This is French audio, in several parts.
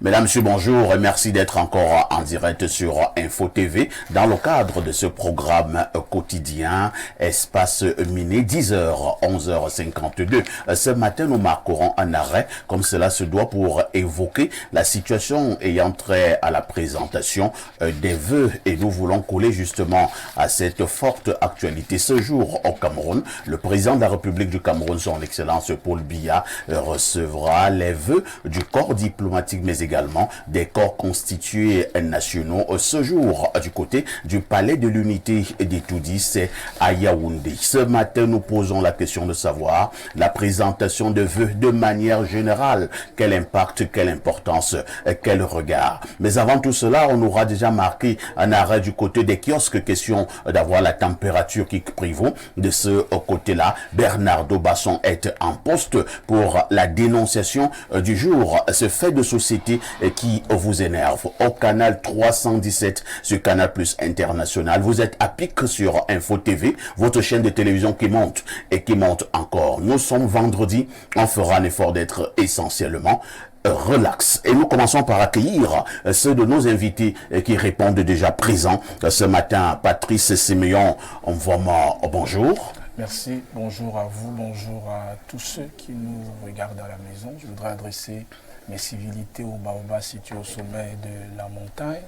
Mesdames, Messieurs, bonjour et merci d'être encore en direct sur Info TV dans le cadre de ce programme quotidien Espace Miné, 10h, 11h52. Ce matin, nous marquerons un arrêt, comme cela se doit, pour évoquer la situation ayant trait à la présentation des vœux, et nous voulons coller justement à cette forte actualité. Ce jour, au Cameroun, le président de la République du Cameroun, son Excellence Paul Biya, recevra les vœux du corps diplomatique, mais également des corps constitués nationaux. Ce jour, du côté du Palais de l'Unité des Toudis, c'est à Yaoundé. Ce matin, nous posons la question de savoir la présentation de vœux de manière générale. Quel impact, quelle importance, quel regard. Mais avant tout cela, on aura déjà marqué un arrêt du côté des kiosques. Question d'avoir la température qui prévaut. De ce côté-là, Bernardo Basson est en poste pour la dénonciation du jour. Ce fait de société qui vous énerve. Au canal 317, ce canal plus international. Vous êtes à pic sur Info TV, votre chaîne de télévision qui monte et qui monte encore. Nous sommes vendredi. On fera un effort d'être essentiellement relax. Et nous commençons par accueillir ceux de nos invités qui répondent déjà présents ce matin. Patrice Séméon, on vraiment bonjour. Merci, bonjour à vous, bonjour à tous ceux qui nous regardent à la maison. Je voudrais adresser mes civilités au baobab situé au sommet de la montagne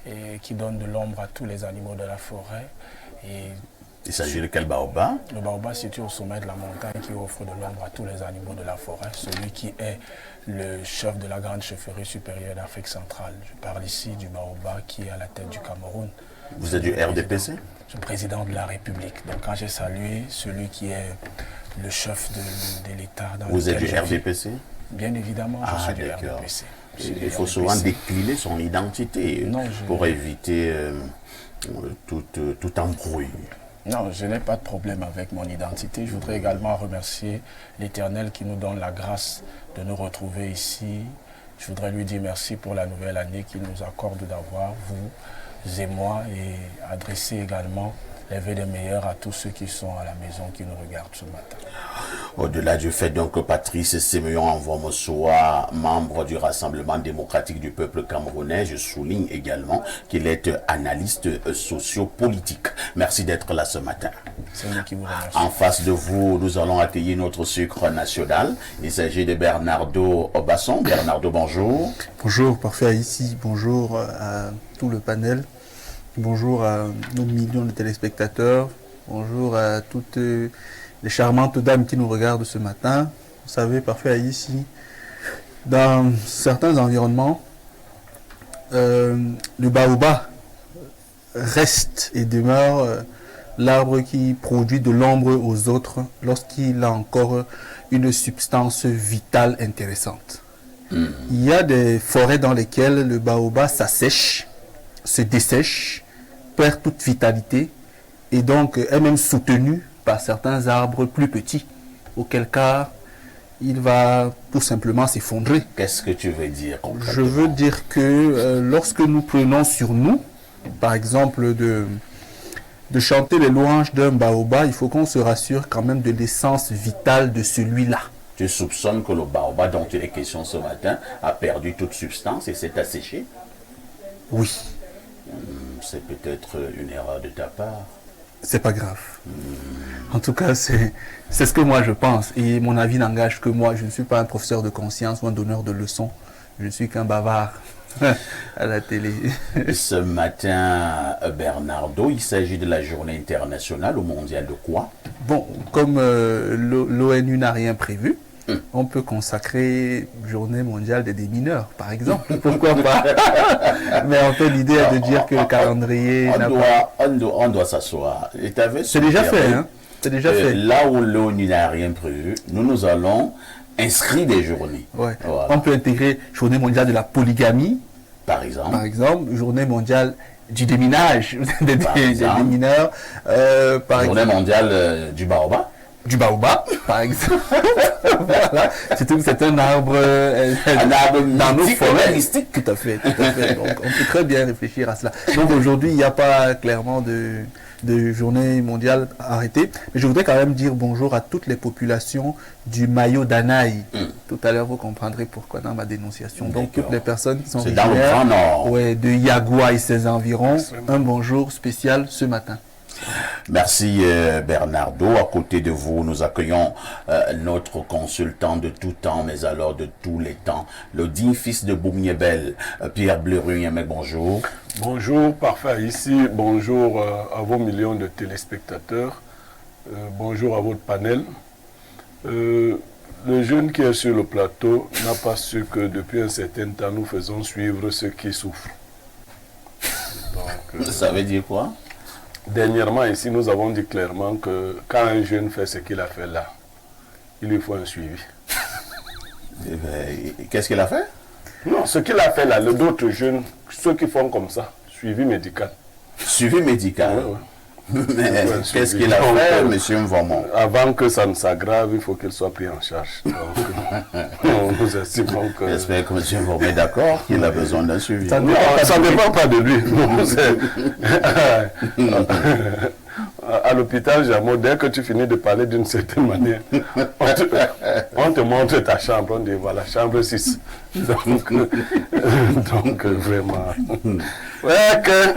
et qui donne de l'ombre à tous les animaux de la forêt. Et il s'agit de quel baobab? Le baobab situé au sommet de la montagne qui offre de l'ombre à tous les animaux de la forêt, celui qui est le chef de la grande chefferie supérieure d'Afrique centrale. Je parle ici du baobab qui est à la tête du Cameroun. Vous êtes du RDPC? Je suis président de la République. Donc quand j'ai salué celui qui est le chef de l'État dans vous êtes du RDPC? Bien évidemment, je suis du RDPC. Il faut souvent décliner son identité pour éviter toute embrouille. Non, je n'ai pas de problème avec mon identité. Je voudrais également remercier l'Éternel qui nous donne la grâce de nous retrouver ici. Je voudrais lui dire merci pour la nouvelle année qu'il nous accorde d'avoir, vous et moi, et adresser également les vœux des meilleurs à tous ceux qui sont à la maison, qui nous regardent ce matin. Au-delà du fait donc que Patrice Séméon Envomo soit membre du Rassemblement démocratique du peuple camerounais, je souligne également qu'il est analyste sociopolitique. Merci d'être là ce matin. C'est moi qui vous remercie. En face de vous, nous allons accueillir notre sucre national. Il s'agit de Bernardo Basson. Bernardo, bonjour. Bonjour, parfait ici. Bonjour à tout le panel. Bonjour à nos millions de téléspectateurs. Bonjour à toutes les charmantes dames qui nous regardent ce matin. Vous savez, parfait ici, dans certains environnements, le baobab reste et demeure l'arbre qui produit de l'ombre aux autres lorsqu'il a encore une substance vitale intéressante. Il y a des forêts dans lesquelles le baobab s'assèche, se dessèche, perd toute vitalité et donc est même soutenu par certains arbres plus petits, auquel cas il va tout simplement s'effondrer. Qu'est-ce que tu veux dire concrètement? Je veux dire que lorsque nous prenons sur nous, par exemple de chanter les louanges d'un baobab, il faut qu'on se rassure quand même de l'essence vitale de celui-là. Tu soupçonnes que le baobab dont il est question ce matin a perdu toute substance et s'est asséché? Oui. C'est peut-être une erreur de ta part. C'est pas grave. En tout cas, c'est ce que moi je pense. Et mon avis n'engage que moi. Je ne suis pas un professeur de conscience ou un donneur de leçons. Je ne suis qu'un bavard à la télé. Ce matin, Bernardo, il s'agit de la journée internationale ou mondiale de quoi? Bon, comme l'ONU n'a rien prévu, on peut consacrer Journée mondiale des démineurs, par exemple. Pourquoi pas? Mais en fait, l'idée est de dire que le calendrier on doit s'asseoir. C'est déjà fait, hein? C'est déjà fait. Là où l'ONU n'a rien prévu, nous allons inscrire des journées. Ouais. Voilà. On peut intégrer Journée mondiale de la polygamie. Par exemple. Par exemple, Journée mondiale du déminage des démineurs. Journée mondiale du baobab. Du baobab, par exemple. Voilà. C'est un arbre, dans nos forêts. Mystique. Tout à fait, tout à fait. Donc, on peut très bien réfléchir à cela. Donc, aujourd'hui, il n'y a pas clairement de de journée mondiale arrêtée. Mais je voudrais quand même dire bonjour à toutes les populations du Mayo d'Anaï. Tout à l'heure, vous comprendrez pourquoi dans ma dénonciation. Donc, toutes les personnes qui sont dans le Grand Nord. Ouais, de Yagua et ses environs, un bonjour spécial ce matin. Merci Bernardo. À côté de vous, nous accueillons notre consultant de tout temps, mais alors de tous les temps, le digne fils de Boumniebel, Pierre Bleriot-Yemek, bonjour. Bonjour, parfait ici. Bonjour à vos millions de téléspectateurs. Bonjour à votre panel. Le jeune qui est sur le plateau n'a pas su que depuis un certain temps, nous faisons suivre ceux qui souffrent. Donc, ça veut dire quoi? Dernièrement, ici, nous avons dit clairement que quand un jeune fait ce qu'il a fait là, il lui faut un suivi. Qu'est-ce qu'il a fait? Non, ce qu'il a fait là, d'autres jeunes, ceux qui font comme ça, suivi médical. Suivi médical? Ouais, ouais. Mais qu'est-ce qu'il a fait, monsieur Mvamon? Avant que ça ne s'aggrave, il faut qu'il soit pris en charge. Donc, nous estimons que... J'espère que monsieur Mvamon est d'accord qu'il a besoin d'un suivi. Ça ne dépend pas de lui. À l'hôpital Jameau, dès que tu finis de parler d'une certaine manière, on te montre ta chambre, on dit voilà, chambre 6. Donc vraiment... Ouais, que...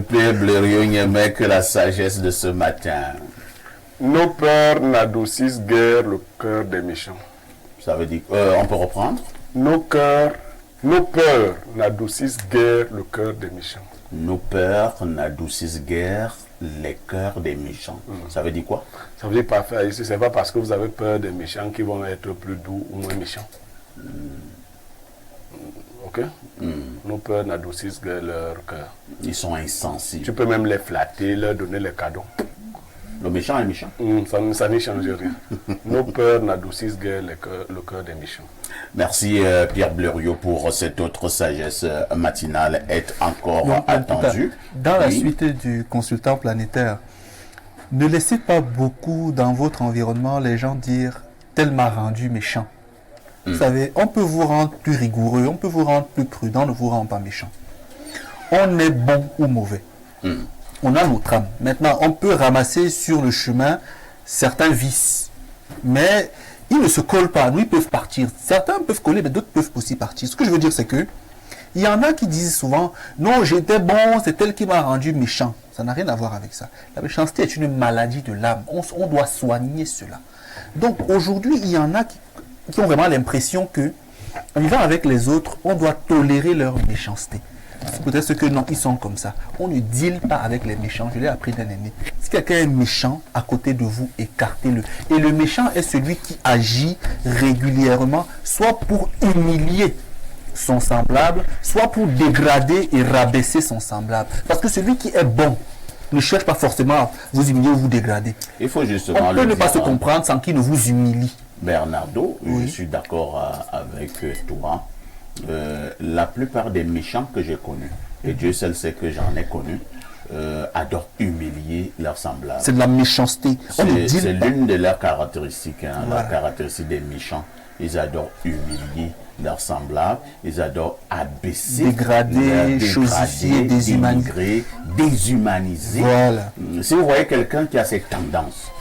Pierre Bleriot-Yemek, la sagesse de ce matin. Nos peurs n'adoucissent guère le cœur des méchants. Ça veut dire... on peut reprendre? Nos peurs n'adoucissent guère le cœur des méchants. Nos peurs n'adoucissent guère les cœurs des méchants. Ça veut dire quoi? Ça veut dire parfait ici, c'est pas parce que vous avez peur des méchants qui vont être plus doux ou moins méchants. Ok? Nos peurs n'adoucissent guère leur cœur. Ils sont insensibles. Tu peux même les flatter, leur donner les cadeaux. Le méchant est méchant. Ça n'y change rien. Nos peurs n'adoucissent guère le cœur des méchants. Merci Pierre Bleriot pour cette autre sagesse matinale est encore attendue. Dans la suite du consultant planétaire, ne laissez pas beaucoup dans votre environnement les gens dire « tel m'a rendu méchant ». Vous savez, on peut vous rendre plus rigoureux, on peut vous rendre plus prudent, ne vous rend pas méchant. On est bon ou mauvais. On a notre âme. Maintenant, on peut ramasser sur le chemin certains vices. Mais ils ne se collent pas. Nous, ils peuvent partir. Certains peuvent coller, mais d'autres peuvent aussi partir. Ce que je veux dire, c'est que il y en a qui disent souvent « Non, j'étais bon, c'est elle qui m'a rendu méchant ». Ça n'a rien à voir avec ça. La méchanceté est une maladie de l'âme. On doit soigner cela. Donc, aujourd'hui, il y en a qui ont vraiment l'impression que, en vivant avec les autres, on doit tolérer leur méchanceté. C'est peut-être que non, ils sont comme ça. On ne deal pas avec les méchants. Je l'ai appris d'un aîné. Si quelqu'un est méchant à côté de vous, écartez-le. Et le méchant est celui qui agit régulièrement, soit pour humilier son semblable, soit pour dégrader et rabaisser son semblable. Parce que celui qui est bon ne cherche pas forcément à vous humilier ou vous dégrader. Il faut justement on peut ne pas se comprendre sans qu'il ne vous humilie. Bernardo, je suis d'accord avec toi. La plupart des méchants que j'ai connus, et Dieu seul sait que j'en ai connu, adorent humilier leurs semblables. C'est de la méchanceté. C'est l'une de leurs caractéristiques, la caractéristique des méchants. Ils adorent humilier leurs semblables, ils adorent abaisser, dégrader, chosifier, déshumaniser. Voilà. Si vous voyez quelqu'un qui a cette tendance,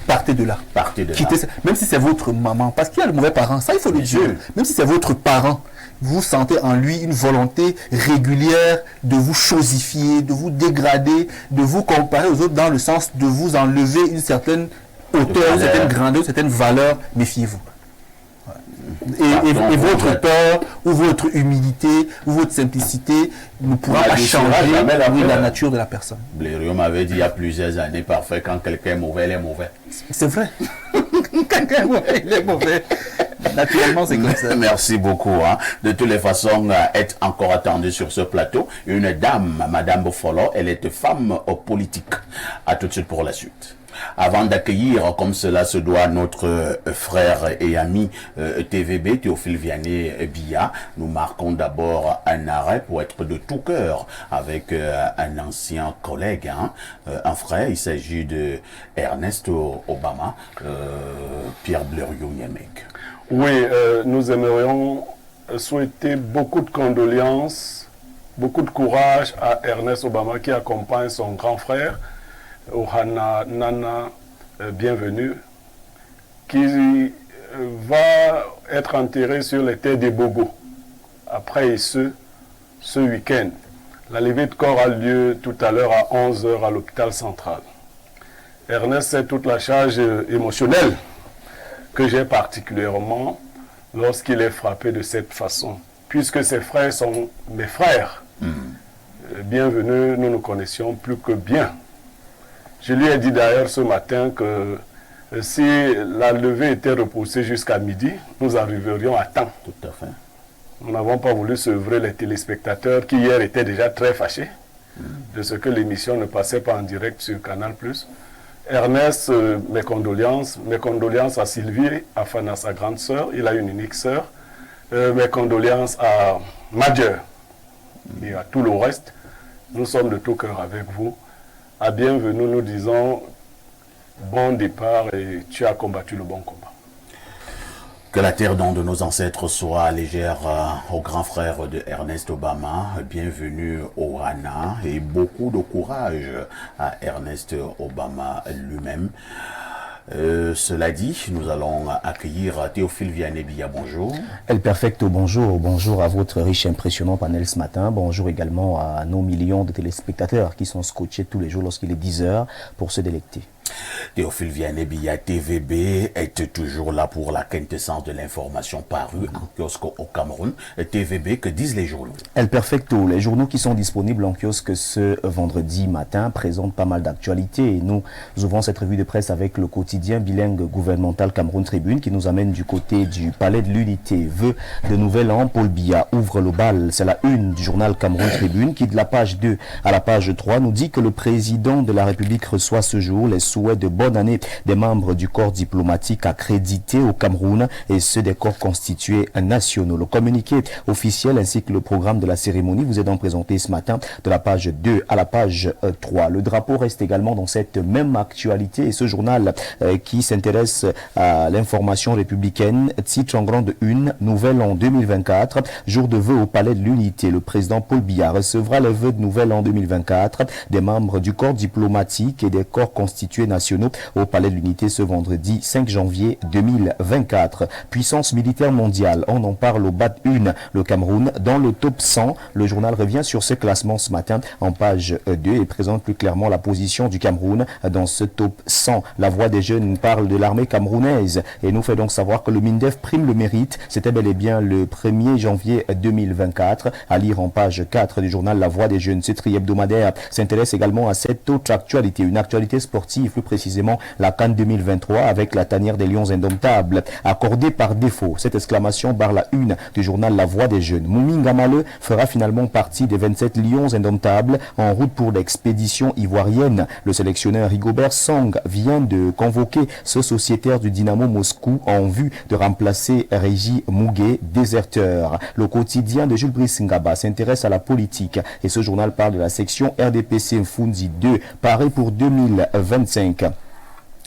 partez de là. Partez de là. Même si c'est votre maman, parce qu'il y a le mauvais parent, ça il faut le dire. Même si c'est votre parent, vous sentez en lui une volonté régulière de vous chosifier, de vous dégrader, de vous comparer aux autres dans le sens de vous enlever une certaine hauteur, une certaine grandeur, une certaine valeur, méfiez-vous. Et votre peur, ou votre humilité, ou votre simplicité ne pourra pas changer la nature de la personne. Bleriot m'avait dit il y a plusieurs années, parfait, quand quelqu'un est mauvais, il est mauvais. C'est vrai. Quelqu'un est mauvais, il est mauvais. Naturellement, c'est comme ça. Merci beaucoup. De toutes les façons, être encore attendu sur ce plateau. Une dame, Madame Bofolo, elle est femme politique. À tout de suite pour la suite. Avant d'accueillir, comme cela se doit, notre frère et ami TVB, Théophile Vianney Bia, nous marquons d'abord un arrêt pour être de tout cœur avec un ancien collègue, un frère. Il s'agit de Ernest Obama, Pierre Bleriot-Yemek. Oui, nous aimerions souhaiter beaucoup de condoléances beaucoup de courage à Ernest Obama qui accompagne son grand frère, Ohana Nana, bienvenue, qui va être enterré sur les terres des Bogo. Après ce week-end, la levée de corps a lieu tout à l'heure à 11 h à l'hôpital central. Ernest, c'est toute la charge émotionnelle que j'ai particulièrement lorsqu'il est frappé de cette façon. Puisque ses frères sont mes frères, bienvenue, nous nous connaissions plus que bien. Je lui ai dit d'ailleurs ce matin que si la levée était repoussée jusqu'à midi, nous arriverions à temps. Tout à fait. Nous n'avons pas voulu sevrer les téléspectateurs qui hier étaient déjà très fâchés de ce que l'émission ne passait pas en direct sur Canal+. Ernest, mes condoléances à Sylvie, à Fana, sa grande sœur, il a une unique sœur, mes condoléances à Major et à tout le reste. Nous sommes de tout cœur avec vous. À bienvenue, nous disons bon départ et tu as combattu le bon combat. Que la terre de nos ancêtres soit légère au grand frère de Ernest Obama. Bienvenue au Rana et beaucoup de courage à Ernest Obama lui-même. Cela dit, nous allons accueillir Théophile Vianney-Billa, bonjour. El Perfecto, bonjour. Bonjour à votre riche et impressionnant panel ce matin. Bonjour également à nos millions de téléspectateurs qui sont scotchés tous les jours lorsqu'il est 10 h pour se délecter. Théophile Vianney-Billa, TVB est toujours là pour la quintessence de l'information parue en kiosque au Cameroun. TVB, que disent les journaux? El Perfecto, les journaux qui sont disponibles en kiosque ce vendredi matin présentent pas mal d'actualités et nous ouvrons cette revue de presse avec le quotidien bilingue gouvernemental Cameroun Tribune qui nous amène du côté du Palais de l'Unité. Vœux de nouvel an, Paul Biya ouvre le bal. C'est la une du journal Cameroun Tribune qui de la page 2 à la page 3 nous dit que le président de la République reçoit ce jour les souhaits de bonne année des membres du corps diplomatique accrédité au Cameroun et ceux des corps constitués nationaux. Le communiqué officiel ainsi que le programme de la cérémonie vous est donc présenté ce matin de la page 2 à la page 3. Le drapeau reste également dans cette même actualité et ce journal qui s'intéresse à l'information républicaine titre en grande une, nouvel an 2024, jour de vœux au Palais de l'Unité. Le président Paul Biya recevra les vœux de nouvel an 2024 des membres du corps diplomatique et des corps constitués nationaux au Palais de l'Unité ce vendredi 5 janvier 2024. Puissance militaire mondiale, on en parle au bas de une. Le Cameroun dans le top 100. Le journal revient sur ce classement ce matin en page 2 et présente plus clairement la position du Cameroun dans ce top 100. La Voix des jeunes parle de l'armée camerounaise et nous fait donc savoir que le MINDEF prime le mérite. C'était bel et bien le 1er janvier 2024. À lire en page 4 du journal La Voix des jeunes. Ce tri-hebdomadaire s'intéresse également à cette autre actualité, une actualité sportive, plus précisément la CAN 2023 avec la tanière des Lions indomptables accordée par défaut. Cette exclamation barre la une du journal La Voix des jeunes. Moumi Ngamale fera finalement partie des 27 Lions indomptables en route pour l'expédition ivoirienne. Le sélectionneur Rigobert Song vient de convoquer ce sociétaire du Dynamo Moscou en vue de remplacer Régi Mouguet, déserteur. Le quotidien de Jules Brice Ngaba s'intéresse à la politique et ce journal parle de la section RDPC Mfundi 2 parée pour 2025.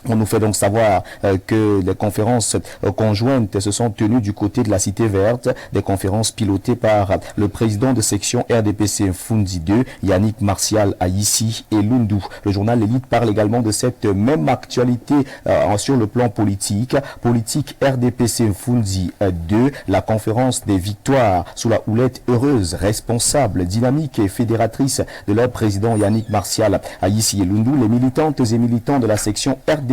On nous fait donc savoir que les conférences conjointes se sont tenues du côté de la Cité Verte, des conférences pilotées par le président de section RDPC Mfundi 2, Yannick Martial Aïssi et Lundu. Le journal L'Élite parle également de cette même actualité sur le plan politique. Politique RDPC Mfundi 2, la conférence des victoires sous la houlette heureuse, responsable, dynamique et fédératrice de leur président Yannick Martial Aïssi et Lundu. Les militantes et militants de la section RDPC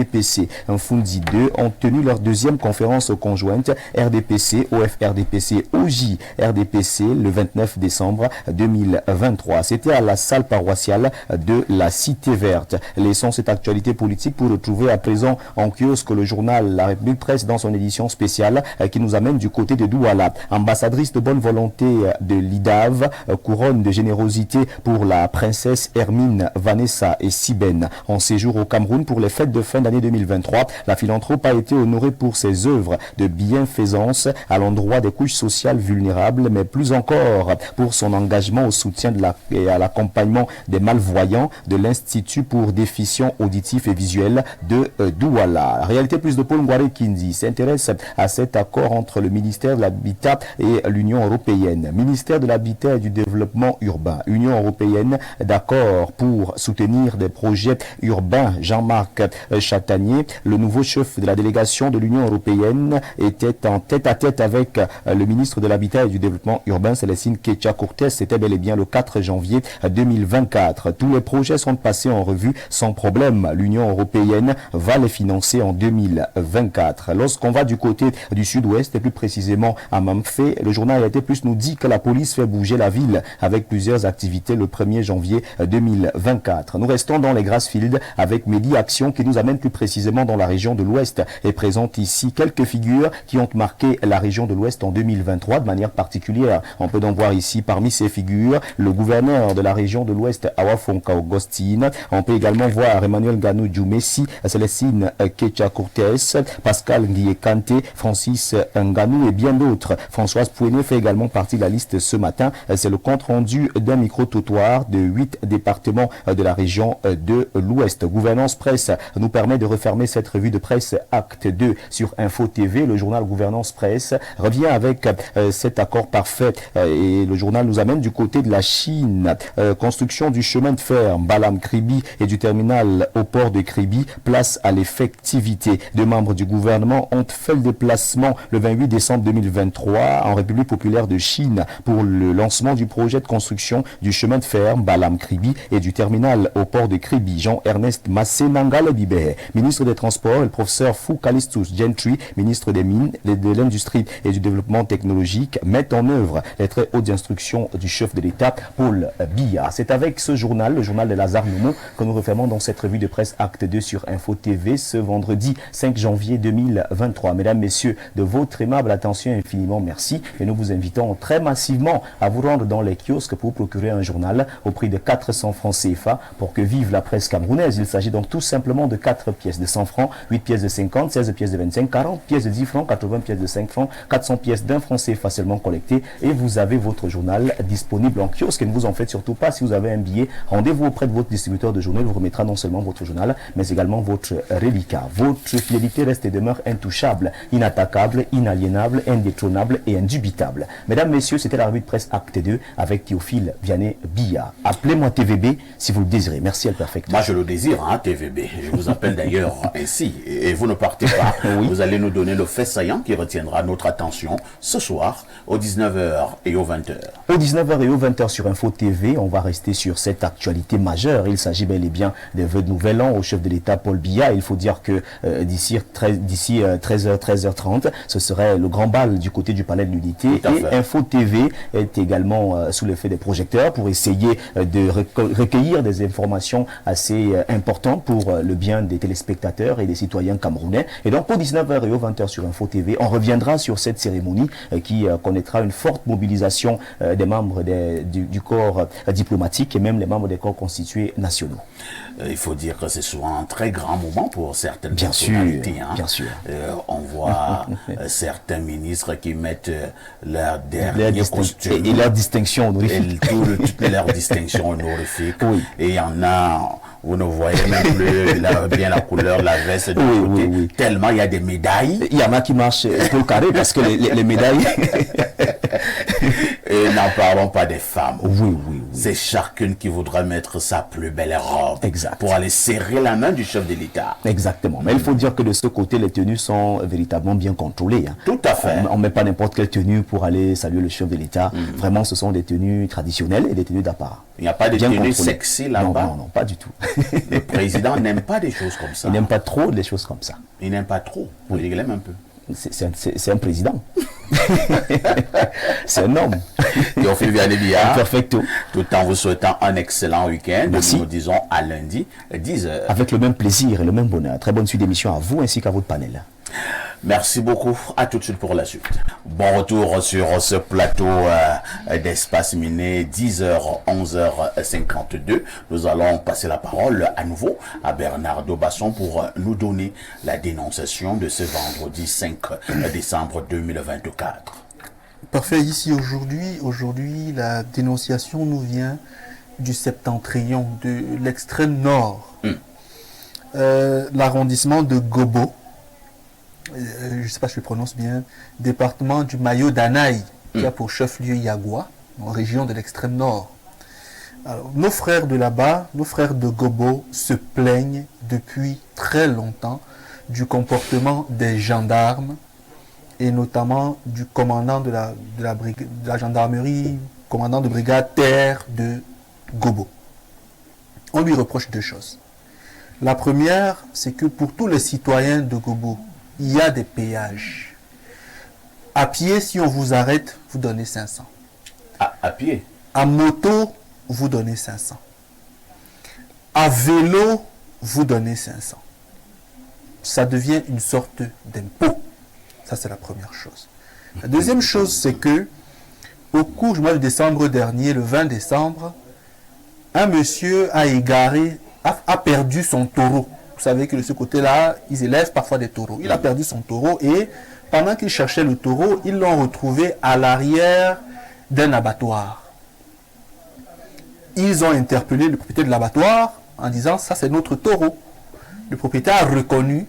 Mfundi 2 ont tenu leur deuxième conférence conjointe RDPC, OFRDPC, OJ RDPC le 29 décembre 2023. C'était à la salle paroissiale de la Cité Verte. Laissons cette actualité politique pour retrouver à présent en kiosque le journal La République Presse dans son édition spéciale qui nous amène du côté de Douala. Ambassadrice de bonne volonté de l'IDAV, couronne de générosité pour la princesse Hermine, Vanessa et Siben en séjour au Cameroun pour les fêtes de fin d'année 2023, la philanthrope a été honorée pour ses œuvres de bienfaisance à l'endroit des couches sociales vulnérables, mais plus encore pour son engagement au soutien et à l'accompagnement des malvoyants de l'Institut pour déficients auditifs et visuels de Douala. Réalité Plus de Paul Ngouaré Kindi s'intéresse à cet accord entre le ministère de l'Habitat et l'Union européenne. Ministère de l'Habitat et du Développement urbain, Union européenne, d'accord pour soutenir des projets urbains. Jean-Marc Chatanier, le nouveau chef de la délégation de l'Union européenne, était en tête-à-tête avec le ministre de l'Habitat et du Développement urbain, Célestine Ketcha-Cortez. C'était bel et bien le 4 janvier 2024. Tous les projets sont passés en revue sans problème. L'Union européenne va les financer en 2024. Lorsqu'on va du côté du sud-ouest, et plus précisément à Mamfé, le journal RT Plus nous dit que la police fait bouger la ville avec plusieurs activités le 1er janvier 2024. Nous restons dans les Grassfields avec Medi Action qui nous amène plus précisément dans la région de l'Ouest et présente ici quelques figures qui ont marqué la région de l'Ouest en 2023 de manière particulière. On peut donc voir ici parmi ces figures le gouverneur de la région de l'Ouest, Awafonka Augustine. On peut également voir Emmanuel Ganou Djoumessi, Célestine Ketcha-Cortez, Pascal Nguye-Kante, Francis Nganou et bien d'autres. Françoise Pouené fait également partie de la liste ce matin. C'est le compte rendu d'un micro-trottoir de 8 départements de la région de l'Ouest. Gouvernance Presse nous permet de refermer cette revue de presse Acte 2 sur Info TV. Le journal Gouvernance Presse revient avec cet accord parfait et le journal nous amène du côté de la Chine. Construction du chemin de fer Balam-Kribi et du terminal au port de Kribi, place à l'effectivité. Deux membres du gouvernement ont fait le déplacement le 28 décembre 2023 en République populaire de Chine pour le lancement du projet de construction du chemin de fer Balam-Kribi et du terminal au port de Kribi. Jean-Ernest Massé-Nangale Bibé, ministre des Transports, et le professeur Fou Calistus Gentry, ministre des Mines, de l'Industrie et du Développement technologique, mettent en œuvre les très hautes instructions du chef de l'État, Paul Biya. C'est avec ce journal, le journal de Lazare Noumou, que nous refermons dans cette revue de presse Acte 2 sur Info TV ce vendredi 5 janvier 2023. Mesdames, Messieurs, de votre aimable attention, infiniment merci. Et nous vous invitons très massivement à vous rendre dans les kiosques pour procurer un journal au prix de 400 francs CFA pour que vive la presse camerounaise. Il s'agit donc tout simplement de 4 pièces de 100 francs, 8 pièces de 50, 16 pièces de 25, 40 pièces de 10 francs, 80 pièces de 5 francs, 400 pièces d'un franc CFA seulement collectées et vous avez votre journal disponible en kiosque. Et ne vous en faites surtout pas. Si vous avez un billet, rendez-vous auprès de votre distributeur de journal. Il vous remettra non seulement votre journal, mais également votre reliquat. Votre fidélité reste et demeure intouchable, inattaquable, inaliénable, indétrônable et indubitable. Mesdames, Messieurs, c'était la revue de presse Acte 2 avec Théophile Vianney Biya. Appelez-moi TVB si vous le désirez. Merci, El Perfecto. Moi, je le désire, hein, TVB. Je vous appelle d'ailleurs ainsi. Et vous ne partez pas. Oui. Vous allez nous donner le fait saillant qui retiendra notre attention ce soir aux 19h et aux 20h. Aux 19h et aux 20h sur Info TV, on va rester sur cette actualité majeure. Il s'agit bel et bien des vœux de Nouvel An au chef de l'État Paul Biya. Il faut dire que d'ici 13h30, ce serait le grand bal du côté du Palais de l'Unité. Et Info TV est également sous l'effet des projecteurs pour essayer de recueillir des informations assez importantes pour le bien des téléspectateurs et des citoyens camerounais. Et donc, pour 19h et aux 20h sur Info TV, on reviendra sur cette cérémonie qui connaîtra une forte mobilisation des membres du corps diplomatique et même les membres des corps constitués nationaux. Il faut dire que c'est souvent un très grand moment pour certaines personnalités. Bien sûr. On voit certains ministres qui mettent leur dernier costume et leur distinction honorifique. Toutes leurs distinctions honorifiques. Oui. Et il y en a, vous ne voyez même plus bien la couleur, la veste de côté. Oui. Tellement il y a des médailles. Il y en a qui marchent un peu carré parce que les médailles... Et n'en parlons pas des femmes. Oui. C'est chacune qui voudrait mettre sa plus belle robe. Exact. Pour aller serrer la main du chef de l'État. Exactement. Mais il faut dire que de ce côté, les tenues sont véritablement bien contrôlées. Hein. Tout à fait. On ne met pas n'importe quelle tenue pour aller saluer le chef de l'État. Vraiment, ce sont des tenues traditionnelles et des tenues d'apparat. Il n'y a pas de tenues sexy là-bas. Non, pas du tout. Le président n'aime pas des choses comme ça. Il n'aime pas trop des choses comme ça. Il n'aime pas trop. Oui. Il aime un peu. C'est un président. C'est un homme. Théophile Vianney Biya. Perfecto. Tout en vous souhaitant un excellent week-end. Merci. Nous disons à lundi, 10h. Avec le même plaisir et le même bonheur. Très bonne suite d'émission à vous ainsi qu'à votre panel. Merci beaucoup. À tout de suite pour la suite. Bon retour sur ce plateau d'Espace Miné, 10h, 11h52. Nous allons passer la parole à nouveau à Bernardo Basson pour nous donner la dénonciation de ce vendredi 5 décembre 2024. Parfait. Ici, aujourd'hui, la dénonciation nous vient du septentrion, de l'extrême nord. L'arrondissement de Gobo, je ne sais pas si je le prononce bien, département du Mayo d'Anaï, qui a pour chef-lieu Yagua, en région de l'extrême nord. Alors, nos frères de là-bas, nos frères de Gobo, se plaignent depuis très longtemps du comportement des gendarmes et notamment du commandant de la gendarmerie, commandant de brigade terre de Gobo. On lui reproche deux choses. La première, c'est que pour tous les citoyens de Gobo, il y a des péages. À pied, si on vous arrête, vous donnez 500. À pied? À moto, vous donnez 500. À vélo, vous donnez 500. Ça devient une sorte d'impôt. Ça, c'est la première chose. La deuxième chose, c'est que au cours du mois de décembre dernier, le 20 décembre, un monsieur a perdu son taureau. Vous savez que de ce côté-là, ils élèvent parfois des taureaux. Il a perdu son taureau et pendant qu'il cherchait le taureau, ils l'ont retrouvé à l'arrière d'un abattoir. Ils ont interpellé le propriétaire de l'abattoir en disant « ça c'est notre taureau ». Le propriétaire a reconnu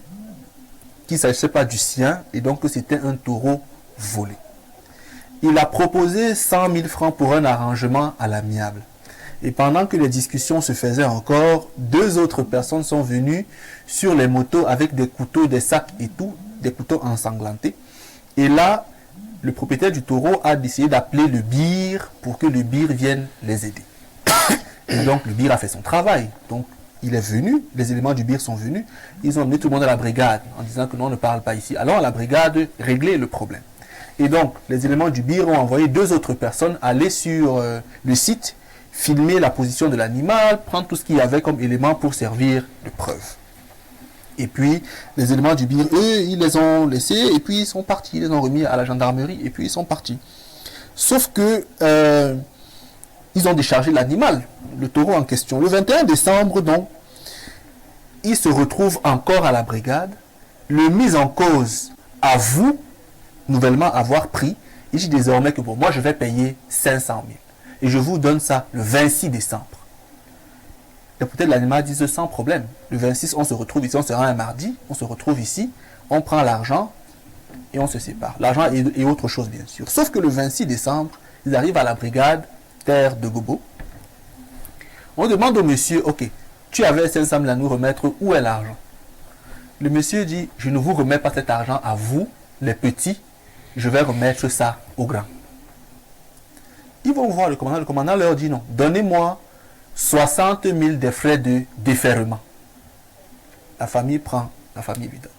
qu'il ne s'agissait pas du sien et donc que c'était un taureau volé. Il a proposé 100 000 francs pour un arrangement à l'amiable. Et pendant que les discussions se faisaient encore, deux autres personnes sont venues sur les motos avec des couteaux, des sacs et tout, des couteaux ensanglantés. Et là, le propriétaire du taureau a décidé d'appeler le BIR pour que le BIR vienne les aider. Et donc, le BIR a fait son travail. Donc, il est venu, les éléments du BIR sont venus. Ils ont amené tout le monde à la brigade en disant que non, on ne parle pas ici. Allons à la brigade régler le problème. Et donc, les éléments du BIR ont envoyé deux autres personnes aller sur le site, filmer la position de l'animal, prendre tout ce qu'il y avait comme élément pour servir de preuve. Et puis, les éléments du BIR, eux, ils les ont laissés et puis ils sont partis. Ils les ont remis à la gendarmerie et puis ils sont partis. Sauf que ils ont déchargé l'animal, le taureau en question. Le 21 décembre, donc, il se retrouve encore à la brigade. Le mis en cause avoue nouvellement avoir pris. Il dit désormais que pour moi, je vais payer 500 000. Et je vous donne ça le 26 décembre. Le propriétaire de l'animal dit sans problème. Le 26, on se retrouve ici, on se rend un mardi, on se retrouve ici, on prend l'argent et on se sépare. L'argent est autre chose, bien sûr. Sauf que le 26 décembre, ils arrivent à la brigade terre de Gobo. On demande au monsieur, ok, tu avais 500 000 à nous remettre, où est l'argent? Le monsieur dit, je ne vous remets pas cet argent à vous, les petits, je vais remettre ça aux grands. Ils vont voir le commandant leur dit non, donnez-moi 60 000 des frais de déferrement. La famille prend, la famille lui donne.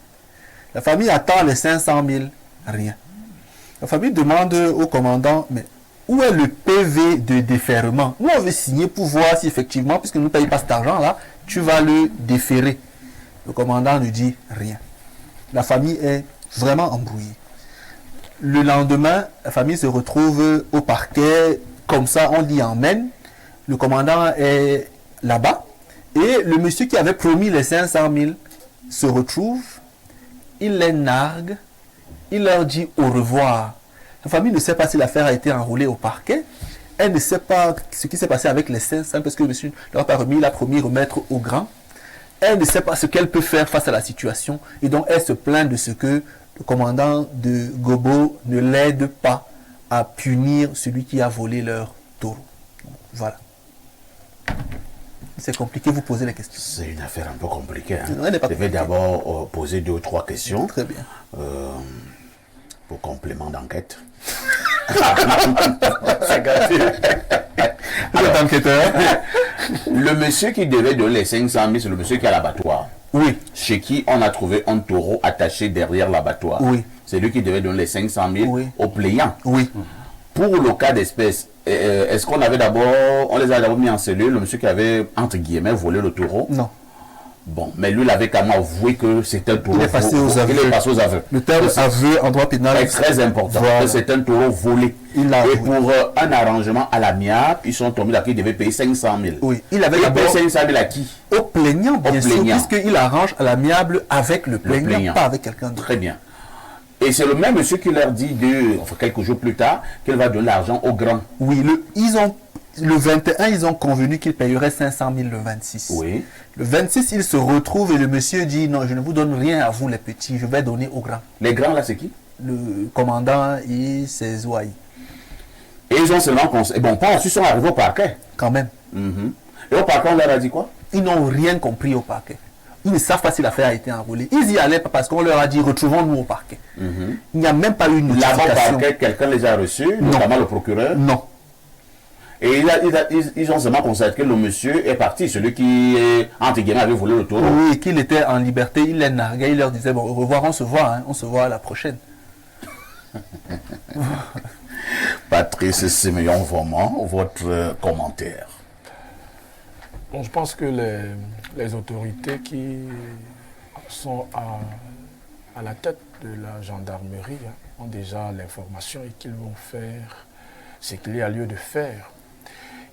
La famille attend les 500 000, rien. La famille demande au commandant, mais où est le PV de déferment? Nous, on veut signer pour voir si effectivement, puisque nous ne payons pas cet argent-là, tu vas le déférer. Le commandant ne dit rien. La famille est vraiment embrouillée. Le lendemain, la famille se retrouve au parquet, comme ça, on l'y emmène. Le commandant est là-bas. Et le monsieur qui avait promis les 500 000 se retrouve, il les nargue, il leur dit au revoir. La famille ne sait pas si l'affaire a été enrôlée au parquet. Elle ne sait pas ce qui s'est passé avec les 500 parce que le monsieur ne leur a pas remis, il a promis remettre au grand. Elle ne sait pas ce qu'elle peut faire face à la situation. Et donc, elle se plaint de ce que le commandant de Gobo ne l'aide pas à punir celui qui a volé leur taureau. Voilà. C'est compliqué, vous posez les questions. C'est une affaire un peu compliquée. Hein. Je vais d'abord poser 2 ou 3 questions. Très bien. Pour complément d'enquête. C'est gâté. Vous êtes enquêteur. Le monsieur qui devait donner les 500 000, c'est le monsieur qui a l'abattoir. Oui. Chez qui on a trouvé un taureau attaché derrière l'abattoir. Oui. C'est lui qui devait donner les 500 000 oui. aux plaignants. Oui. Pour le cas d'espèce, est-ce qu'on avait d'abord, on les a d'abord mis en cellule, le monsieur qui avait, entre guillemets, volé le taureau? Non. Bon, mais lui, il avait quand même avoué que c'est un taureau. Il est passé aux aveux. Il est passé aux aveux. Le terme aveu en droit pénal est très important. Voilà. C'est un taureau volé. Et pour un arrangement à l'amiable, ils sont tombés là qu'il devait payer 500 000. Oui, il avait payé 500 000 à qui? Au plaignant, bien sûr, puisqu'il arrange à l'amiable avec le plaignant, pas avec quelqu'un d'autre. Très bien. Et c'est le même monsieur qui leur dit, quelques jours plus tard, qu'il va donner l'argent aux grands. Oui, le 21, ils ont convenu qu'ils payeraient 500 000 le 26. Oui. Le 26, ils se retrouvent et le monsieur dit, non, je ne vous donne rien à vous les petits, je vais donner aux grands. Les grands là, c'est qui? Le commandant et ses ouailles. Et ils ont seulement... Bon, pas ensuite, ils sont arrivés au parquet. Quand même. Et au parquet, on leur a dit quoi? Ils n'ont rien compris au parquet. Ils ne savent pas si l'affaire a été enrôlée. Ils y allaient parce qu'on leur a dit, retrouvons-nous au parquet. Il n'y a même pas eu une notification. Là-bas au parquet, quelqu'un les a reçus, notamment le procureur? Non. Et ils ont seulement constaté que le monsieur est parti, celui qui, entre guillemets, avait volé le taureau. Oui, qu'il était en liberté, il les narguait, il leur disait, bon, au revoir, on se voit à la prochaine. Patrice Siméon, vraiment, votre commentaire. Bon, je pense que les autorités qui sont à la tête de la gendarmerie ont déjà l'information et qu'ils vont faire ce qu'il y a lieu de faire.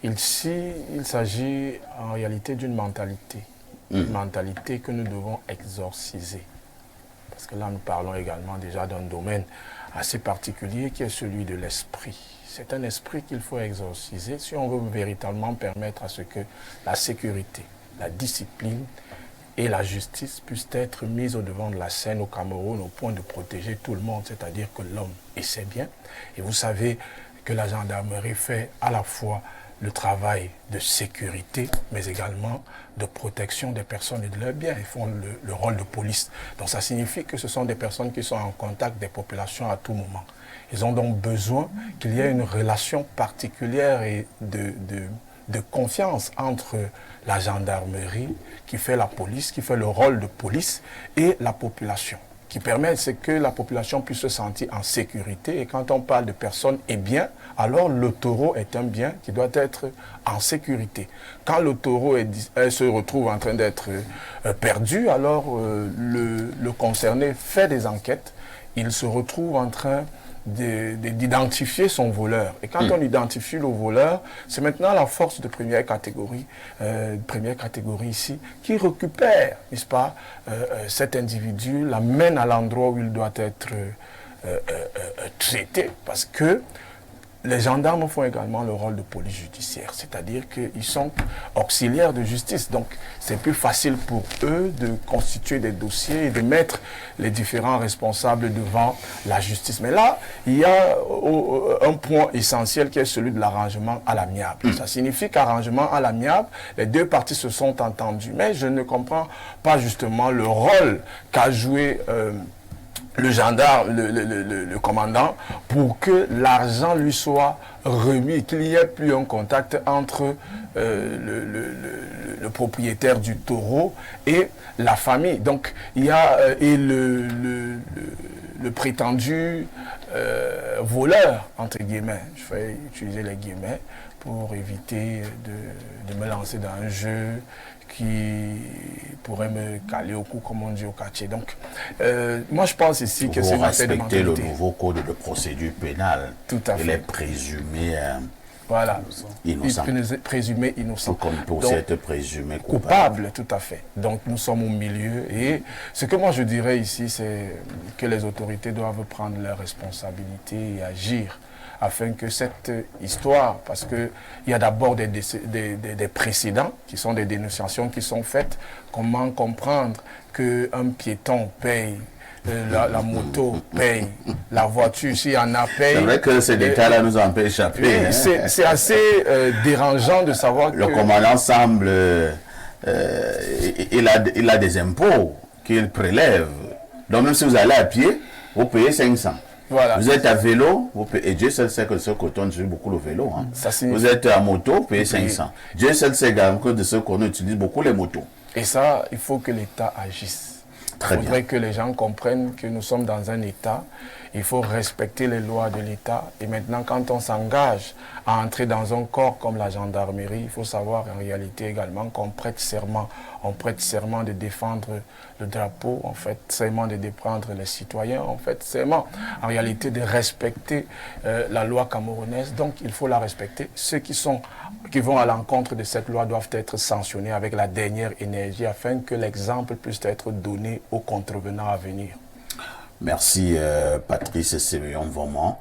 Ici, il s'agit en réalité d'une mentalité. Une mentalité que nous devons exorciser. Parce que là, nous parlons également déjà d'un domaine assez particulier qui est celui de l'esprit. C'est un esprit qu'il faut exorciser si on veut véritablement permettre à ce que la sécurité, la discipline et la justice puissent être mises au devant de la scène au Cameroun au point de protéger tout le monde, c'est-à-dire que l'homme et ses biens. Et vous savez que la gendarmerie fait à la fois le travail de sécurité, mais également de protection des personnes et de leurs biens. Ils font le rôle de police. Donc ça signifie que ce sont des personnes qui sont en contact des populations à tout moment. Ils ont donc besoin qu'il y ait une relation particulière et de confiance entre la gendarmerie qui fait la police, qui fait le rôle de police, et la population, qui permet que la population puisse se sentir en sécurité. Et quand on parle de personnes et biens, alors le taureau est un bien qui doit être en sécurité. Quand le taureau se retrouve en train d'être perdu, alors le concerné fait des enquêtes, il se retrouve en train d'identifier son voleur. Et quand on identifie le voleur, c'est maintenant la force de première catégorie ici, qui récupère, n'est-ce pas, cet individu, l'amène à l'endroit où il doit être traité, parce que les gendarmes font également le rôle de police judiciaire, c'est-à-dire qu'ils sont auxiliaires de justice. Donc, c'est plus facile pour eux de constituer des dossiers et de mettre les différents responsables devant la justice. Mais là, il y a un point essentiel qui est celui de l'arrangement à l'amiable. Ça signifie qu'arrangement à l'amiable, les deux parties se sont entendues. Mais je ne comprends pas justement le rôle qu'a joué le gendarme, le commandant, pour que l'argent lui soit remis, qu'il n'y ait plus un contact entre le propriétaire du taureau et la famille. Donc, il y a le prétendu voleur, entre guillemets. Je vais utiliser les guillemets pour éviter de me lancer dans un jeu qui pourrait me caler au cou, comme on dit au quartier. Donc, moi, je pense ici que c'est une affaire de mentalité. Respecter le nouveau code de procédure pénale. Tout à fait. Il est présumé voilà. innocent. Présumé innocent. Tout comme il peut aussi être présumé coupable. Tout à fait. Donc, nous sommes au milieu. Et ce que moi, je dirais ici, c'est que les autorités doivent prendre leurs responsabilités et agir afin que cette histoire, parce qu'il y a d'abord des précédents qui sont des dénonciations qui sont faites. Comment comprendre qu'un piéton paye, la moto paye, la voiture, s'il y en a, paye. C'est vrai que ces détails-là nous ont un peu échappé. C'est assez dérangeant de savoir que... Le commandant semble... il a des impôts qu'il prélève. Donc même si vous allez à pied, vous payez 500. Voilà. Vous êtes à vélo, vous payez, et Dieu seul sait que de ce côté on utilise beaucoup le vélo. Hein. Vous êtes à moto, vous payez 500. Dieu seul sait également que de ce qu'on utilise beaucoup les motos. Et ça, il faut que l'État agisse. Il faudrait que les gens comprennent que nous sommes dans un État il faut respecter les lois de l'État. Et maintenant, quand on s'engage à entrer dans un corps comme la gendarmerie, il faut savoir en réalité également qu'on prête serment. On prête serment de défendre le drapeau, en fait, serment de défendre les citoyens, en fait, serment en réalité de respecter la loi camerounaise. Donc, il faut la respecter. Ceux qui vont à l'encontre de cette loi doivent être sanctionnés avec la dernière énergie afin que l'exemple puisse être donné aux contrevenants à venir. Merci Patrice Séméon Vauman,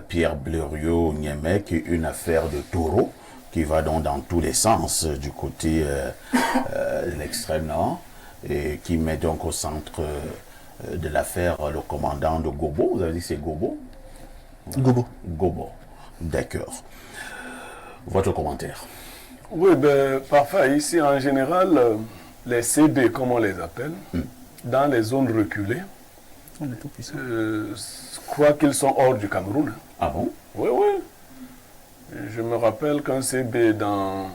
Pierre Blériot Niemek, une affaire de taureau qui va donc dans tous les sens du côté de l'extrême nord et qui met donc au centre de l'affaire le commandant de Gobo. Vous avez dit c'est Gobo? Gobo. Gobo, d'accord. Votre commentaire? Oui, ben, parfait. Ici, en général, les CB, comme on les appelle, dans les zones reculées, On est tout puissant. je crois qu'ils sont hors du Cameroun. Ah bon? Oui, oui. Je me rappelle qu'un CB dans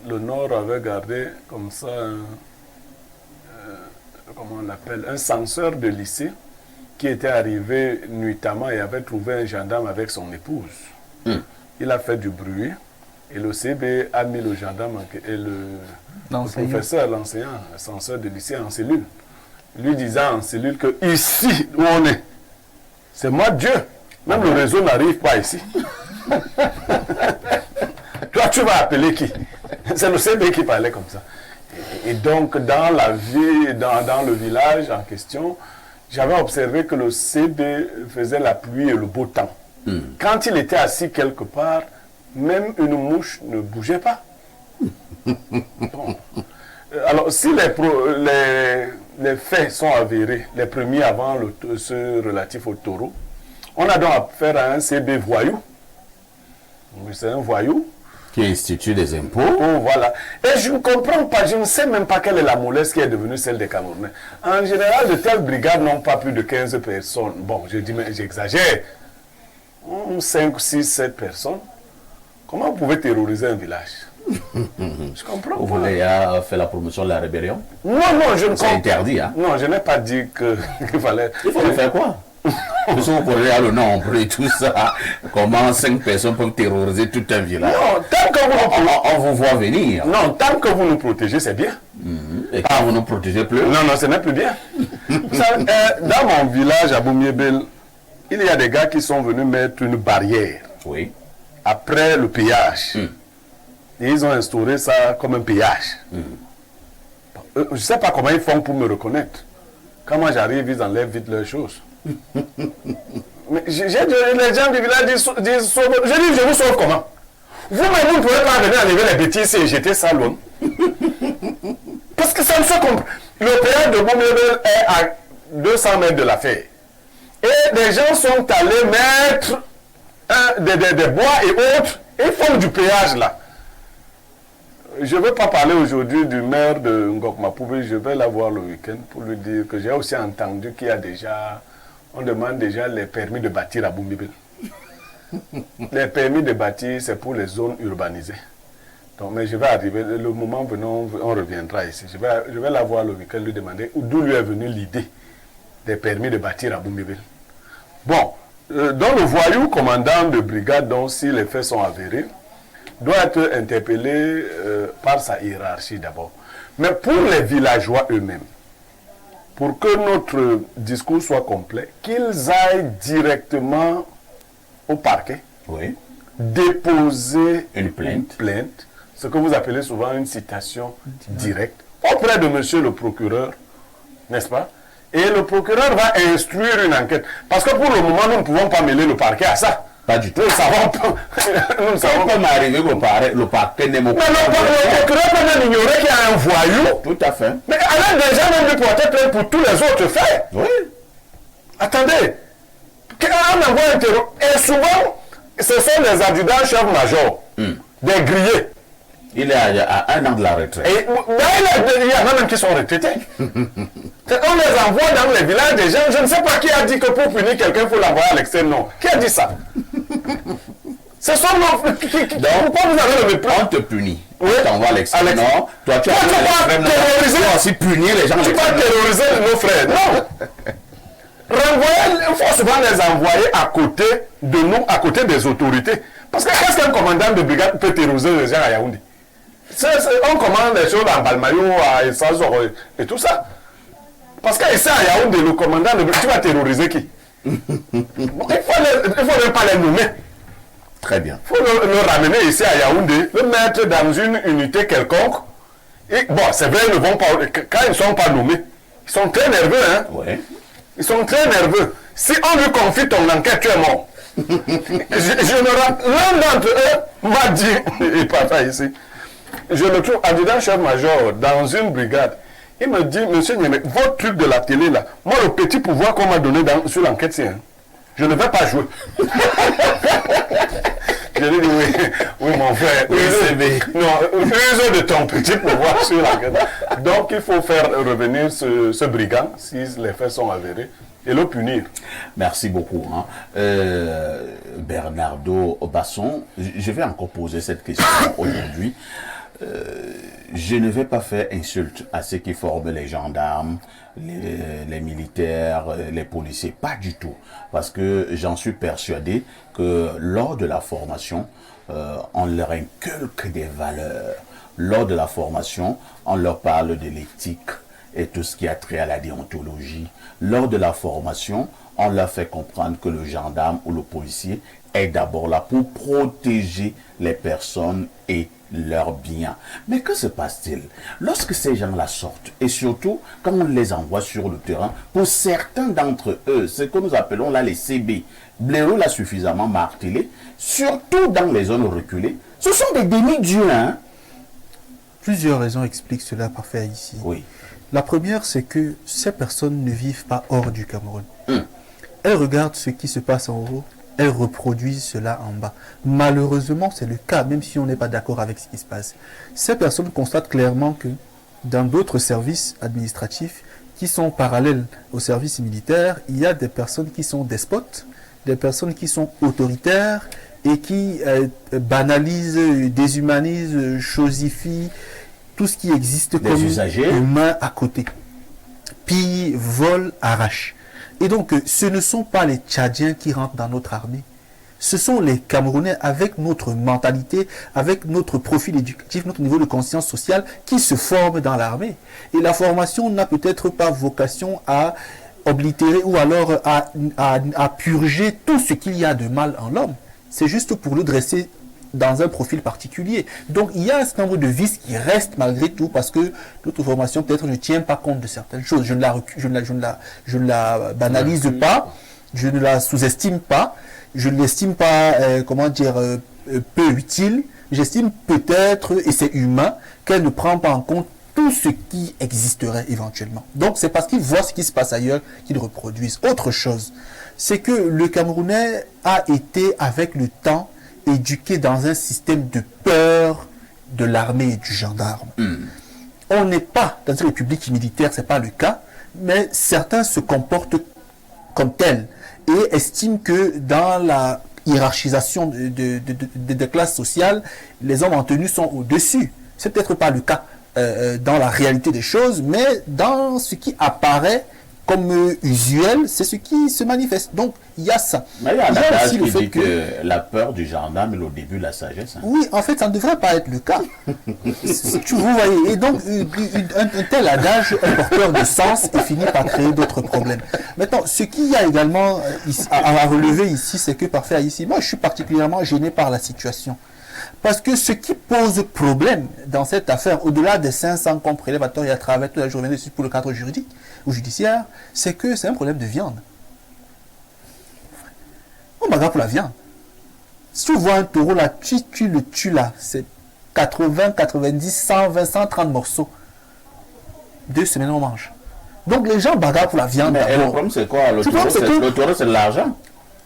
le nord avait gardé comme ça, comment on l'appelle, un censeur de lycée qui était arrivé nuitamment et avait trouvé un gendarme avec son épouse. Il a fait du bruit et le CB a mis le gendarme et le professeur, l'enseignant, le censeur de lycée en cellule, lui disant en cellule que ici où on est, c'est moi Dieu. Même le réseau n'arrive pas ici. Toi, tu vas appeler qui? C'est le CB qui parlait comme ça. Et donc, dans la vie, dans le village en question, j'avais observé que le CB faisait la pluie et le beau temps. Quand il était assis quelque part, même une mouche ne bougeait pas. Bon. Alors, si les faits sont avérés, les premiers avant ceux relatifs au taureau, on a donc affaire à un CB voyou. C'est un voyou. Qui institue des impôts. Oh, voilà. Et je ne comprends pas, je ne sais même pas quelle est la mollesse qui est devenue celle des Camerounais. En général, de telles brigades n'ont pas plus de 15 personnes. Bon, je dis, mais j'exagère. 5, 6, 7 personnes. Comment vous pouvez terroriser un village? Je comprends pas. Vous voulez faire la promotion de la rébellion? Non, non, je ne comprends pas. C'est interdit, hein? Non, je n'ai pas dit qu'il fallait... Il faut le faire quoi? Parce que vous connaissez le nombre et tout ça. Comment 5 personnes peuvent terroriser tout un village? Non, tant que on vous voit venir. Non, tant que vous nous protégez, c'est bien. Et quand vous ne protégez plus? Non, non, ce n'est plus bien. Dans mon village à Boumiébel, il y a des gars qui sont venus mettre une barrière. Oui. Après le péage. Et ils ont instauré ça comme un péage. Je ne sais pas comment ils font pour me reconnaître. Quand moi j'arrive, ils enlèvent vite leurs choses. Mais les gens du village disent sauve. Je dis, je vous sauve comment? Vous-même, vous ne pouvez pas venir enlever les bêtises et jeter ça loin. Parce que ça ne se comprend. Le péage de Boumiébel est à 200 mètres de l'affaire. Et des gens sont allés mettre des bois et autres et font du péage là. Je ne veux pas parler aujourd'hui du maire de Ngok-Mapoubé, je vais la voir le week-end pour lui dire que j'ai aussi entendu qu'il y a déjà, on demande déjà les permis de bâtir à Boumiébel. Les permis de bâtir, c'est pour les zones urbanisées. Donc, mais je vais arriver, le moment venant, on reviendra ici. Je vais la voir le week-end, lui demander d'où lui est venue l'idée des permis de bâtir à Boumiébel. Bon, dans le voyou commandant de brigade, dont si les faits sont avérés, doit être interpellé par sa hiérarchie d'abord. Mais pour les villageois eux-mêmes, pour que notre discours soit complet, qu'ils aillent directement au parquet, Oui. déposer Une plainte. Ce que vous appelez souvent une citation directe, auprès de monsieur le procureur, n'est-ce pas? Et le procureur va instruire une enquête. Parce que pour le moment, nous ne pouvons pas mêler le parquet à ça. Pas du tout. Nous ne savons pas. Nous ne Ça savons peut pas. m'arriver le parquet n'est mon Mais le procureur peut même ignorer qu'il y a un voyou. Tout à fait. Mais alors déjà même lui porter plainte pour tous les autres faits. Oui. Attendez. On envoie un terreau. Et souvent, ce sont des adjudants chefs-majors, des grillés. Il est à 1 an de la retraite. Et il y en a même qui sont retraités. On les envoie dans les villages des gens. Je ne sais pas qui a dit que pour punir quelqu'un, il faut l'envoyer à l'extérieur. Non. Qui a dit ça? Ce sont nos... Pourquoi vous avez le mépris? On te punit. Oui. On t'envoie à l'extrême. Non. Toi, tu vas terroriser. Tu vas aussi punir les gens. Tu vas terroriser nos frères. Non. il faut souvent les envoyer à côté de nous, à côté des autorités. Parce que qu'est-ce qu'un commandant de brigade peut terroriser les gens à Yaoundé? On commande des choses en Balmayo, à Essazor et tout ça. Parce qu'ici à Yaoundé, le commandant de brigade, tu vas terroriser qui? Il faut ne pas les nommer. Très bien. Il faut le ramener ici à Yaoundé, le mettre dans une unité quelconque. Et bon, c'est vrai, ils ne vont pas, quand ils ne sont pas nommés, ils sont très nerveux, hein? Ouais. Ils sont très nerveux. Si on lui confie ton enquête, tu es mort. L'un d'entre eux m'a dit, il partait ici, je le trouve adjudant chef-major dans une brigade. Il me dit, monsieur Niémé, votre truc de la télé là, moi le petit pouvoir qu'on m'a donné sur l'enquête, c'est je ne vais pas jouer. Je lui ai dit oui mon frère, use de ton petit pouvoir sur l'enquête. Donc il faut faire revenir ce brigand, si les faits sont avérés, et le punir. Merci beaucoup. Hein. Bernardo Basson, je vais encore poser cette question aujourd'hui. Je ne vais pas faire insulte à ceux qui forment les gendarmes, les militaires, les policiers, pas du tout. Parce que j'en suis persuadé que lors de la formation, on leur inculque des valeurs. Lors de la formation, on leur parle de l'éthique et tout ce qui a trait à la déontologie. Lors de la formation, on leur fait comprendre que le gendarme ou le policier est d'abord là pour protéger les personnes et leurs biens. Mais que se passe-t-il lorsque ces gens-là sortent et surtout quand on les envoie sur le terrain? Pour certains d'entre eux, ce que nous appelons là les CB, Blaireau l'a suffisamment martelé, surtout dans les zones reculées, ce sont des demi-dieux. Hein? Plusieurs raisons expliquent cela parfait ici. Oui. La première, c'est que ces personnes ne vivent pas hors du Cameroun. Elles regardent ce qui se passe en haut, elles reproduisent cela en bas. Malheureusement, c'est le cas, même si on n'est pas d'accord avec ce qui se passe. Ces personnes constatent clairement que dans d'autres services administratifs qui sont parallèles aux services militaires, il y a des personnes qui sont despotes, des personnes qui sont autoritaires et qui banalisent, déshumanisent, chosifient tout ce qui existe des comme usagers, humain à côté. Pillent, volent, arrachent. Et donc, ce ne sont pas les Tchadiens qui rentrent dans notre armée. Ce sont les Camerounais avec notre mentalité, avec notre profil éducatif, notre niveau de conscience sociale qui se forment dans l'armée. Et la formation n'a peut-être pas vocation à oblitérer ou alors à purger tout ce qu'il y a de mal en l'homme. C'est juste pour le dresser dans un profil particulier. Donc il y a un certain nombre de vices qui restent malgré tout parce que notre formation peut-être ne tient pas compte de certaines choses. Je ne la banalise pas, je ne la sous-estime pas, je ne l'estime pas, peu utile. J'estime peut-être, et c'est humain, qu'elle ne prend pas en compte tout ce qui existerait éventuellement. Donc c'est parce qu'ils voient ce qui se passe ailleurs qu'ils reproduisent. Autre chose, c'est que le Camerounais a été avec le temps éduqué dans un système de peur de l'armée et du gendarme. On n'est pas dans une république militaire, ce n'est pas le cas, mais certains se comportent comme tels et estiment que dans la hiérarchisation des classes sociales, les hommes en tenue sont au-dessus. C'est peut-être pas le cas dans la réalité des choses, mais dans ce qui apparaît comme usuel, c'est ce qui se manifeste. Donc, il y a ça. Mais il y a un adage qui dit que la peur du gendarme est au début de la sagesse. Hein. Oui, en fait, ça ne devrait pas être le cas. Vous voyez, et donc, un tel adage est porteur de sens et finit par créer d'autres problèmes. Maintenant, ce qu'il y a également à relever ici, c'est que parfait ici, moi, je suis particulièrement gêné par la situation. Parce que ce qui pose problème dans cette affaire, au-delà des 500 qu'on prélève à tort et à travers toute la journée pour le cadre juridique ou judiciaire, c'est que c'est un problème de viande. On bagarre pour la viande. Si tu vois un taureau là, tu le tues là, c'est 80, 90, 120, 130 morceaux. 2 semaines on mange. Donc les gens bagarrent pour la viande. Mais le problème c'est quoi? Le taureau c'est de l'argent.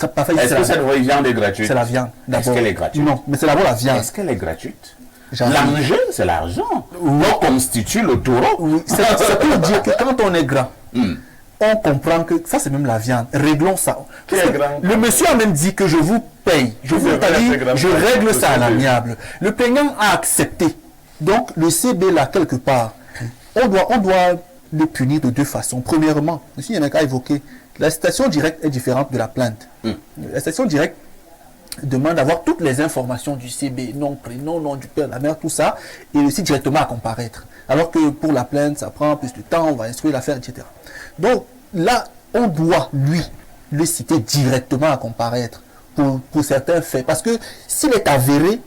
Est-ce que cette viande est gratuite? C'est la viande. Est-ce qu'elle est gratuite? Non, mais c'est d'abord la viande. Est-ce qu'elle est gratuite? L'enjeu, c'est l'argent. On constitue le taureau. Oui, c'est pour dire que quand on est grand, on comprend que ça c'est même la viande. Réglons ça. Le monsieur a même dit que je vous paye. Je règle ça à l'amiable. Le plaignant a accepté. Donc le CB là quelque part, on doit le punir de 2 façons. Premièrement, M. Yameka a évoqué La citation directe est différente de la plainte. La citation directe demande d'avoir toutes les informations du CB, nom, prénom, nom du père, la mère, tout ça, et aussi directement à comparaître. Alors que pour la plainte, ça prend plus de temps, on va instruire l'affaire, etc. Donc là, on doit, lui, le citer directement à comparaître pour certains faits. Parce que s'il est avéré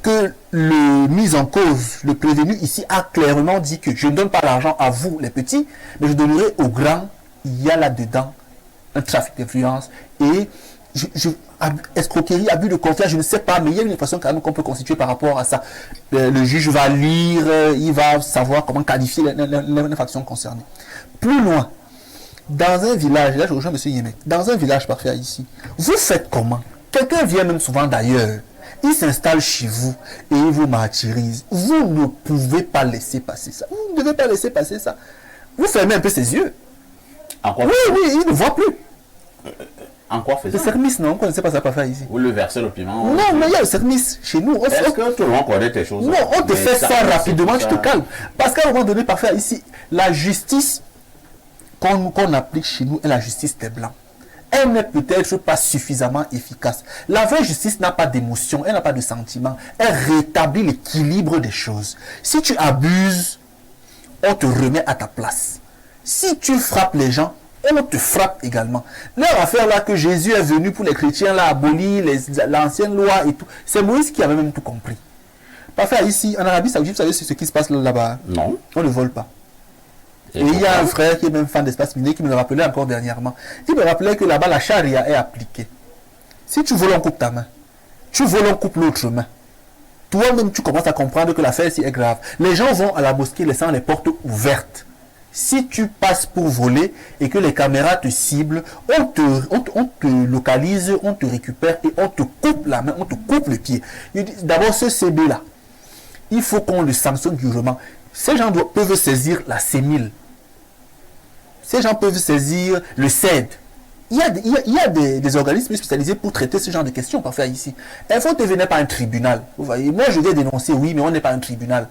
que le mis en cause, le prévenu ici, a clairement dit que je ne donne pas l'argent à vous, les petits, mais je donnerai aux grands, il y a là-dedans un trafic d'influence et escroquerie, abus de confiance, je ne sais pas, mais il y a une façon quand même qu'on peut constituer par rapport à ça. Le juge va lire, il va savoir comment qualifier l'infraction concernée. Plus loin, dans un village, là je rejoins M. Yemek, dans un village parfait ici, vous faites comment? Quelqu'un vient même souvent d'ailleurs, il s'installe chez vous et il vous martyrise. Vous ne pouvez pas laisser passer ça. Vous ne devez pas laisser passer ça. Vous fermez un peu ses yeux. En quoi Oui, il ne voit plus. En quoi faisait Le service, non, on ne connaissait pas ça pas faire ici. Vous le versez le piment. Non, mais il y a le service chez nous. Est-ce que tout le monde connaît tes choses? Non, on te fait ça rapidement, tu te calmes. Parce qu'à un moment donné, parfois ici, la justice qu'on applique chez nous est la justice des Blancs. Elle n'est peut-être pas suffisamment efficace. La vraie justice n'a pas d'émotion, elle n'a pas de sentiment. Elle rétablit l'équilibre des choses. Si tu abuses, on te remet à ta place. Si tu frappes les gens, on te frappe également. Leur affaire là que Jésus est venu pour les chrétiens, là, abolir l'ancienne loi et tout. C'est Moïse qui avait même tout compris. Parfois ici, en Arabie Saoudite, vous savez ce qui se passe là-bas? Non. On ne vole pas. Et il y a un frère qui est même fan d'espace miné qui me le rappelait encore dernièrement. Il me rappelait que là-bas, la charia est appliquée. Si tu voles, on coupe ta main. Tu voles, on coupe l'autre main. Toi-même, tu commences à comprendre que l'affaire ici est grave. Les gens vont à la mosquée laissant les portes ouvertes. Si tu passes pour voler et que les caméras te ciblent, on te localise, on te récupère et on te coupe la main, on te coupe le pied. D'abord, ce CB-là, il faut qu'on le sanctionne durement. Ces gens peuvent saisir la CEMIL. Ces gens peuvent saisir le CED. Il y a des organismes spécialisés pour traiter ce genre de questions, parfois ici. InfoTV n'est pas un tribunal. Vous voyez, moi je vais dénoncer, oui, mais on n'est pas un tribunal.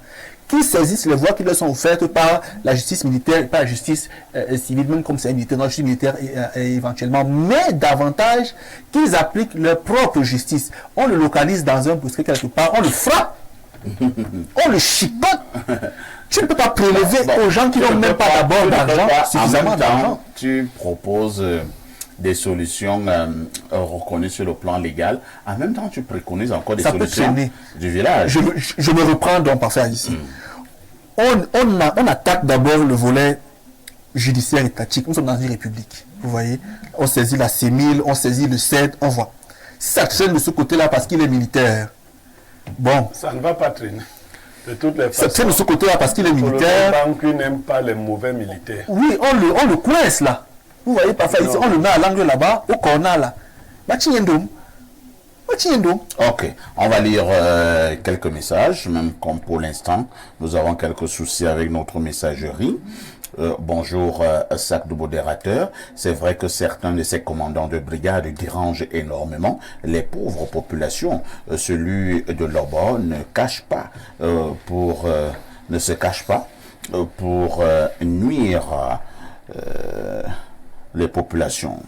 Qu'ils saisissent les voies qui leur sont offertes par la justice militaire et par la justice civile, même comme c'est un militaire, la justice militaire éventuellement, mais davantage qu'ils appliquent leur propre justice. On le localise dans un bosquet quelque part, on le frappe, on le chicote. Tu ne peux pas prélever aux gens qui n'ont même pas d'abord d'argent, suffisamment d'argent. Tu proposes des solutions reconnues sur le plan légal. En même temps, tu préconises encore des solutions du village. Je me reprends donc par faire ici. On attaque d'abord le volet judiciaire étatique. Nous sommes dans une république. Vous voyez, on saisit la CEMIL, on saisit le CED, on voit. Si ça traîne de ce côté-là parce qu'il est militaire, bon. Ça ne va pas traîner. De toutes les façons. Ça traîne de ce côté-là parce qu'il est militaire. Le banque n'aime pas les mauvais militaires. Oui, on le coince là. Vous voyez, parfois ici, on le met à l'angle là-bas, au corner là. Ok, on va lire quelques messages, même comme pour l'instant, nous avons quelques soucis avec notre messagerie. Bonjour, sac de modérateur. C'est vrai que certains de ces commandants de brigade dérangent énormément les pauvres populations. Celui de Lobo ne se cache pas pour nuire les populations.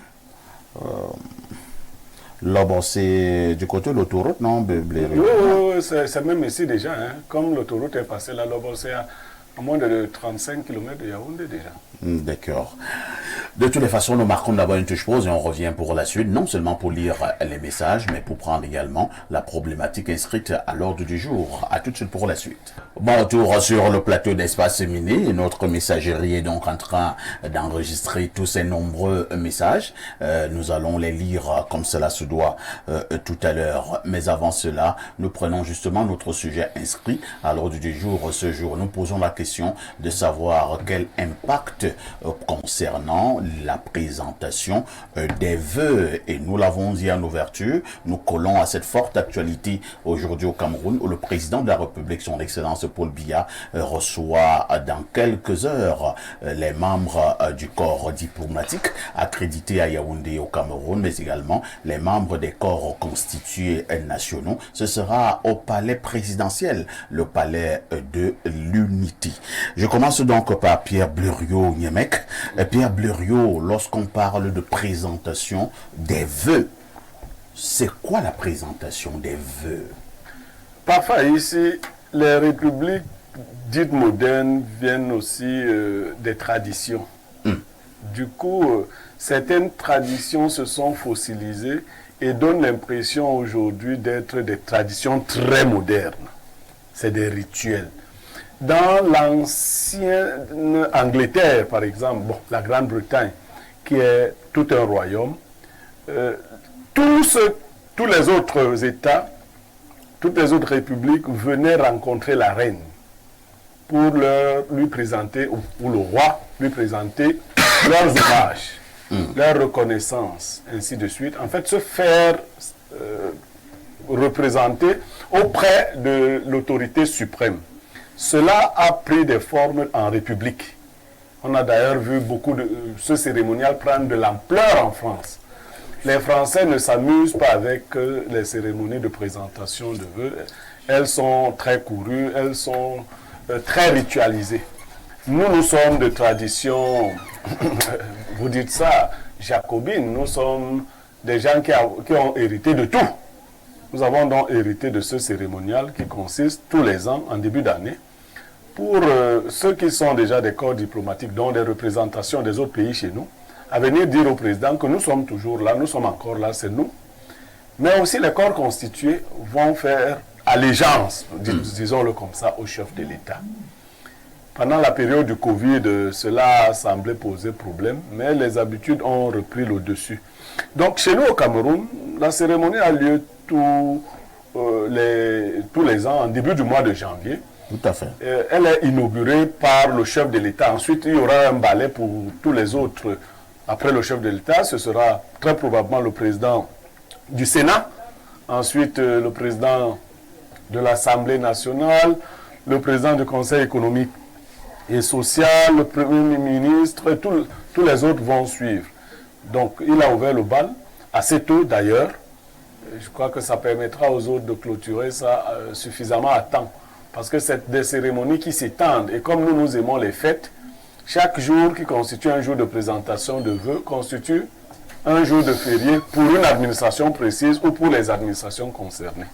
Lobo, c'est du côté de l'autoroute, non? Oui, c'est même ici déjà. Hein. Comme l'autoroute est passée là, Lobo, c'est à moins de 35 km de Yaoundé déjà. D'accord. De toutes les façons, nous marquons d'abord une touche pause et on revient pour la suite, non seulement pour lire les messages, mais pour prendre également la problématique inscrite à l'ordre du jour. À tout de suite pour la suite. Bon retour sur le plateau d'Espace Miné. Notre messagerie est donc en train d'enregistrer tous ces nombreux messages. Nous allons les lire comme cela se doit tout à l'heure. Mais avant cela, nous prenons justement notre sujet inscrit à l'ordre du jour ce jour. Nous posons la question de savoir quel impact concernant la présentation des vœux. Et nous l'avons dit en ouverture, nous collons à cette forte actualité aujourd'hui au Cameroun où le président de la République, son Excellence Paul Biya, reçoit dans quelques heures les membres du corps diplomatique accrédité à Yaoundé au Cameroun, mais également les membres des corps constitués nationaux. Ce sera au palais présidentiel, le palais de l'unité. Je commence donc par Pierre Blériot-Niemek. Pierre Blériot Blériot, lorsqu'on parle de présentation des vœux, c'est quoi la présentation des vœux? Parfois ici, les républiques dites modernes viennent aussi des traditions. Du coup, certaines traditions se sont fossilisées et donnent l'impression aujourd'hui d'être des traditions très modernes. C'est des rituels. Dans l'ancienne Angleterre, par exemple, bon, la Grande-Bretagne, qui est tout un royaume, tous les autres États, toutes les autres républiques venaient rencontrer la reine pour lui présenter, ou le roi lui présenter leurs hommages, leur reconnaissance, ainsi de suite. En fait, se faire représenter auprès de l'autorité suprême. Cela a pris des formes en république. On a d'ailleurs vu beaucoup de ce cérémonial prendre de l'ampleur en France. Les Français ne s'amusent pas avec les cérémonies de présentation de vœux. Elles sont très courues, elles sont très ritualisées. Nous sommes de tradition, vous dites ça, jacobine. Nous sommes des gens qui ont hérité de tout. Nous avons donc hérité de ce cérémonial qui consiste tous les ans, en début d'année, pour ceux qui sont déjà des corps diplomatiques, dont des représentations des autres pays chez nous, à venir dire au président que nous sommes toujours là, nous sommes encore là, c'est nous. Mais aussi les corps constitués vont faire allégeance, disons-le comme ça, au chef de l'État. Pendant la période du Covid, cela a semblé poser problème, mais les habitudes ont repris le dessus. Donc chez nous au Cameroun, la cérémonie a lieu tous les ans, en début du mois de janvier. Tout à fait. Elle est inaugurée par le chef de l'État. Ensuite, il y aura un ballet pour tous les autres. Après le chef de l'État, ce sera très probablement le président du Sénat. Ensuite, le président de l'Assemblée nationale, le président du Conseil économique et social, le Premier ministre, tous les autres vont suivre. Donc, il a ouvert le bal assez tôt d'ailleurs. Je crois que ça permettra aux autres de clôturer ça suffisamment à temps. Parce que c'est des cérémonies qui s'étendent. Et comme nous aimons les fêtes, chaque jour qui constitue un jour de présentation de vœux constitue un jour de férié pour une administration précise ou pour les administrations concernées.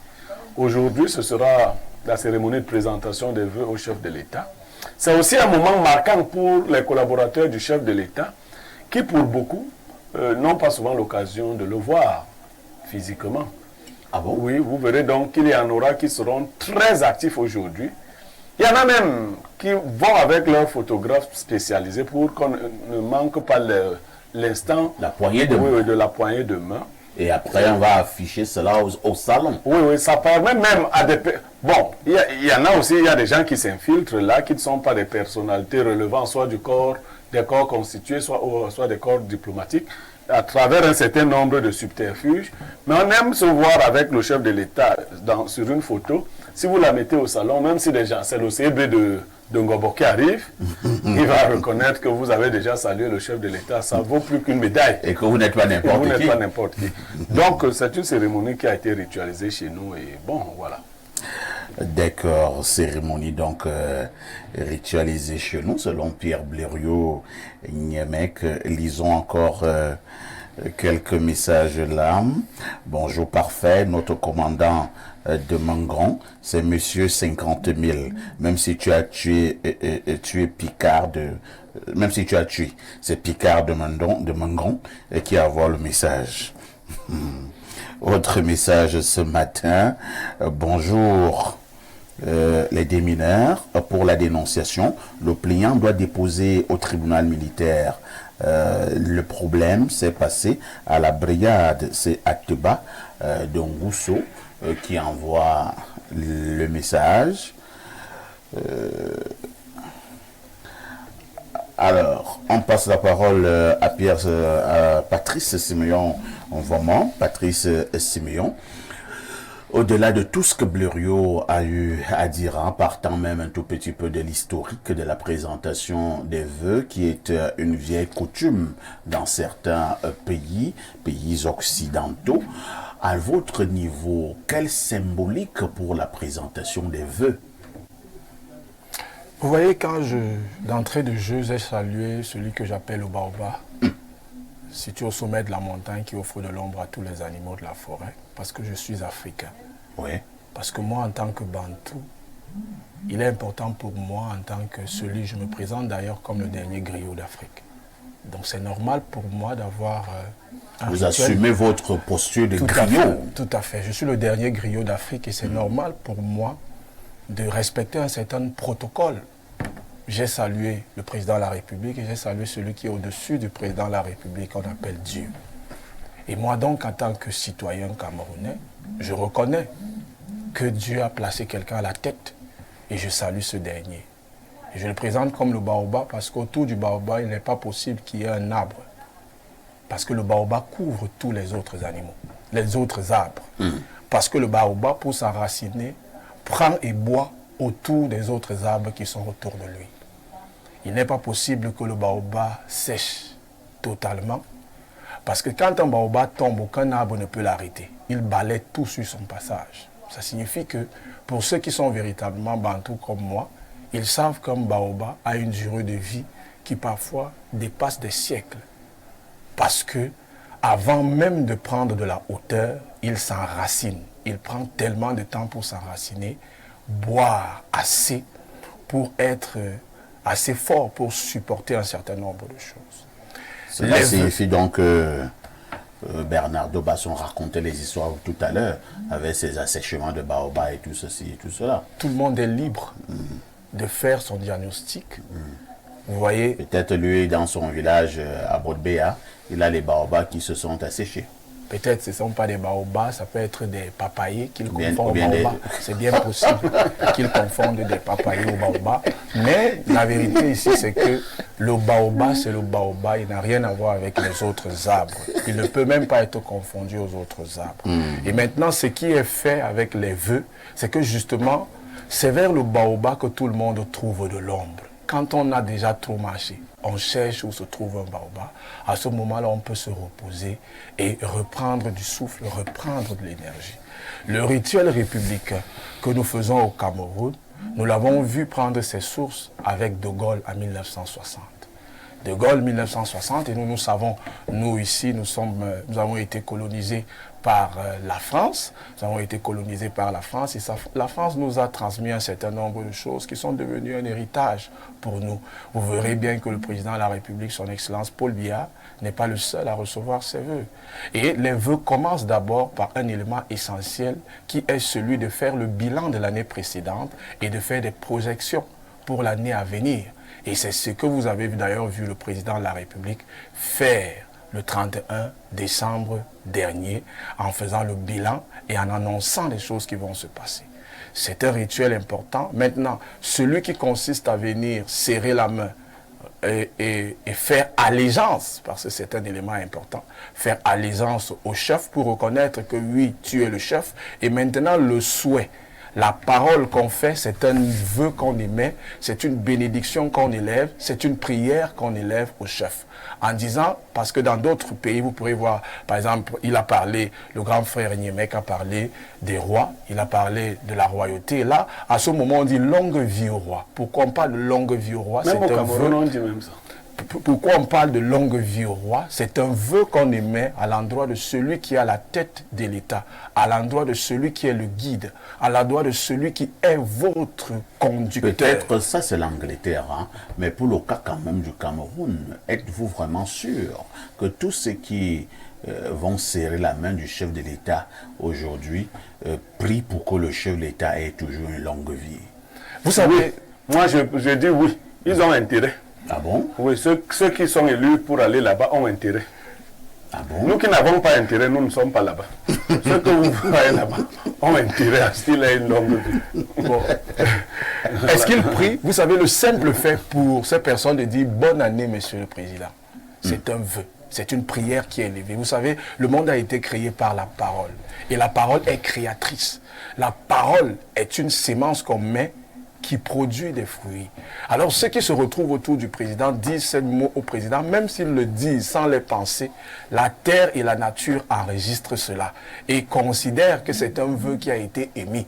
Aujourd'hui, ce sera la cérémonie de présentation des vœux au chef de l'État. C'est aussi un moment marquant pour les collaborateurs du chef de l'État qui, pour beaucoup, n'ont pas souvent l'occasion de le voir physiquement. Ah bon? Oui, vous verrez donc qu'il y en aura qui seront très actifs aujourd'hui. Il y en a même qui vont avec leur photographe spécialisé pour qu'on ne manque pas l'instant. La poignée de main. Oui, de la poignée de main. Et après, on va afficher cela au salon. Oui, ça permet même à des... Bon, il y en a aussi, il y a des gens qui s'infiltrent là, qui ne sont pas des personnalités relevant soit des corps constitués, soit des corps diplomatiques, à travers un certain nombre de subterfuges. Mais on aime se voir avec le chef de l'État sur une photo. Si vous la mettez au salon, même si c'est le CB de Ngobo qui arrive, il va reconnaître que vous avez déjà salué le chef de l'État. Ça vaut plus qu'une médaille. Et que vous n'êtes pas n'importe qui. Vous n'êtes pas n'importe qui. Donc, c'est une cérémonie qui a été ritualisée chez nous. Et bon, voilà. D'accord, cérémonie donc ritualisée chez nous, selon Pierre Blériot Niemek. Lisons encore quelques messages là. Bonjour, parfait. Notre commandant de Mangon, c'est monsieur 50 000. Même si tu as tué, Picard même si tu as tué, c'est Picard de Mangon qui envoie le message. Autre message ce matin. Bonjour. Les démineurs, pour la dénonciation, le plaignant doit déposer au tribunal militaire. Le problème s'est passé à la brigade, c'est Ateba de Ngousso qui envoie le message. Alors, on passe la parole à Patrice Siméon, Patrice Siméon. Au-delà de tout ce que Blériot a eu à dire, en partant même un tout petit peu de l'historique de la présentation des vœux, qui est une vieille coutume dans certains pays occidentaux, à votre niveau, quelle symbolique pour la présentation des vœux? Vous voyez, quand d'entrée de jeu, j'ai salué celui que j'appelle le Baoba, situé au sommet de la montagne qui offre de l'ombre à tous les animaux de la forêt, parce que je suis africain. Oui. Parce que moi, en tant que Bantou, il est important pour moi, en tant que celui, je me présente d'ailleurs comme le dernier griot d'Afrique. Donc c'est normal pour moi d'avoir un Vous rituel. assumez votre posture de griot. Tout à fait. Je suis le dernier griot d'Afrique et c'est normal pour moi de respecter un certain protocole. J'ai salué le président de la République et j'ai salué celui qui est au-dessus du président de la République, qu'on appelle Dieu. Et moi donc, en tant que citoyen camerounais, je reconnais que Dieu a placé quelqu'un à la tête et je salue ce dernier. Et je le présente comme le baobab parce qu'autour du baobab, il n'est pas possible qu'il y ait un arbre. Parce que le baobab couvre tous les autres animaux, les autres arbres. Parce que le baobab, pour s'enraciner, prend et boit autour des autres arbres qui sont autour de lui. Il n'est pas possible que le baobab sèche totalement. Parce que quand un baobab tombe, aucun arbre ne peut l'arrêter. Il balaie tout sur son passage. Ça signifie que pour ceux qui sont véritablement bantous comme moi, ils savent qu'un baobab a une durée de vie qui parfois dépasse des siècles. Parce que avant même de prendre de la hauteur, il s'enracine. Il prend tellement de temps pour s'enraciner, boire assez pour être assez fort pour supporter un certain nombre de choses. Cela signifie donc que Bernardo Basson racontait les histoires tout à l'heure avec ses assèchements de baobab et tout ceci et tout cela. Tout le monde est libre de faire son diagnostic. Vous voyez, Peut-être lui, dans son village à Bodbea, il a les baobabs qui se sont asséchés. peut-être ce ne sont pas des baobabs, ça peut être des papayers qu'il confond ou au bien baobab. C'est bien possible qu'il confonde des papayers au baobab. Mais la vérité ici, c'est que le baobab, c'est le baobab. Il n'a rien à voir avec les autres arbres. Il ne peut même pas être confondu aux autres arbres. Et maintenant, ce qui est fait avec les vœux, c'est que justement, c'est vers le baobab que tout le monde trouve de l'ombre. Quand on a déjà trop marché, on cherche où se trouve un baobab. À ce moment-là, on peut se reposer et reprendre du souffle, reprendre de l'énergie. Le rituel républicain que nous faisons au Cameroun, nous l'avons vu prendre ses sources avec De Gaulle en 1960. De Gaulle 1960, et nous savons, nous ici, nous avons été colonisés par la France, nous avons été colonisés par la France, et la France nous a transmis un certain nombre de choses qui sont devenues un héritage pour nous. Vous verrez bien que le président de la République, son Excellence Paul Biya, n'est pas le seul à recevoir ses vœux. Et les vœux commencent d'abord par un élément essentiel qui est celui de faire le bilan de l'année précédente et de faire des projections pour l'année à venir. Et c'est ce que vous avez d'ailleurs vu le président de la République faire le 31 décembre dernier en faisant le bilan et en annonçant les choses qui vont se passer. C'est un rituel important. Maintenant, celui qui consiste à venir serrer la main et faire allégeance, parce que c'est un élément important, faire allégeance au chef pour reconnaître que oui, tu es le chef, et maintenant le souhait. La parole qu'on fait, c'est un vœu qu'on émet, c'est une bénédiction qu'on élève, c'est une prière qu'on élève au chef. En disant, parce que dans d'autres pays, vous pourrez voir, par exemple, il a parlé, le grand frère Niemek a parlé des rois, il a parlé de la royauté. Et là, à ce moment, on dit longue vie au roi. Pourquoi on parle de longue vie au roi? Même au Cameroun, on dit même ça. Pourquoi on parle de longue vie au roi? C'est un vœu qu'on émet à l'endroit de celui qui est à la tête de l'État, à l'endroit de celui qui est le guide, à l'endroit de celui qui est votre conducteur. Peut-être ça c'est l'Angleterre, hein? Mais pour le cas quand même du Cameroun, êtes-vous vraiment sûr que tous ceux qui vont serrer la main du chef de l'État aujourd'hui prient pour que le chef de l'État ait toujours une longue vie? Vous savez, Oui, moi je dis oui, ils ont intérêt. Ah bon? Oui, ceux qui sont élus pour aller là-bas ont intérêt. Ah bon? Nous qui n'avons pas intérêt, nous ne sommes pas là-bas. Ceux que vous voyez là-bas ont intérêt à ce qu'il ait une longue vie. bon. Est-ce qu'il prie? Vous savez, le simple fait pour ces personnes de dire « Bonne année, Monsieur le Président », c'est un vœu. C'est une prière qui est élevée. Vous savez, le monde a été créé par la parole. Et la parole est créatrice. La parole est une sémence qu'on met qui produit des fruits. Alors ceux qui se retrouvent autour du président disent ces mots au président, même s'ils le disent sans les penser, la terre et la nature enregistrent cela et considèrent que c'est un vœu qui a été émis.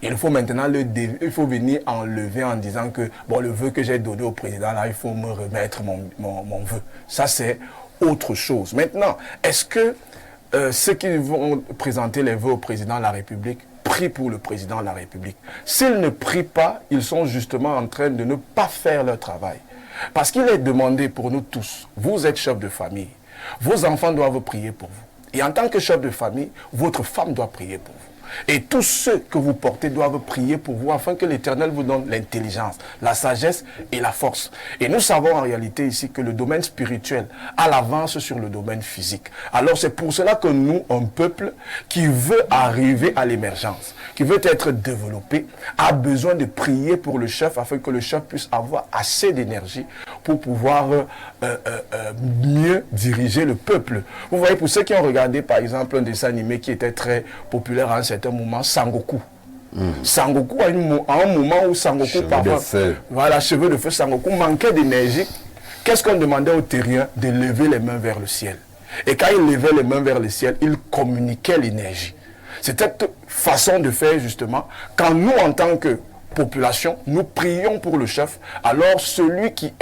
Il faut maintenant il faut venir enlever en disant que bon, le vœu que j'ai donné au président, là, il faut me remettre mon vœu. Ça, c'est autre chose. Maintenant, est-ce que ceux qui vont présenter les vœux au président de la République prient pour le président de la République? S'ils ne prient pas, ils sont justement en train de ne pas faire leur travail. Parce qu'il est demandé pour nous tous, vous êtes chef de famille, vos enfants doivent prier pour vous. Et en tant que chef de famille, votre femme doit prier pour vous. Et tous ceux que vous portez doivent prier pour vous afin que l'Éternel vous donne l'intelligence, la sagesse et la force. Et nous savons en réalité ici que le domaine spirituel a l'avance sur le domaine physique. Alors c'est pour cela que nous, un peuple qui veut arriver à l'émergence, qui veut être développé, a besoin de prier pour le chef afin que le chef puisse avoir assez d'énergie pour pouvoir mieux diriger le peuple. Vous voyez, pour ceux qui ont regardé par exemple un dessin animé qui était très populaire à un certain moment, Sangoku. Sangoku, à un moment où Sangoku, voilà, cheveux de feu, Sangoku manquait d'énergie. Qu'est-ce qu'on demandait aux terriens? De lever les mains vers le ciel. Et quand il levait les mains vers le ciel, il communiquait l'énergie. C'est cette façon de faire justement, quand nous en tant que population, nous prions pour le chef, alors celui qui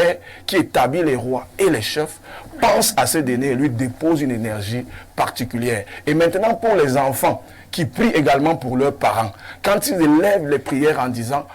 établit les rois et les chefs pense à se donner et lui dépose une énergie particulière. Et maintenant pour les enfants qui prient également pour leurs parents, quand ils élèvent les prières en disant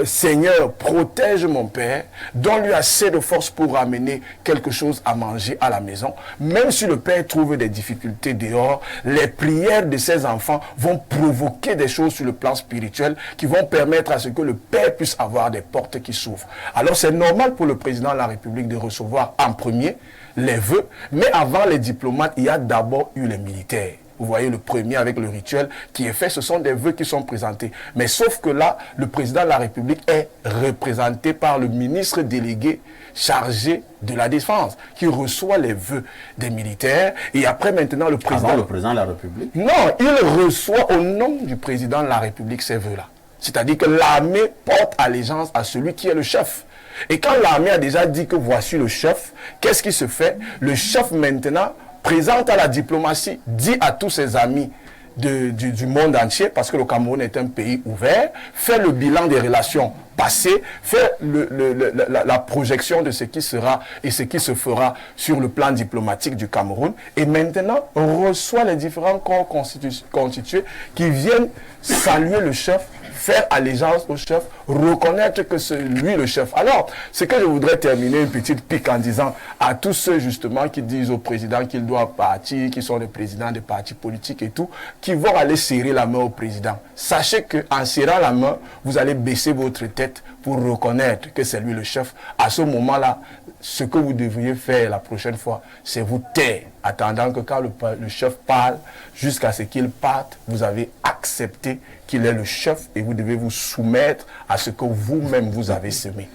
Seigneur, protège mon père, donne-lui assez de force pour amener quelque chose à manger à la maison. Même si le père trouve des difficultés dehors, les prières de ses enfants vont provoquer des choses sur le plan spirituel qui vont permettre à ce que le père puisse avoir des portes qui s'ouvrent. Alors c'est normal pour le président de la République de recevoir en premier les vœux, mais avant les diplomates, il y a d'abord eu les militaires. Vous voyez le premier avec le rituel qui est fait, ce sont des vœux qui sont présentés. Mais sauf que là, le président de la République est représenté par le ministre délégué chargé de la défense, qui reçoit les vœux des militaires. Et après maintenant le président... Avant le président de la République? Non, il reçoit au nom du président de la République ces vœux-là. C'est-à-dire que l'armée porte allégeance à celui qui est le chef. Et quand l'armée a déjà dit que voici le chef, qu'est-ce qui se fait? Le chef maintenant présente à la diplomatie, dit à tous ses amis du monde entier, parce que le Cameroun est un pays ouvert, fait le bilan des relations passées, fait la projection de ce qui sera et ce qui se fera sur le plan diplomatique du Cameroun, et maintenant reçoit les différents corps constitués qui viennent saluer le chef, faire allégeance au chef, reconnaître que c'est lui le chef. Alors, ce que je voudrais terminer une petite pique en disant à tous ceux justement qui disent au président qu'il doit partir, qui sont les présidents des partis politiques et tout, qui vont aller serrer la main au président. Sachez qu'en serrant la main, vous allez baisser votre tête pour reconnaître que c'est lui le chef. À ce moment-là, ce que vous devriez faire la prochaine fois, c'est vous taire, attendant que quand le chef parle, jusqu'à ce qu'il parte, vous avez accepté qu'il est le chef et vous devez vous soumettre à ce que vous-même vous avez semé.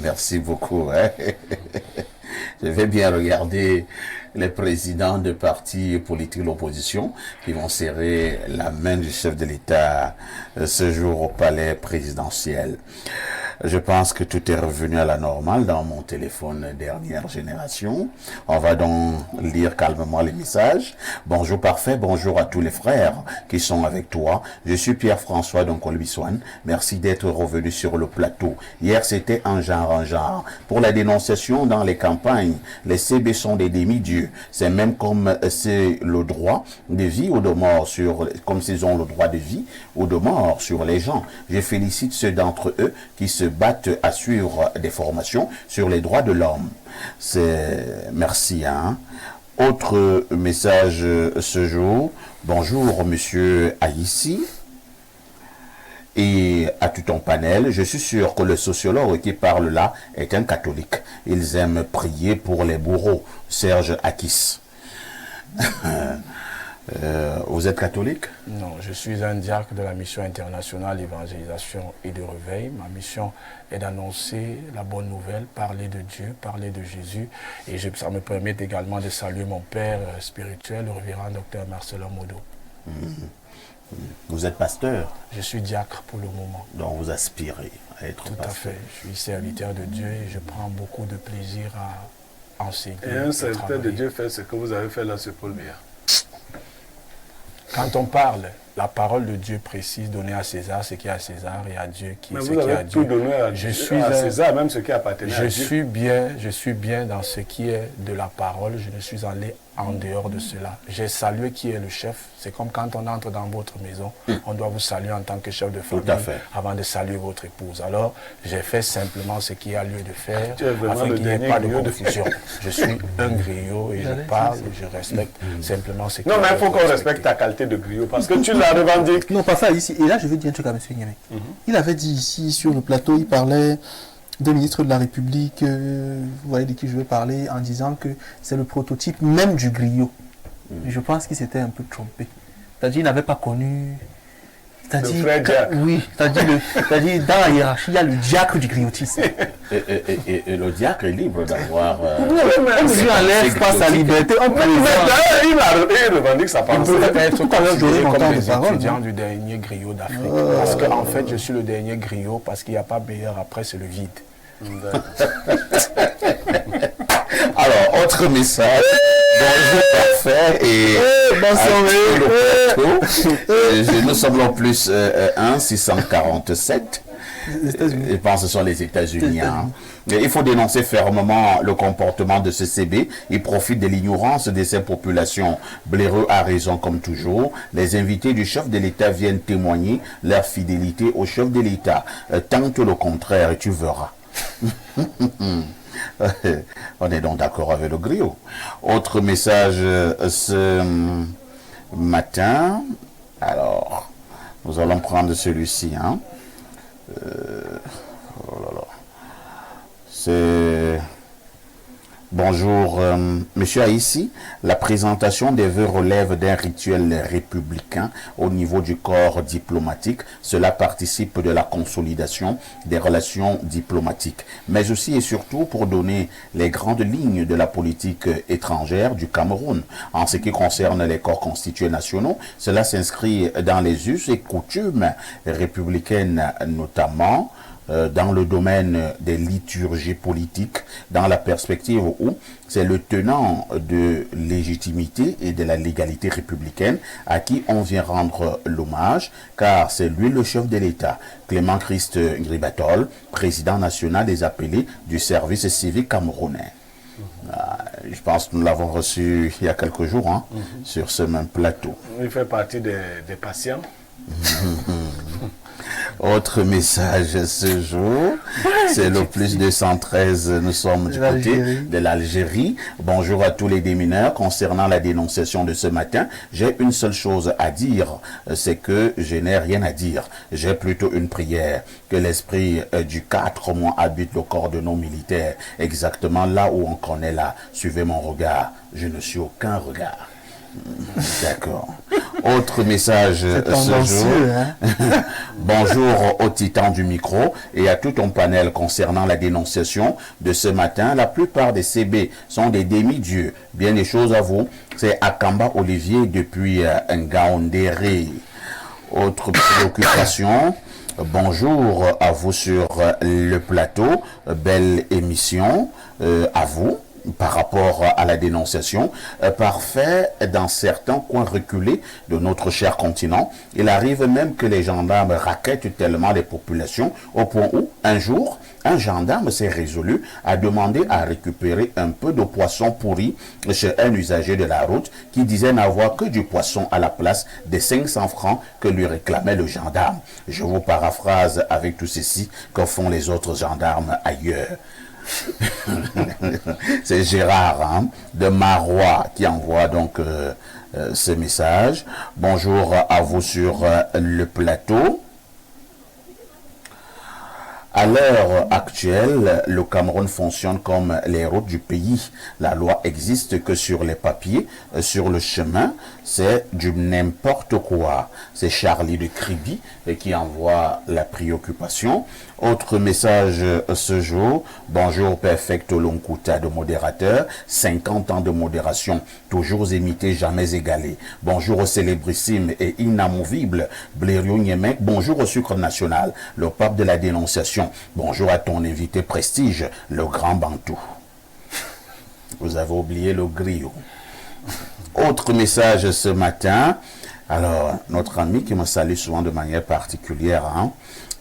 Merci beaucoup. Je vais bien regarder les présidents de partis politiques de l'opposition qui vont serrer la main du chef de l'État ce jour au palais présidentiel. Je pense que tout est revenu à la normale dans mon téléphone dernière génération. On va donc lire calmement les messages. Bonjour parfait, bonjour à tous les frères qui sont avec toi. Je suis Pierre-François Donkolbiswan. Merci d'être revenu sur le plateau. Hier, c'était un genre. Pour la dénonciation dans les campagnes, les CB sont des demi-dieux. C'est même comme c'est le droit de vie ou de mort comme s'ils ont le droit de vie ou de mort sur les gens. Je félicite ceux d'entre eux qui se battent à suivre des formations sur les droits de l'homme. Merci. Autre message ce jour. Bonjour monsieur Aïssi et à tout ton panel. Je suis sûr que le sociologue qui parle là est un catholique. Ils aiment prier pour les bourreaux. Serge Akis. Vous êtes catholique? Non, je suis un diacre de la mission internationale d'évangélisation et de réveil. Ma mission est d'annoncer la bonne nouvelle, parler de Dieu, parler de Jésus. Et ça me permet également de saluer mon père spirituel, le révérend docteur Marcelin Modo. Vous êtes pasteur? Je suis diacre pour le moment. Donc vous aspirez à être pasteur? Tout à fait. Je suis serviteur de Dieu et je prends beaucoup de plaisir à enseigner. Et un serviteur de Dieu fait ce que vous avez fait là, ce Paul Biya. Quand on parle la parole de Dieu précise, donner à César ce qui est à César et à Dieu Mais ce vous qui est à avez tout Dieu. donné à César, même ce qui appartenait à Dieu. Je suis bien dans ce qui est de la parole, je ne suis allé en dehors de cela. J'ai salué qui est le chef. C'est comme quand on entre dans votre maison, on doit vous saluer en tant que chef de famille avant de saluer votre épouse. Alors, j'ai fait simplement ce qu'il y a lieu de faire afin qu'il n'y ait pas de confusion. Je suis un griot et je parle et je respecte simplement ce qu'il y a. Non, mais il faut qu'on respecte ta qualité de griot parce que tu la revendiques. Non, pas ça ici. Et là, je veux dire un truc à M. Niamey. Il avait dit ici, sur le plateau, il parlait d'un ministre de la République, vous voyez de qui je veux parler, en disant que c'est le prototype même du griot. Je pense qu'il s'était un peu trompé. C'est-à-dire qu'il n'avait pas connu... C'est-à-dire, oui, c'est-à-dire dans la hiérarchie, il y a le diacre du griotisme. Et le diacre est libre d'avoir... on ne lui enlève pas sa liberté. Il revendique sa parole. Il peut être tout à l'heure, j'aurais comme entendu les des paroles, étudiants du dernier griot d'Afrique. Parce qu'en fait, je suis le dernier griot parce qu'il n'y a pas meilleur après, c'est le vide. Alors, autre message. Bonjour, parfait. Et nous sommes en plus 1 647. Je pense que ce sont les États-Unis. Hein. Il faut dénoncer fermement le comportement de ce CB. Il profite de l'ignorance de ces populations. Bléreux a raison comme toujours. Les invités du chef de l'État viennent témoigner leur fidélité au chef de l'État. Tente le contraire et tu verras. On est donc d'accord avec le griot. Autre message ce matin. Alors, nous allons prendre celui-ci. Hein. Oh là là. C'est... Bonjour, Monsieur Haïssi. La présentation des vœux relève d'un rituel républicain au niveau du corps diplomatique. Cela participe de la consolidation des relations diplomatiques, mais aussi et surtout pour donner les grandes lignes de la politique étrangère du Cameroun. En ce qui concerne les corps constitués nationaux, cela s'inscrit dans les us et coutumes républicaines, notamment dans le domaine des liturgies politiques, dans la perspective où c'est le tenant de légitimité et de la légalité républicaine à qui on vient rendre l'hommage, car c'est lui le chef de l'État. Clément Christ Ngribatol, président national des appelés du service civique camerounais. Je pense que nous l'avons reçu il y a quelques jours hein, sur ce même plateau. Il fait partie des patients. Autre message ce jour, c'est le plus 213, nous sommes du côté de l'Algérie. Bonjour à tous les démineurs. Concernant la dénonciation de ce matin, j'ai une seule chose à dire, c'est que je n'ai rien à dire. J'ai plutôt une prière, que l'esprit du 4 mois habite le corps de nos militaires, exactement là où on connaît là. Suivez mon regard, je ne suis aucun regard. D'accord. Autre message ce jour. Hein? Bonjour au titan du micro et à tout ton panel concernant la dénonciation de ce matin. La plupart des CB sont des demi-dieux. Bien des choses à vous. C'est Akamba Olivier depuis Ngaoundéré. Autre préoccupation. Bonjour à vous sur le plateau. Belle émission à vous. Par rapport à la dénonciation, parfait dans certains coins reculés de notre cher continent. Il arrive même que les gendarmes raquettent tellement les populations au point où, un jour, un gendarme s'est résolu à demander à récupérer un peu de poisson pourri chez un usager de la route qui disait n'avoir que du poisson à la place des 500 francs que lui réclamait le gendarme. Je vous paraphrase avec tout ceci que font les autres gendarmes ailleurs. C'est Gérard hein, de Marois qui envoie donc ce message. Bonjour à vous sur le plateau. À l'heure actuelle, le Cameroun fonctionne comme les routes du pays. La loi existe que sur les papiers, sur le chemin, c'est du n'importe quoi. C'est Charlie de Kribi qui envoie la préoccupation. Autre message ce jour. Bonjour Perfecto Lonkuta de modérateur. 50 ans de modération, toujours imité, jamais égalé. Bonjour au célébrissime et inamovible Blériot Niemek. Bonjour au sucre national, le pape de la dénonciation. Bonjour à ton invité prestige, le grand Bantou. Vous avez oublié le griot. Autre message ce matin. Alors, notre ami qui me salue souvent de manière particulière, hein,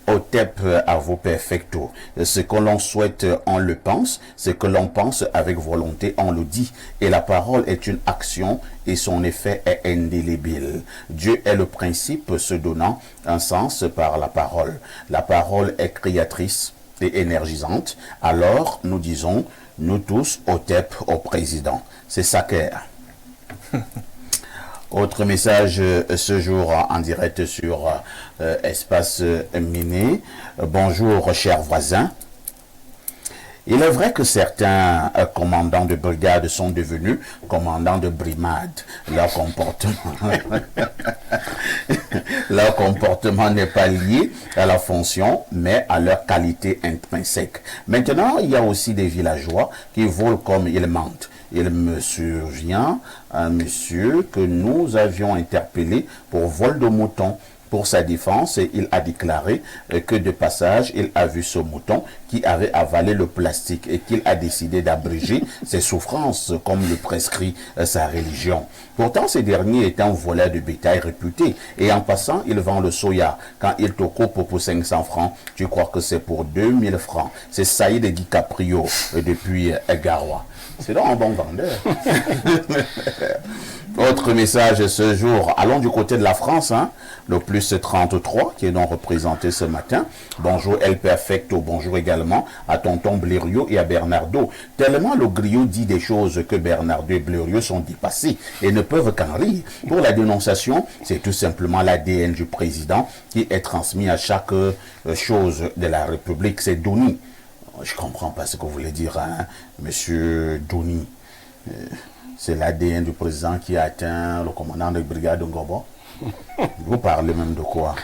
Otep à vos perfecto. Ce que l'on souhaite, on le pense. Ce que l'on pense avec volonté, on le dit. Et la parole est une action et son effet est indélébile. Dieu est le principe se donnant un sens par la parole. La parole est créatrice et énergisante. Alors, nous disons, nous tous, Otep au président. C'est Saker. Autre message ce jour en direct sur Espace Miné. Bonjour chers voisins. Il est vrai que certains commandants de brigade sont devenus commandants de brimade. Leur comportement n'est pas lié à la fonction, mais à leur qualité intrinsèque. Maintenant, il y a aussi des villageois qui volent comme ils mentent. Il me souvient un monsieur que nous avions interpellé pour vol de mouton. Pour sa défense, il a déclaré que de passage, il a vu ce mouton qui avait avalé le plastique et qu'il a décidé d'abréger ses souffrances comme le prescrit sa religion. Pourtant, ce dernier est un voleur de bétail réputé et en passant, il vend le soya. Quand il te coupe pour 500 francs, tu crois que c'est pour 2000 francs. C'est Saïd DiCaprio depuis Garoua. C'est donc un bon vendeur. Autre message ce jour, allons du côté de la France, hein, le plus 33 qui est donc représenté ce matin. Bonjour El Perfecto, bonjour également à tonton Blériot et à Bernardo. Tellement le griot dit des choses que Bernardo et Blériot sont dépassés et ne peuvent qu'en rire. Pour la dénonciation, c'est tout simplement l'ADN du président qui est transmis à chaque chose de la République. C'est Doni. Je ne comprends pas ce que vous voulez dire, hein, monsieur Doni. C'est l'ADN du président qui a atteint le commandant de brigade de Ngobo. Vous parlez même de quoi?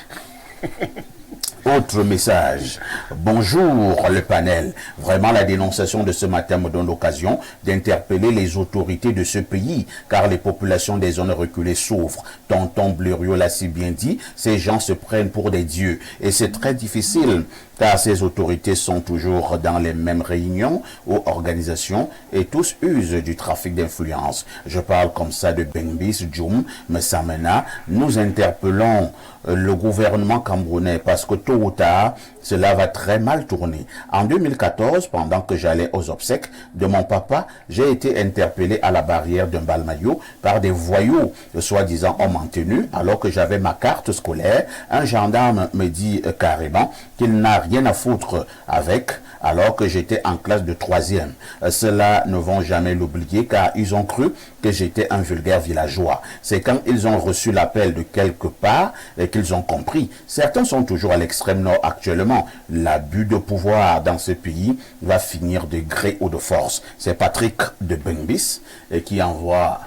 Autre message. Bonjour le panel. Vraiment la dénonciation de ce matin me donne l'occasion d'interpeller les autorités de ce pays car les populations des zones reculées souffrent. Tonton Blériot l'a si bien dit, ces gens se prennent pour des dieux et c'est très difficile car ces autorités sont toujours dans les mêmes réunions ou organisations et tous usent du trafic d'influence. Je parle comme ça de Bengbis, Djoum, Messamena. Nous interpellons le gouvernement camerounais parce que tôt ou tard, cela va très mal tourner. En 2014, pendant que j'allais aux obsèques de mon papa, j'ai été interpellé à la barrière d'un Balmayo par des voyous, soi-disant hommes en tenue, alors que j'avais ma carte scolaire. Un gendarme me dit carrément qu'il n'a rien à foutre avec, alors que j'étais en classe de 3e. Ceux-là ne vont jamais l'oublier car ils ont cru que j'étais un vulgaire villageois. C'est quand ils ont reçu l'appel de quelque part et qu'ils ont compris. Certains sont toujours à l'extrême nord actuellement. L'abus de pouvoir dans ce pays va finir de gré ou de force. C'est Patrick de Bengbis qui envoie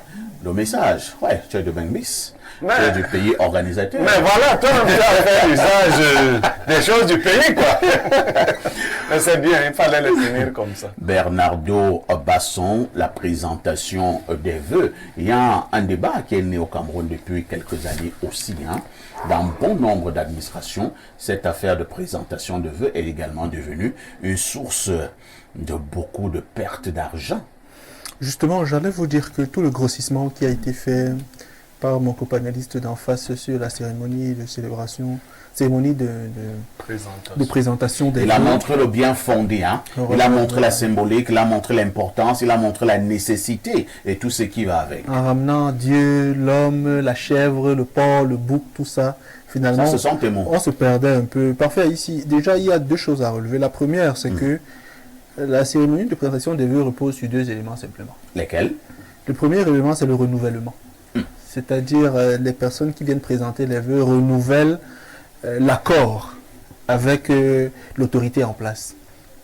le message. Ouais, tu es de Bengbis. Tu es du pays organisateur. Mais voilà, toi, tu as fait l'usage des choses du pays, quoi. Mais c'est bien, il fallait le finir comme ça. Bernardo Basson, la présentation des vœux. Il y a un débat qui est né au Cameroun depuis quelques années aussi. Hein. Dans bon nombre d'administrations, cette affaire de présentation de vœux est également devenue une source de beaucoup de pertes d'argent. Justement, j'allais vous dire que tout le grossissement qui a été fait par mon copanéliste d'en face sur la cérémonie de célébration, cérémonie de présentation des Il a montré le bien fondé, hein? Il a montré la symbolique, il a montré l'importance, il a montré la nécessité et tout ce qui va avec. En ramenant Dieu, l'homme, la chèvre, le porc, le bouc, tout ça, finalement, Ça, ce sont tes mots. on se perdait un peu. Parfait, ici, déjà, il y a deux choses à relever. La première, c'est que la cérémonie de présentation des vœux repose sur deux éléments simplement. Lesquels? Le premier élément, c'est le renouvellement. C'est-à-dire les personnes qui viennent présenter les vœux renouvellent l'accord avec l'autorité en place.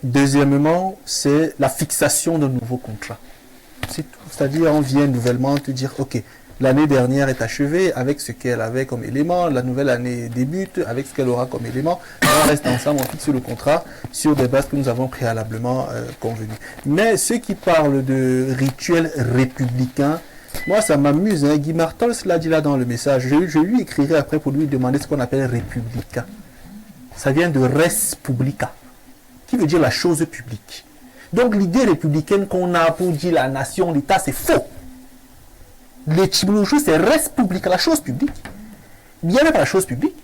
Deuxièmement, c'est la fixation d'un nouveau contrat. C'est tout. C'est-à-dire on vient nouvellement te dire, ok, l'année dernière est achevée avec ce qu'elle avait comme élément, la nouvelle année débute avec ce qu'elle aura comme élément. On reste ensemble, on fixe le contrat sur des bases que nous avons préalablement convenues. Mais ceux qui parlent de rituels républicains, moi, ça m'amuse. Hein. Guy Martens l'a dit là dans le message. Je lui écrirai après pour lui demander ce qu'on appelle républicain. Ça vient de res publica, qui veut dire la chose publique. Donc, l'idée républicaine qu'on a pour dire la nation, l'État, c'est faux. L'étymologie, c'est res publica, la chose publique. Bien n'est pas la chose publique.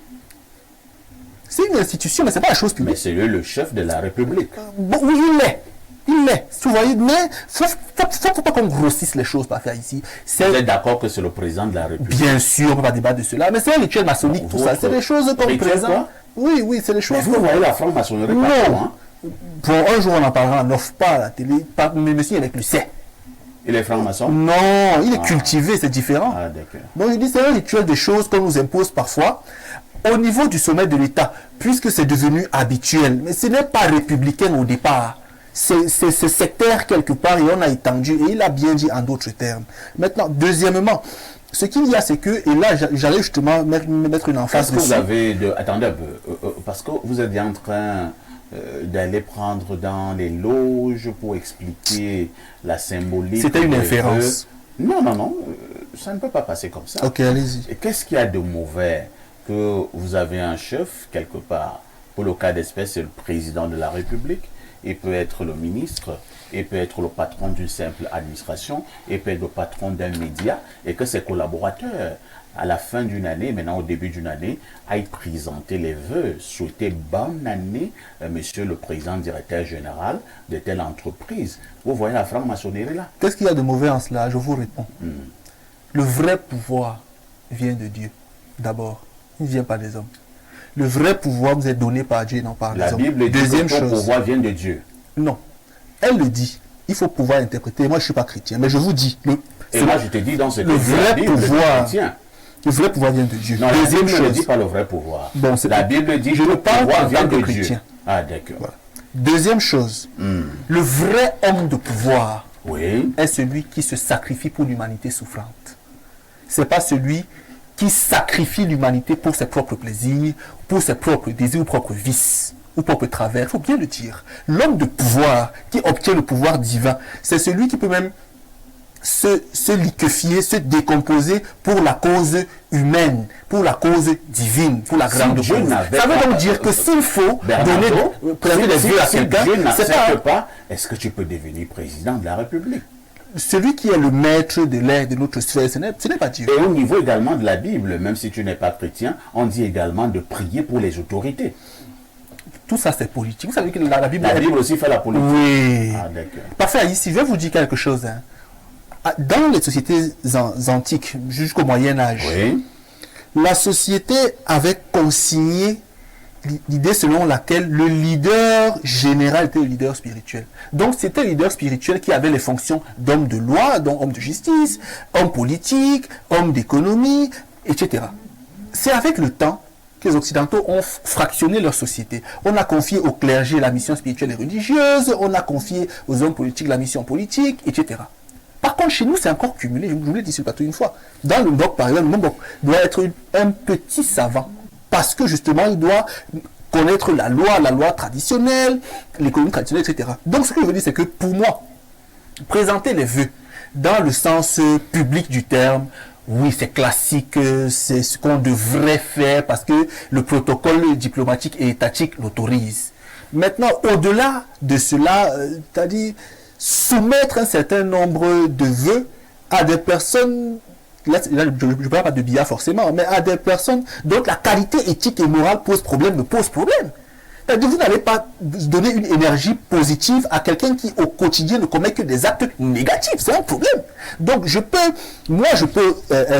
C'est une institution, mais c'est pas la chose Mais publique. c'est lui le chef de la République. Bon, oui, il l'est. Il l'est. Vous voyez, mais faut pas qu'on grossisse les choses par faire ici. Vous êtes d'accord que c'est le président de la République? Bien sûr, on peut pas débattre de cela, mais c'est un rituel maçonnique, tout ça. C'est des choses qu'on rituel présente. quoi? Oui, oui, c'est des Mais choses vous voyez la franc-maçonnerie Non. partout, hein? Bon, un jour on en parlera, on n'offre pas à la télé, mais monsieur avec le sait. Il est franc-maçon? Non, il est cultivé, c'est différent. Ah, d'accord. Donc je dis, c'est un rituel des choses qu'on nous impose parfois au niveau du sommet de l'État, puisque c'est devenu habituel. Mais ce n'est pas républicain au départ. C'est sectaire quelque part et on a étendu, et il a bien dit en d'autres termes. Maintenant, deuxièmement, ce qu'il y a, c'est que, et là j'allais justement mettre une emphase Qu'est-ce que vous dessus. avez de... Attendez un peu, parce que vous êtes en train d'aller prendre dans les loges pour expliquer la symbolique. C'était une des inférence. vœux. Non, non, non, ça ne peut pas passer comme ça. Ok, allez-y. Et qu'est-ce qu'il y a de mauvais que vous avez un chef quelque part? Pour le cas d'espèce, c'est le président de la République. Il peut être le ministre, il peut être le patron d'une simple administration, il peut être le patron d'un média, et que ses collaborateurs, à la fin d'une année, maintenant au début d'une année, aillent présenter les vœux, souhaiter bonne année, monsieur le président directeur général de telle entreprise. Vous voyez la franc-maçonnerie là? Qu'est-ce qu'il y a de mauvais en cela? Je vous réponds. Le vrai pouvoir vient de Dieu, d'abord. Il ne vient pas des hommes. Le vrai pouvoir vous est donné par Dieu, non par les La hommes. Bible dit Deuxième que le chose. pouvoir vient de Dieu. Non. Elle le dit. Il faut pouvoir interpréter. Moi, je ne suis pas chrétien, mais je vous dis. Et moi, je te dis dans ce le texte, vrai la Bible pouvoir. chrétien. Le vrai pouvoir vient de Dieu. Non, la Deuxième Bible ne dit chose. pas le vrai pouvoir. Bon, c'est- la Bible dit je que ne le parle pouvoir en vient tant que de chrétien. Dieu. Ah, d'accord. Voilà. Deuxième chose. Le vrai homme de pouvoir Oui. est celui qui se sacrifie pour l'humanité souffrante. C'est pas celui qui sacrifie l'humanité pour ses propres plaisirs, pour ses propres désirs ou propres vices, ou propres travers. Il faut bien le dire. L'homme de pouvoir qui obtient le pouvoir divin, c'est celui qui peut même se liquéfier, se décomposer pour la cause humaine, pour la cause divine, pour la Si grande Dieu cause. n'avait Ça veut pas- donc dire que s'il faut Bernardo, présenter des vœux à si quelqu'un, Dieu c'est n'accepte pas pas, est-ce que tu peux devenir président de la République? celui qui est le maître de l'air de notre sphère, ce n'est pas Dieu. Et au niveau également de la Bible, même si tu n'es pas chrétien, on dit également de prier pour les autorités. Tout ça, c'est politique. Vous savez que la Bible... La Bible aussi fait la politique. Oui. Ah, d'accord. Parfait, ici, je vais vous dire quelque chose. Hein. Dans les sociétés antiques, jusqu'au Moyen-Âge, Oui. la société avait consigné l'idée selon laquelle le leader général était le leader spirituel. Donc, c'était le leader spirituel qui avait les fonctions d'homme de loi, donc homme de justice, homme politique, homme d'économie, etc. C'est avec le temps que les Occidentaux ont fractionné leur société. On a confié au clergé la mission spirituelle et religieuse, on a confié aux hommes politiques la mission politique, etc. Par contre, chez nous, c'est encore cumulé. Je vous l'ai dit sur le plateau une fois. Dans le bloc, par exemple, le bloc doit être un petit savant. Parce que justement, il doit connaître la loi traditionnelle, l'économie traditionnelle, etc. Donc, ce que je veux dire, c'est que pour moi, présenter les vœux dans le sens public du terme, oui, c'est classique, c'est ce qu'on devrait faire parce que le protocole diplomatique et étatique l'autorise. Maintenant, au-delà de cela, c'est-à-dire soumettre un certain nombre de vœux à des personnes, là, je ne parle pas de billard forcément, mais à des personnes dont la qualité éthique et morale me pose problème. C'est-à-dire, vous n'allez pas donner une énergie positive à quelqu'un qui, au quotidien, ne commet que des actes négatifs. C'est un problème. Donc, je peux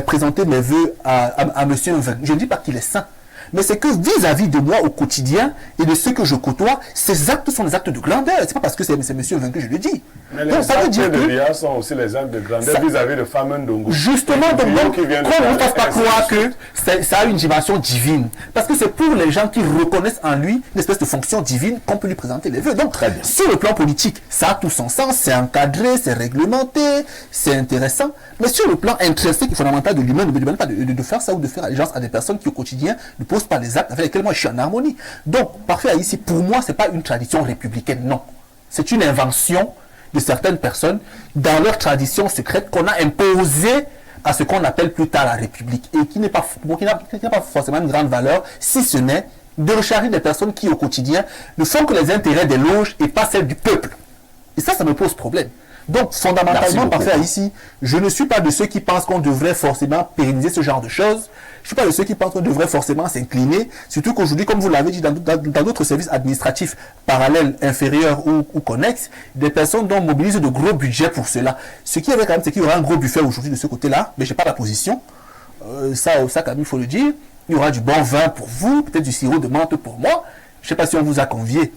présenter mes vœux à monsieur Nven. Je ne dis pas qu'il est saint. Mais c'est que vis-à-vis de moi au quotidien et de ceux que je côtoie, ces actes sont des actes de grandeur. C'est pas parce que c'est monsieur Nven que je le dis. Mais les Donc, ça veut actes dire de que... billard sont aussi les actes de grandeur Ça- vis-à-vis de Fameux Ndongo. Justement, donc, Qui vient de qu'on ne parler, nous fasse pas ainsi croire de suite. que ça a une dimension divine. Parce que c'est pour les gens qui reconnaissent en lui une espèce de fonction divine qu'on peut lui présenter les vœux. Donc, Très bien. sur le plan politique, ça a tout son sens, c'est encadré, c'est réglementé, c'est intéressant. Mais sur le plan intrinsèque et fondamental de l'humain, ne me demande pas de faire ça ou de faire allégeance à des personnes qui au quotidien ne posent pas les actes avec lesquels moi je suis en harmonie. Donc, parfait, ici, pour moi, ce n'est pas une tradition républicaine, non. C'est une invention de certaines personnes dans leur tradition secrète qu'on a imposée à ce qu'on appelle plus tard la République et qui n'a pas forcément une grande valeur, si ce n'est de recharger des personnes qui au quotidien ne font que les intérêts des loges et pas celles du peuple. Et ça me pose problème. Donc, fondamentalement, parfait ici, je ne suis pas de ceux qui pensent qu'on devrait forcément pérenniser ce genre de choses. Je ne suis pas de ceux qui pensent qu'on devrait forcément s'incliner, surtout qu'aujourd'hui, comme vous l'avez dit, dans d'autres services administratifs parallèles, inférieurs ou connexes, des personnes dont mobilisent de gros budgets pour cela. Ce qui est vrai quand même, c'est qu'il y aura un gros buffet aujourd'hui de ce côté-là, mais je n'ai pas la position. Ça, quand même, il faut le dire. Il y aura du bon vin pour vous, peut-être du sirop de menthe pour moi. Je ne sais pas si on vous a convié.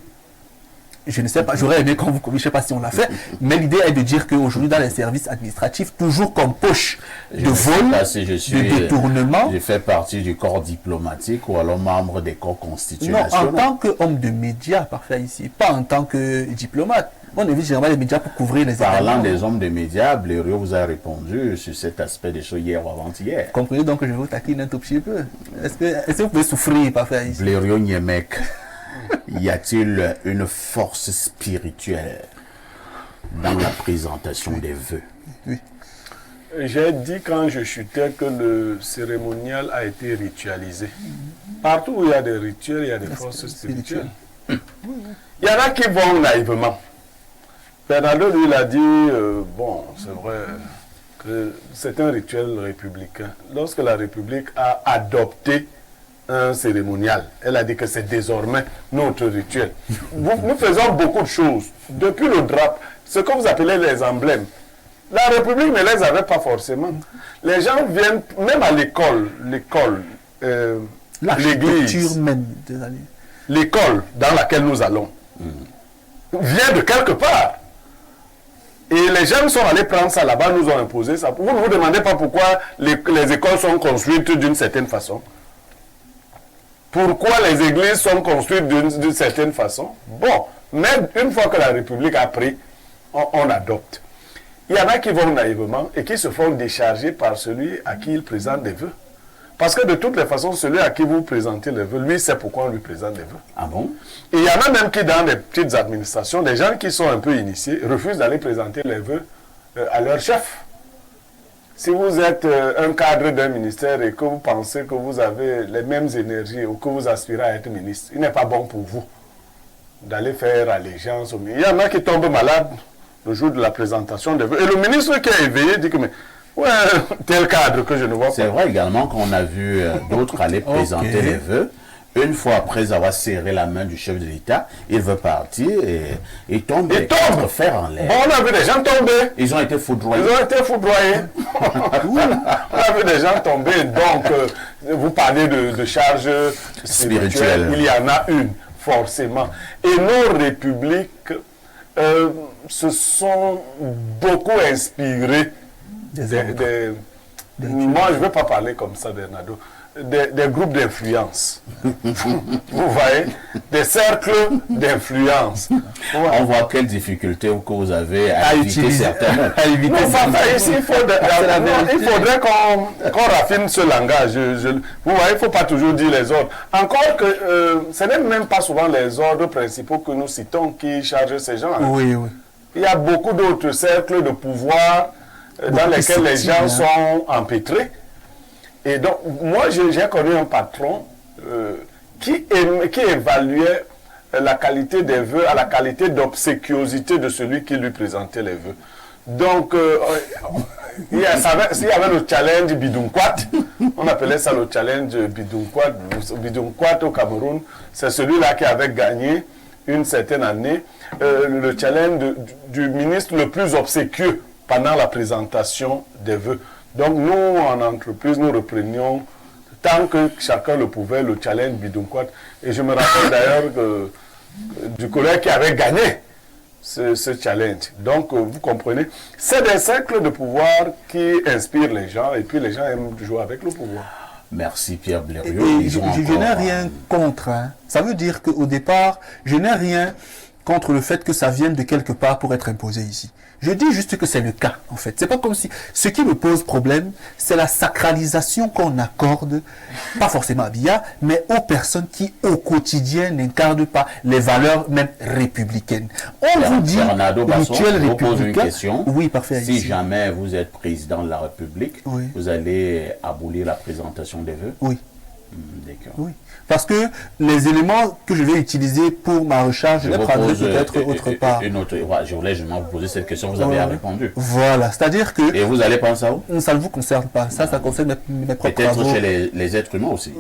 Je ne sais pas, j'aurais aimé qu'on vous convie, je ne sais pas si on l'a fait. Mais l'idée est de dire qu'aujourd'hui, dans les services administratifs, toujours comme poche de vol, de détournement. Je fais partie du corps diplomatique ou alors membre des corps constitutionnels. Non, en tant qu'homme de médias, parfait ici, pas en tant que diplomate. On évite généralement les médias pour couvrir les événements. Parlant des hommes de médias, Blériot vous a répondu sur cet aspect des choses hier ou avant-hier. Comprenez donc que je vous taquine un tout petit peu. Est-ce que vous pouvez souffrir, parfait ici? Blériot Niemek, y a-t-il une force spirituelle dans la présentation des vœux? Oui. J'ai dit quand je chutais que le cérémonial a été ritualisé. Partout où il y a des rituels, il y a des forces spirituelles. Il y en a qui vont naïvement. Bernardo, lui, il a dit, bon, c'est vrai que c'est un rituel républicain. Lorsque la République a adopté un cérémonial, elle a dit que c'est désormais notre rituel. Nous faisons beaucoup de choses. Depuis le drapeau, ce que vous appelez les emblèmes, la République ne les avait pas forcément. Les gens viennent, même à l'école, l'église, même l'école dans laquelle nous allons, vient de quelque part. Et les jeunes sont allés prendre ça là-bas, nous ont imposé ça. Vous ne vous demandez pas pourquoi les écoles sont construites d'une certaine façon. Pourquoi les églises sont construites d'une certaine façon. Bon, mais une fois que la République a pris, on adopte. Il y en a qui vont naïvement et qui se font décharger par celui à qui ils présentent des vœux. Parce que de toutes les façons, celui à qui vous présentez les vœux, lui sait pourquoi on lui présente des vœux. Ah bon? Et il y en a même qui, dans des petites administrations, des gens qui sont un peu initiés, refusent d'aller présenter les vœux à leur chef. Si vous êtes un cadre d'un ministère et que vous pensez que vous avez les mêmes énergies ou que vous aspirez à être ministre, il n'est pas bon pour vous d'aller faire allégeance au ministre. Il y en a qui tombent malades le jour de la présentation des vœux. Et le ministre qui est éveillé dit que mais, ouais, tel cadre que je ne vois pas. C'est vrai également qu'on a vu d'autres aller présenter les vœux. Une fois après avoir serré la main du chef de l'État, il veut partir et il tombe. Il tombe. Faire en l'air. Bon, on a vu des gens tomber. Ils ont été foudroyés. Ils ont été foudroyés. On a vu des gens tomber. Donc, vous parlez de charges spirituelles. Il y en a une, forcément. Et nos républiques se sont beaucoup inspirées moi, je ne vais pas parler comme ça, Bernardo. Des groupes d'influence. Vous voyez? Des cercles d'influence. On voit quelles difficultés que vous avez à éviter certaines. Ici, il faudrait qu'on raffine ce langage. Vous voyez, il ne faut pas toujours dire les ordres. Encore que ce n'est même pas souvent les ordres principaux que nous citons qui chargent ces gens. Oui, oui. Il y a beaucoup d'autres cercles de pouvoir dans lesquels les gens sont empêtrés. Et donc, moi, j'ai connu un patron qui évaluait la qualité des vœux à la qualité d'obséquiosité de celui qui lui présentait les vœux. Donc, il y avait le challenge Bidunkwat, on appelait ça le challenge Bidunkwat. Bidunkwat au Cameroun, c'est celui-là qui avait gagné une certaine année le challenge du ministre le plus obséquieux pendant la présentation des vœux. Donc nous, en entreprise, nous reprenions, tant que chacun le pouvait, le challenge Bidunkwat. Et je me rappelle d'ailleurs du collègue qui avait gagné ce challenge. Donc vous comprenez, c'est des cercles de pouvoir qui inspirent les gens et puis les gens aiment jouer avec le pouvoir. Merci Pierre Blériot. Je n'ai rien contre. Hein. Ça veut dire qu'au départ, je n'ai rien contre le fait que ça vienne de quelque part pour être imposé ici. Je dis juste que c'est le cas, en fait. C'est pas comme si... Ce qui me pose problème, c'est la sacralisation qu'on accorde, pas forcément à BIA, mais aux personnes qui, au quotidien, n'incarnent pas les valeurs même républicaines. On vous dit, rituel républicain... Question. Oui, parfait. Si jamais vous êtes président de la République, oui, vous allez abolir la présentation des vœux? Oui. D'accord. Oui. Parce que les éléments que je vais utiliser pour ma recherche, je les prendrai peut-être autre part. Je voulais justement vous poser cette question, vous avez répondu. Voilà, c'est-à-dire que... Et vous allez penser à où? Ça ne vous concerne pas, ça concerne mes propres travaux. Peut-être chez les êtres humains aussi.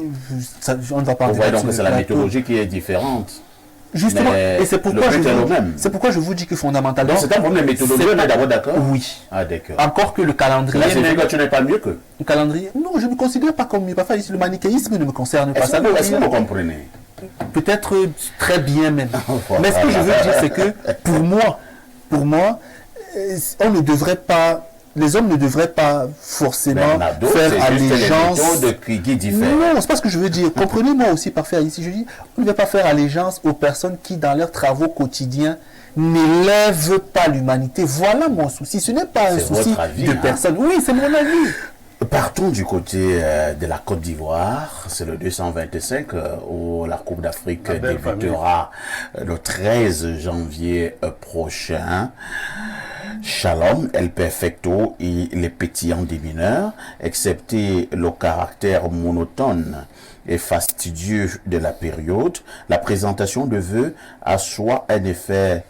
On ne va pas vous voyez donc que c'est la méthodologie qui est différente. Justement, et c'est pourquoi je vous dis que fondamentalement... Donc c'est un problème de méthodologie, on est d'abord d'accord? Oui. Ah d'accord. Encore que le calendrier... Là, c'est que tu n'es pas mieux que... Le calendrier... Non, je ne me considère pas comme mieux. Parfois, ici, le manichéisme ne me concerne pas. Est-ce que vous comprenez? Peut-être très bien même. Mais ce que je veux dire, c'est que pour moi, on ne devrait pas... Les hommes ne devraient pas forcément faire allégeance. Non, c'est pas ce que je veux dire. Comprenez-moi aussi par faire ici. Je dis, on ne devrait pas faire allégeance aux personnes qui, dans leurs travaux quotidiens, n'élèvent pas l'humanité. Voilà mon souci. Ce n'est pas un souci de personne. Oui, c'est mon avis. Partons du côté de la Côte d'Ivoire, c'est le 225 où la Coupe d'Afrique débutera le 13 janvier prochain. Shalom, El Perfecto et les pétillants des mineurs, excepté le caractère monotone et fastidieux de la période, la présentation de vœux a soit un effet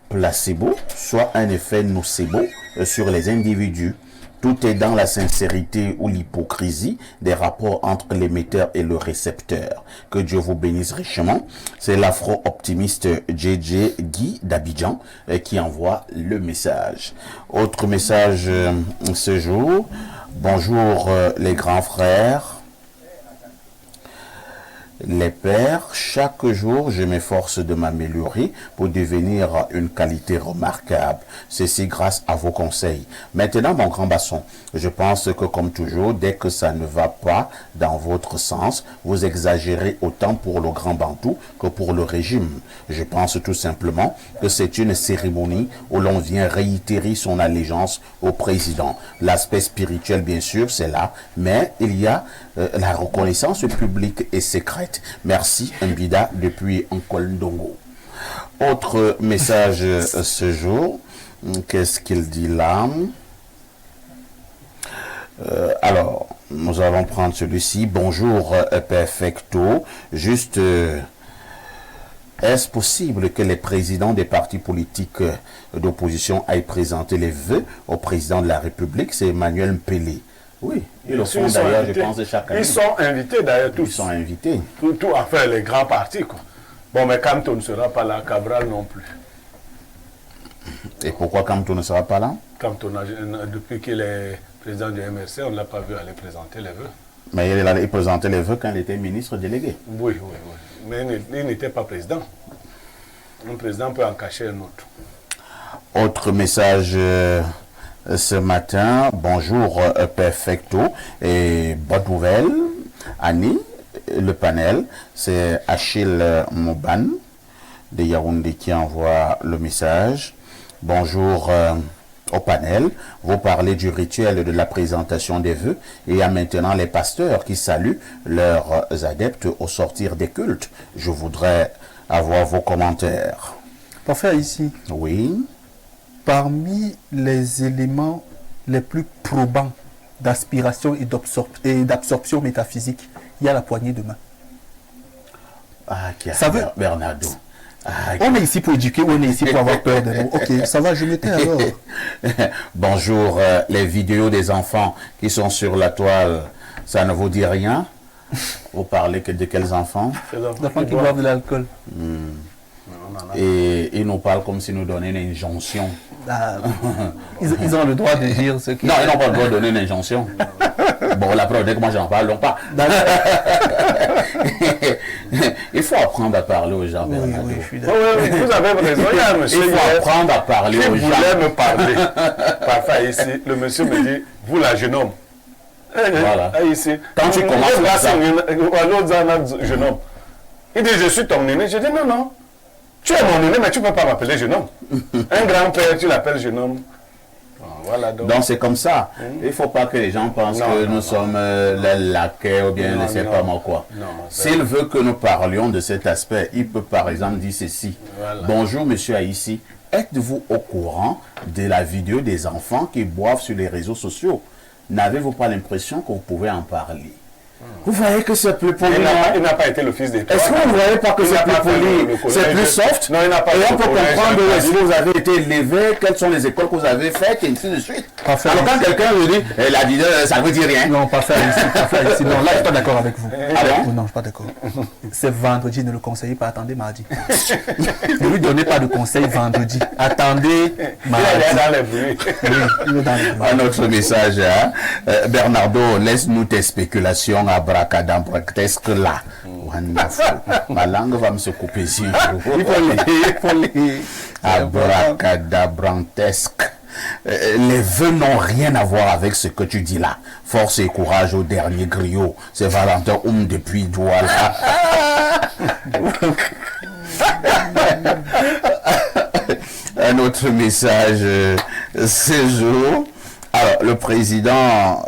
placebo, soit un effet nocebo sur les individus. Tout est dans la sincérité ou l'hypocrisie des rapports entre l'émetteur et le récepteur. Que Dieu vous bénisse richement. C'est l'afro-optimiste JJ Guy d'Abidjan qui envoie le message. Autre message ce jour. Bonjour les grands frères. Les pères, chaque jour, je m'efforce de m'améliorer pour devenir une qualité remarquable. Ceci grâce à vos conseils. Maintenant, mon grand basson, je pense que comme toujours, dès que ça ne va pas dans votre sens, vous exagérez autant pour le grand Bantou que pour le régime. Je pense tout simplement que c'est une cérémonie où l'on vient réitérer son allégeance au président. L'aspect spirituel, bien sûr, c'est là, mais il y a la reconnaissance publique et secrète. Merci, Mbida, depuis Nkolndongo. Autre message ce jour, qu'est-ce qu'il dit là? Alors, nous allons prendre celui-ci. Bonjour, Perfecto. Juste, est-ce possible que les présidents des partis politiques d'opposition aillent présenter les vœux au président de la République? C'est Emmanuel Mpélé. Oui, ils le font d'ailleurs, je pense, chaque année. Ils sont invités d'ailleurs tous. Ils sont invités. Tout à faire les grands partis, quoi. Bon, mais Kamto ne sera pas là, Cabral non plus. Et pourquoi Kamto ne sera pas là? Kamto, depuis qu'il est président du MRC, on ne l'a pas vu aller présenter les vœux. Mais il présentait les vœux quand il était ministre délégué. Oui. Mais il n'était pas président. Un président peut en cacher un autre. Autre message... ce matin, bonjour Perfecto et bonne nouvelle, Annie, le panel, c'est Achille Moban de Yaoundé qui envoie le message. Bonjour au panel, vous parlez du rituel de la présentation des vœux et il y a maintenant les pasteurs qui saluent leurs adeptes au sortir des cultes. Je voudrais avoir vos commentaires. Pour faire ici. Oui. Parmi les éléments les plus probants d'aspiration et d'absorption métaphysique, il y a la poignée de main. Ah, ça veut Bernardo. On est ici pour éduquer ou on est ici pour avoir peur de nous? Ok, ça va, je me tais alors. Bonjour, les vidéos des enfants qui sont sur la toile, ça ne vous dit rien? Vous parlez de quels enfants? Les enfants qui boivent de l'alcool. Et ils nous parlent comme si nous donnaient une injonction. Ils ont le droit de dire ce qu'ils... Non, ils n'ont pas le droit de donner une injonction. Bon, la preuve, dès que moi j'en parle, non pas. Il faut apprendre à parler aux gens, Bernardo. Oui, je suis d'accord. Oui, vous avez raison. Il y a un monsieur il faut apprendre à parler aux gens. Qui voulait me parler. Parfois ici, le monsieur me dit, vous là, jeune homme. Voilà. Ici. Quand tu commences à ça. Jeune homme. Il dit, je suis ton aîné. Je dis, non. Tu es mon aîné, mais tu ne peux pas m'appeler jeune homme. Un grand-père, tu l'appelles jeune homme. Voilà, donc c'est comme ça. Il ne faut pas que les gens pensent que nous sommes les laquais ou bien ne sais pas moi quoi. S'il veut que nous parlions de cet aspect, il peut par exemple dire ceci. Voilà. Bonjour monsieur Haïssi, êtes-vous au courant de la vidéo des enfants qui boivent sur les réseaux sociaux? N'avez-vous pas l'impression qu'on pouvait en parler? Vous voyez que c'est plus poli. Il n'a pas été le fils d'État. Est-ce que vous ne voyez pas que c'est plus poli, c'est plus soft? Non, il n'a pas Et fait on peut le collège, comprendre où est-ce que vous avez été élevé, quelles sont les écoles que vous avez faites, et ainsi de suite. Parfait. Alors quand quelqu'un vous dit, la vie, ça ne veut dire rien. Non, pas faire ici, pas faire ici. Non, là, je suis pas d'accord avec vous. Ah bon? Non, je suis pas d'accord. C'est vendredi, ne le conseillez pas, attendez mardi. Ne lui donnez pas de conseils vendredi. Attendez mardi. Il est dans les bruits. Oui, il est dans les bruits. Un autre message, hein? Bernardo, laisse-nous tes spéculations abracadabrantesques là. Wonderful. Ma langue va me se couper si Il faut les. Abracadabrantesques. Les vœux n'ont rien à voir avec ce que tu dis là. Force et courage au dernier griot. C'est Valentin depuis Douala. Un autre message ce jour. Alors, le président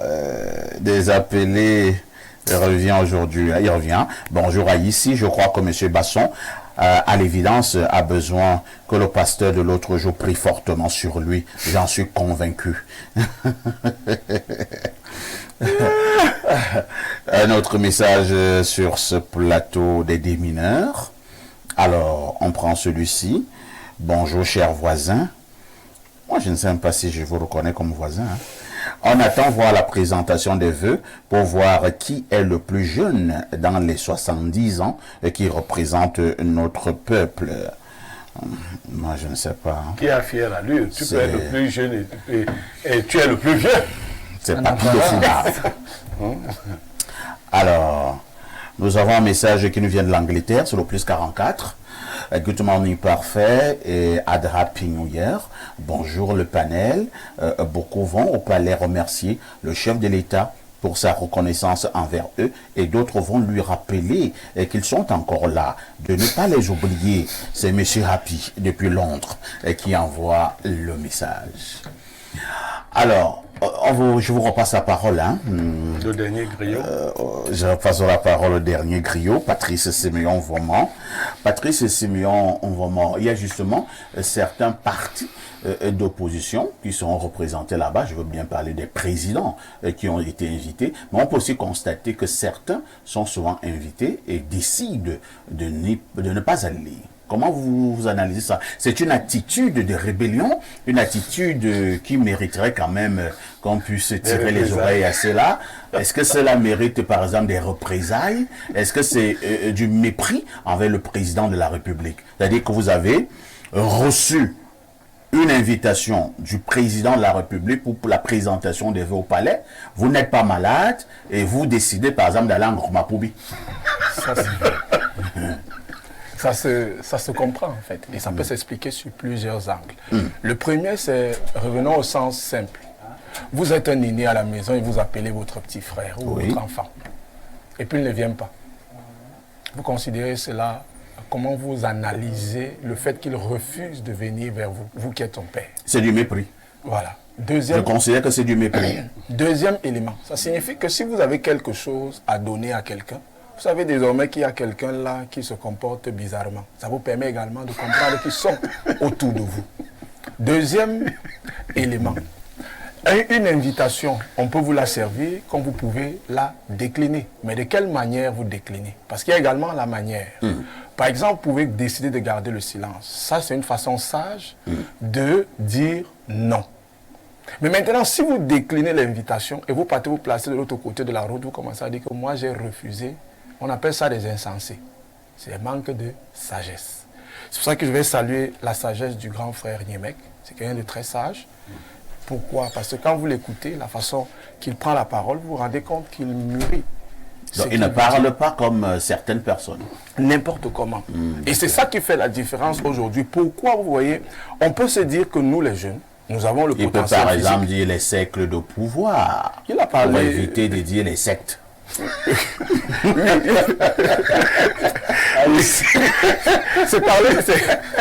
des appelés revient aujourd'hui. Il revient. Bonjour à ici. Je crois que M. Basson, à l'évidence, a besoin que le pasteur de l'autre jour prie fortement sur lui. J'en suis convaincu. Un autre message sur ce plateau des démineurs. Alors, on prend celui-ci. Bonjour, chers voisins. Moi, je ne sais même pas si je vous reconnais comme voisin. Hein. On attend voir la présentation des vœux pour voir qui est le plus jeune dans les 70 ans et qui représente notre peuple. Moi, je ne sais pas. Hein. Qui a fière allure? Tu peux être le plus jeune et tu es le plus vieux. C'est pas tout de foulard. Alors, nous avons un message qui nous vient de l'Angleterre sur le plus 44. Good morning parfait et Happy New Year. Bonjour le panel. Beaucoup vont au palais remercier le chef de l'État pour sa reconnaissance envers eux et d'autres vont lui rappeler qu'ils sont encore là, de ne pas les oublier. C'est Monsieur Happy depuis Londres qui envoie le message. Alors, je vous repasse la parole. Hein. Le dernier griot. Je repasse la parole au dernier griot, Patrice Siméon Vauban. Patrice Siméon Vauban, il y a justement certains partis d'opposition qui sont représentés là-bas. Je veux bien parler des présidents qui ont été invités, mais on peut aussi constater que certains sont souvent invités et décident de ne pas aller. Comment vous analysez ça? C'est une attitude de rébellion, une attitude qui mériterait quand même qu'on puisse tirer les oreilles à cela. Est-ce que cela mérite par exemple des représailles? Est-ce que c'est du mépris envers le président de la République? C'est-à-dire que vous avez reçu une invitation du président de la République pour la présentation des vœux au palais, vous n'êtes pas malade et vous décidez par exemple d'aller en Gromapoubi. Ça se comprend en fait, et ça peut s'expliquer sur plusieurs angles. Le premier, c'est, revenons au sens simple. Vous êtes un aîné à la maison et vous appelez votre petit frère ou votre enfant, et puis il ne vient pas. Vous considérez cela, comment vous analysez le fait qu'il refuse de venir vers vous, vous qui êtes son père? C'est du mépris. Voilà. Je considère que c'est du mépris. Deuxième élément, ça signifie que si vous avez quelque chose à donner à quelqu'un, vous savez désormais qu'il y a quelqu'un là qui se comporte bizarrement. Ça vous permet également de comprendre qu'ils sont autour de vous. Deuxième élément, une invitation, on peut vous la servir comme vous pouvez la décliner. Mais de quelle manière vous déclinez? Parce qu'il y a également la manière. Par exemple, vous pouvez décider de garder le silence. Ça, c'est une façon sage de dire non. Mais maintenant, si vous déclinez l'invitation et vous partez vous placer de l'autre côté de la route, vous commencez à dire que moi j'ai refusé. On appelle ça des insensés. C'est un manque de sagesse. C'est pour ça que je vais saluer la sagesse du grand frère Niemek. C'est quelqu'un de très sage. Pourquoi? Parce que quand vous l'écoutez, la façon qu'il prend la parole, vous vous rendez compte qu'il mûrit. Donc, il ne parle pas comme certaines personnes. N'importe comment. Et c'est ça qui fait la différence aujourd'hui. Pourquoi, vous voyez, on peut se dire que nous les jeunes, nous avons le potentiel. Il peut par exemple dire les cercles de pouvoir. Il a parlé... Pour éviter de dire les sectes. C'est parler,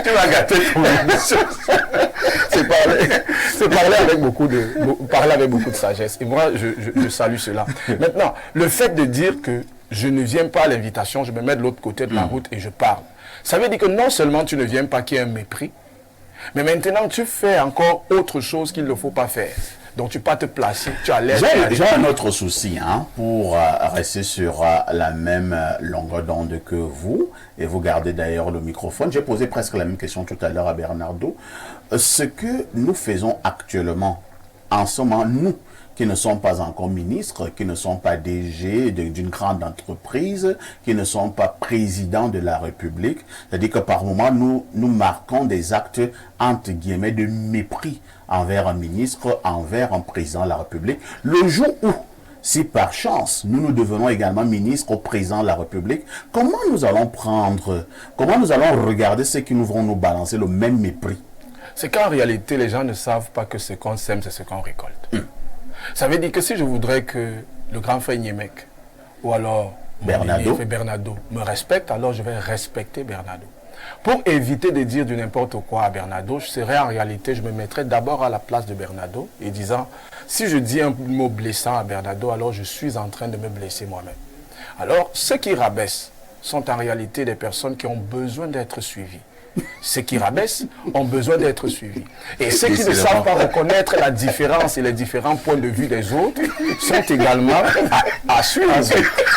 tu vas gâter ton émission. C'est parler avec beaucoup de sagesse. Et moi, je salue cela. Maintenant, le fait de dire que je ne viens pas à l'invitation, je me mets de l'autre côté de la route et je parle. Ça veut dire que non seulement tu ne viens pas qu'il y ait un mépris, mais maintenant tu fais encore autre chose qu'il ne faut pas faire. Donc tu peux pas te placer, tu as l'air... J'ai un autre souci, hein, pour rester sur la même longueur d'onde que vous, et vous gardez d'ailleurs le microphone. J'ai posé presque la même question tout à l'heure à Bernardo. Ce que nous faisons actuellement, en ce moment, nous, qui ne sont pas encore ministres, qui ne sont pas DG d'une grande entreprise, qui ne sont pas présidents de la République. C'est-à-dire que par moment, nous marquons des actes, entre guillemets, de mépris envers un ministre, envers un président de la République. Le jour où, si par chance, nous devenons également ministres au président de la République, comment nous allons regarder ceux qui nous vont nous balancer le même mépris? C'est qu'en réalité, les gens ne savent pas que ce qu'on sème, c'est ce qu'on récolte. Ça veut dire que si je voudrais que le grand frère Niemek ou alors Bernardo me respecte, alors je vais respecter Bernardo. Pour éviter de dire du n'importe quoi à Bernardo, je me mettrais d'abord à la place de Bernardo et disant, si je dis un mot blessant à Bernardo, alors je suis en train de me blesser moi-même. Alors, ceux qui rabaissent sont en réalité des personnes qui ont besoin d'être suivies. Ceux qui rabaissent ont besoin d'être suivis. Et ceux qui ne savent pas reconnaître la différence et les différents points de vue des autres sont également à suivre.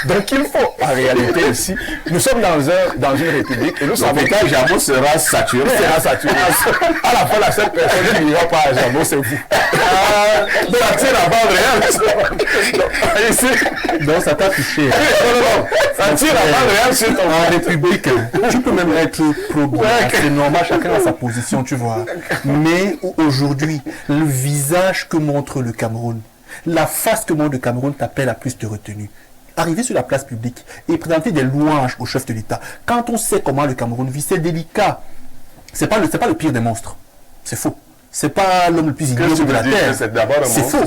Donc il faut, en réalité ici, nous sommes dans une république et nous savons que Jamo sera saturé. À la fois, la seule personne qui n'ira pas à Jamo, c'est vous. Ça tire la bande réelle. Donc ça t'a touché. Non. Ça tire la bande réelle sur ton... En République, tu peux même être pro-bien. C'est normal, chacun a sa position, tu vois. Mais aujourd'hui, le visage que montre le Cameroun, la face que montre le Cameroun t'appelle à plus de retenue. Arriver sur la place publique et présenter des louanges au chef de l'État, quand on sait comment le Cameroun vit, c'est délicat. C'est pas le pire des monstres. C'est faux. C'est pas l'homme le plus ignoble de la Terre. C'est faux.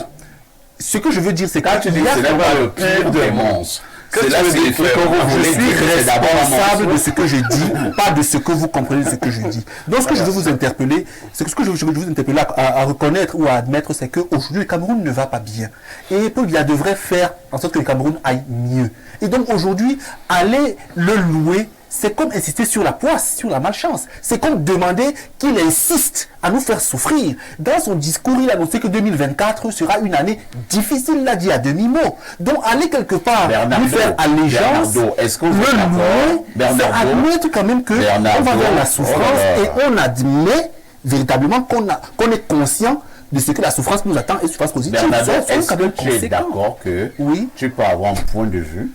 Ce que je veux dire, c'est que tu dis que c'est d'abord le pire des monstres. C'est là que je suis responsable de ce que je dis, pas de ce que vous comprenez de ce que je dis. Donc ce que je veux vous interpeller, ce que je veux vous interpeller à reconnaître ou à admettre, c'est qu'aujourd'hui le Cameroun ne va pas bien. Et Paul Biya devrait faire en sorte que le Cameroun aille mieux. Et donc aujourd'hui, aller le louer, c'est comme insister sur la poisse, sur la malchance. C'est comme demander qu'il insiste à nous faire souffrir. Dans son discours, il a annoncé que 2024 sera une année difficile, il l'a dit à demi-mot. Donc, aller quelque part, lui faire allégeance, est-ce que le louer, c'est admettre quand même qu'on va vers la souffrance et on admet véritablement qu'on est conscient de ce que la souffrance nous attend et souffrance positive. Est-ce que tu es d'accord que tu peux avoir un point de vue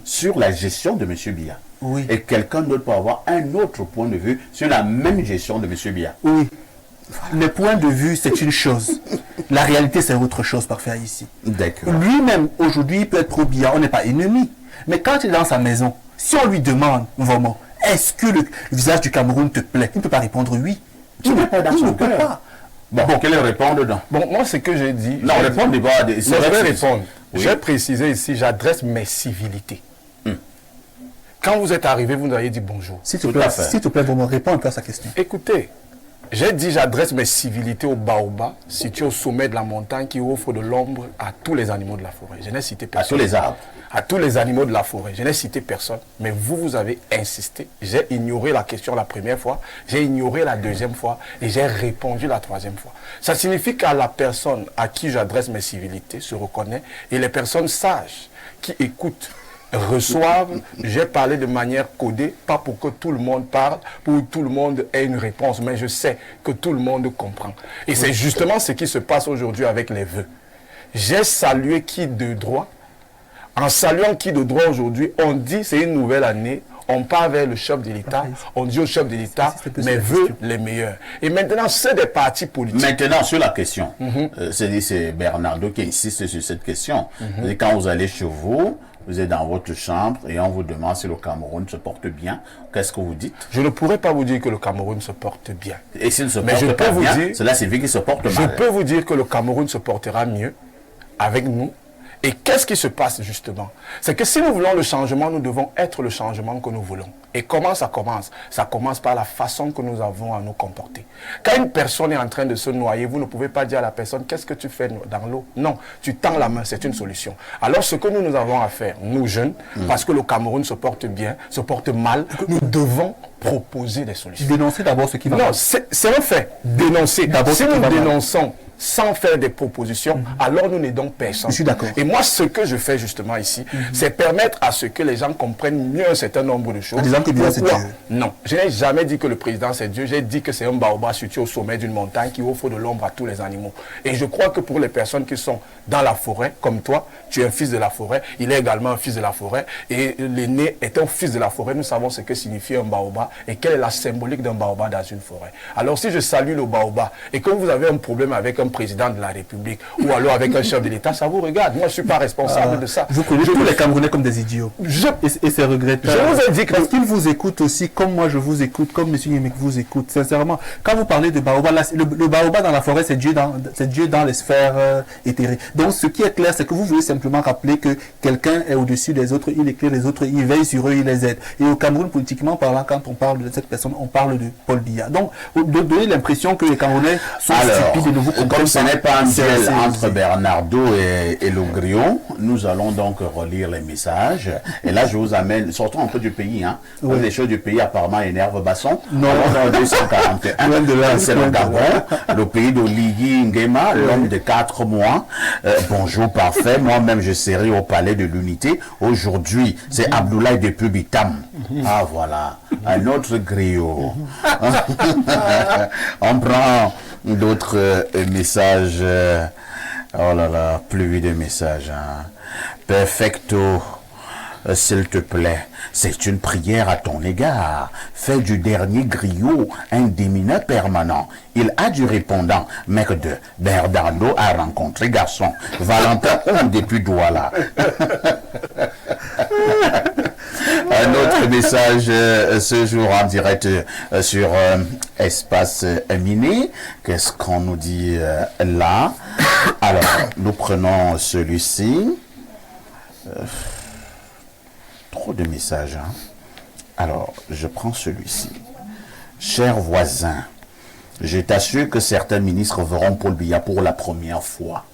sur la gestion de M. Biya? Oui. Et quelqu'un d'autre peut avoir un autre point de vue sur la même gestion de M. Biya. Oui. Le point de vue, c'est une chose. La réalité, c'est autre chose, parfait ici. D'accord. Lui-même, aujourd'hui, il peut être pro Biya, on n'est pas ennemis. Mais quand il est dans sa maison, si on lui demande vraiment, est-ce que le visage du Cameroun te plaît, il ne peut pas répondre oui. Il ne peut pas. Bon, quelle réponse dedans? Bon, moi, ce que j'ai dit... Non, répondre pas... Je vais répondre. J'ai précisé ici, j'adresse mes civilités. Quand vous êtes arrivé, vous nous avez dit bonjour. S'il te plaît, vous me répondez à sa question. Écoutez, j'ai dit j'adresse mes civilités au baobab, situé au sommet de la montagne qui offre de l'ombre à tous les animaux de la forêt. Je n'ai cité personne. À tous les arbres. À tous les animaux de la forêt. Je n'ai cité personne. Mais vous avez insisté. J'ai ignoré la question la première fois, j'ai ignoré la deuxième fois et j'ai répondu la troisième fois. Ça signifie qu'à la personne à qui j'adresse mes civilités se reconnaît et les personnes sages qui écoutent reçoivent, j'ai parlé de manière codée, pas pour que tout le monde parle, pour que tout le monde ait une réponse, mais je sais que tout le monde comprend. Et c'est justement ce qui se passe aujourd'hui avec les vœux. J'ai salué qui de droit. En saluant qui de droit aujourd'hui, on dit c'est une nouvelle année, on part vers le chef de l'État, on dit au chef de l'État, mes vœux les meilleurs. Et maintenant, c'est des partis politiques. Maintenant, sur la question, c'est Bernardo qui insiste sur cette question. Quand vous allez chez vous, vous êtes dans votre chambre et on vous demande si le Cameroun se porte bien. Qu'est-ce que vous dites? Je ne pourrais pas vous dire que le Cameroun se porte bien. Et s'il ne se porte pas bien, cela signifie qu'il se porte mal. Je peux vous dire que le Cameroun se portera mieux avec nous. Et qu'est-ce qui se passe justement? C'est que si nous voulons le changement, nous devons être le changement que nous voulons. Et comment ça commence? Ça commence par la façon que nous avons à nous comporter. Quand une personne est en train de se noyer, vous ne pouvez pas dire à la personne, qu'est-ce que tu fais dans l'eau? Non, tu tends la main, c'est une solution. Alors ce que nous avons à faire, nous jeunes, parce que le Cameroun se porte bien, se porte mal, nous devons proposer des solutions. Dénoncer d'abord ce qui va mal. Non, c'est un fait. Dénoncer. Si nous dénonçons sans faire des propositions, alors nous n'aidons personne. Je suis d'accord. Et moi, ce que je fais justement ici, c'est permettre à ce que les gens comprennent mieux un certain nombre de choses. En disant que Biya, c'est Dieu. Non, je n'ai jamais dit que le président c'est Dieu, j'ai dit que c'est un baobab situé au sommet d'une montagne qui offre de l'ombre à tous les animaux. Et je crois que pour les personnes qui sont dans la forêt, comme toi, tu es un fils de la forêt, il est également un fils de la forêt, et l'aîné est un fils de la forêt. Nous savons ce que signifie un baobab et quelle est la symbolique d'un baobab dans une forêt. Alors si je salue le baobab et que vous avez un problème avec un président de la République ou alors avec un chef de l'État, ça vous regarde. Moi, je ne suis pas responsable de ça. Vous connaissez tous les Camerounais comme des idiots. Et c'est regrettable. Je vous ai dit que... Parce qu'ils vous écoutent aussi, comme moi je vous écoute, comme M. Nyémek vous écoute. Sincèrement, quand vous parlez de baobab, là, le baobab dans la forêt, c'est Dieu dans les sphères éthérées. Donc, ce qui est clair, c'est que vous voulez simplement rappeler que quelqu'un est au-dessus des autres, il éclaire les autres, il veille sur eux, il les aide. Et au Cameroun, politiquement parlant, quand on parle de cette personne, on parle de Paul Biya. Donc, de donner l'impression que les Camerounais sont stupides et ne vous comprennent pas. Comme ce n'est pas un duel entre Bernardo et le griot, nous allons donc relire les messages. Et là, je vous amène, sortons un peu du pays. Hein. Oui. Les choses du pays apparemment énervent Basson. Non. Alors, 241, Loin de là, c'est loin le de là. Gabon, le pays d'Oligui Nguema, l'homme de 4 mois. Bonjour, parfait. Moi-même, je serai au palais de l'unité. Aujourd'hui, c'est Abdoulaye depuis Bitam. Ah, voilà. Un autre griot. On prend d'autres messages. Oh là là, pluie de messages. Hein. Perfecto. S'il te plaît, c'est une prière à ton égard. Fais du dernier griot un démineur permanent. Il a du répondant. Mec de Bernardo a rencontré garçon. Valentin depuis Douala. Un autre message ce jour en direct sur Espace Miné. Qu'est-ce qu'on nous dit là? Alors, nous prenons celui-ci. Trop de messages. Hein? Alors, je prends celui-ci. Chers voisins, je t'assure que certains ministres verront Paul Biya pour la première fois.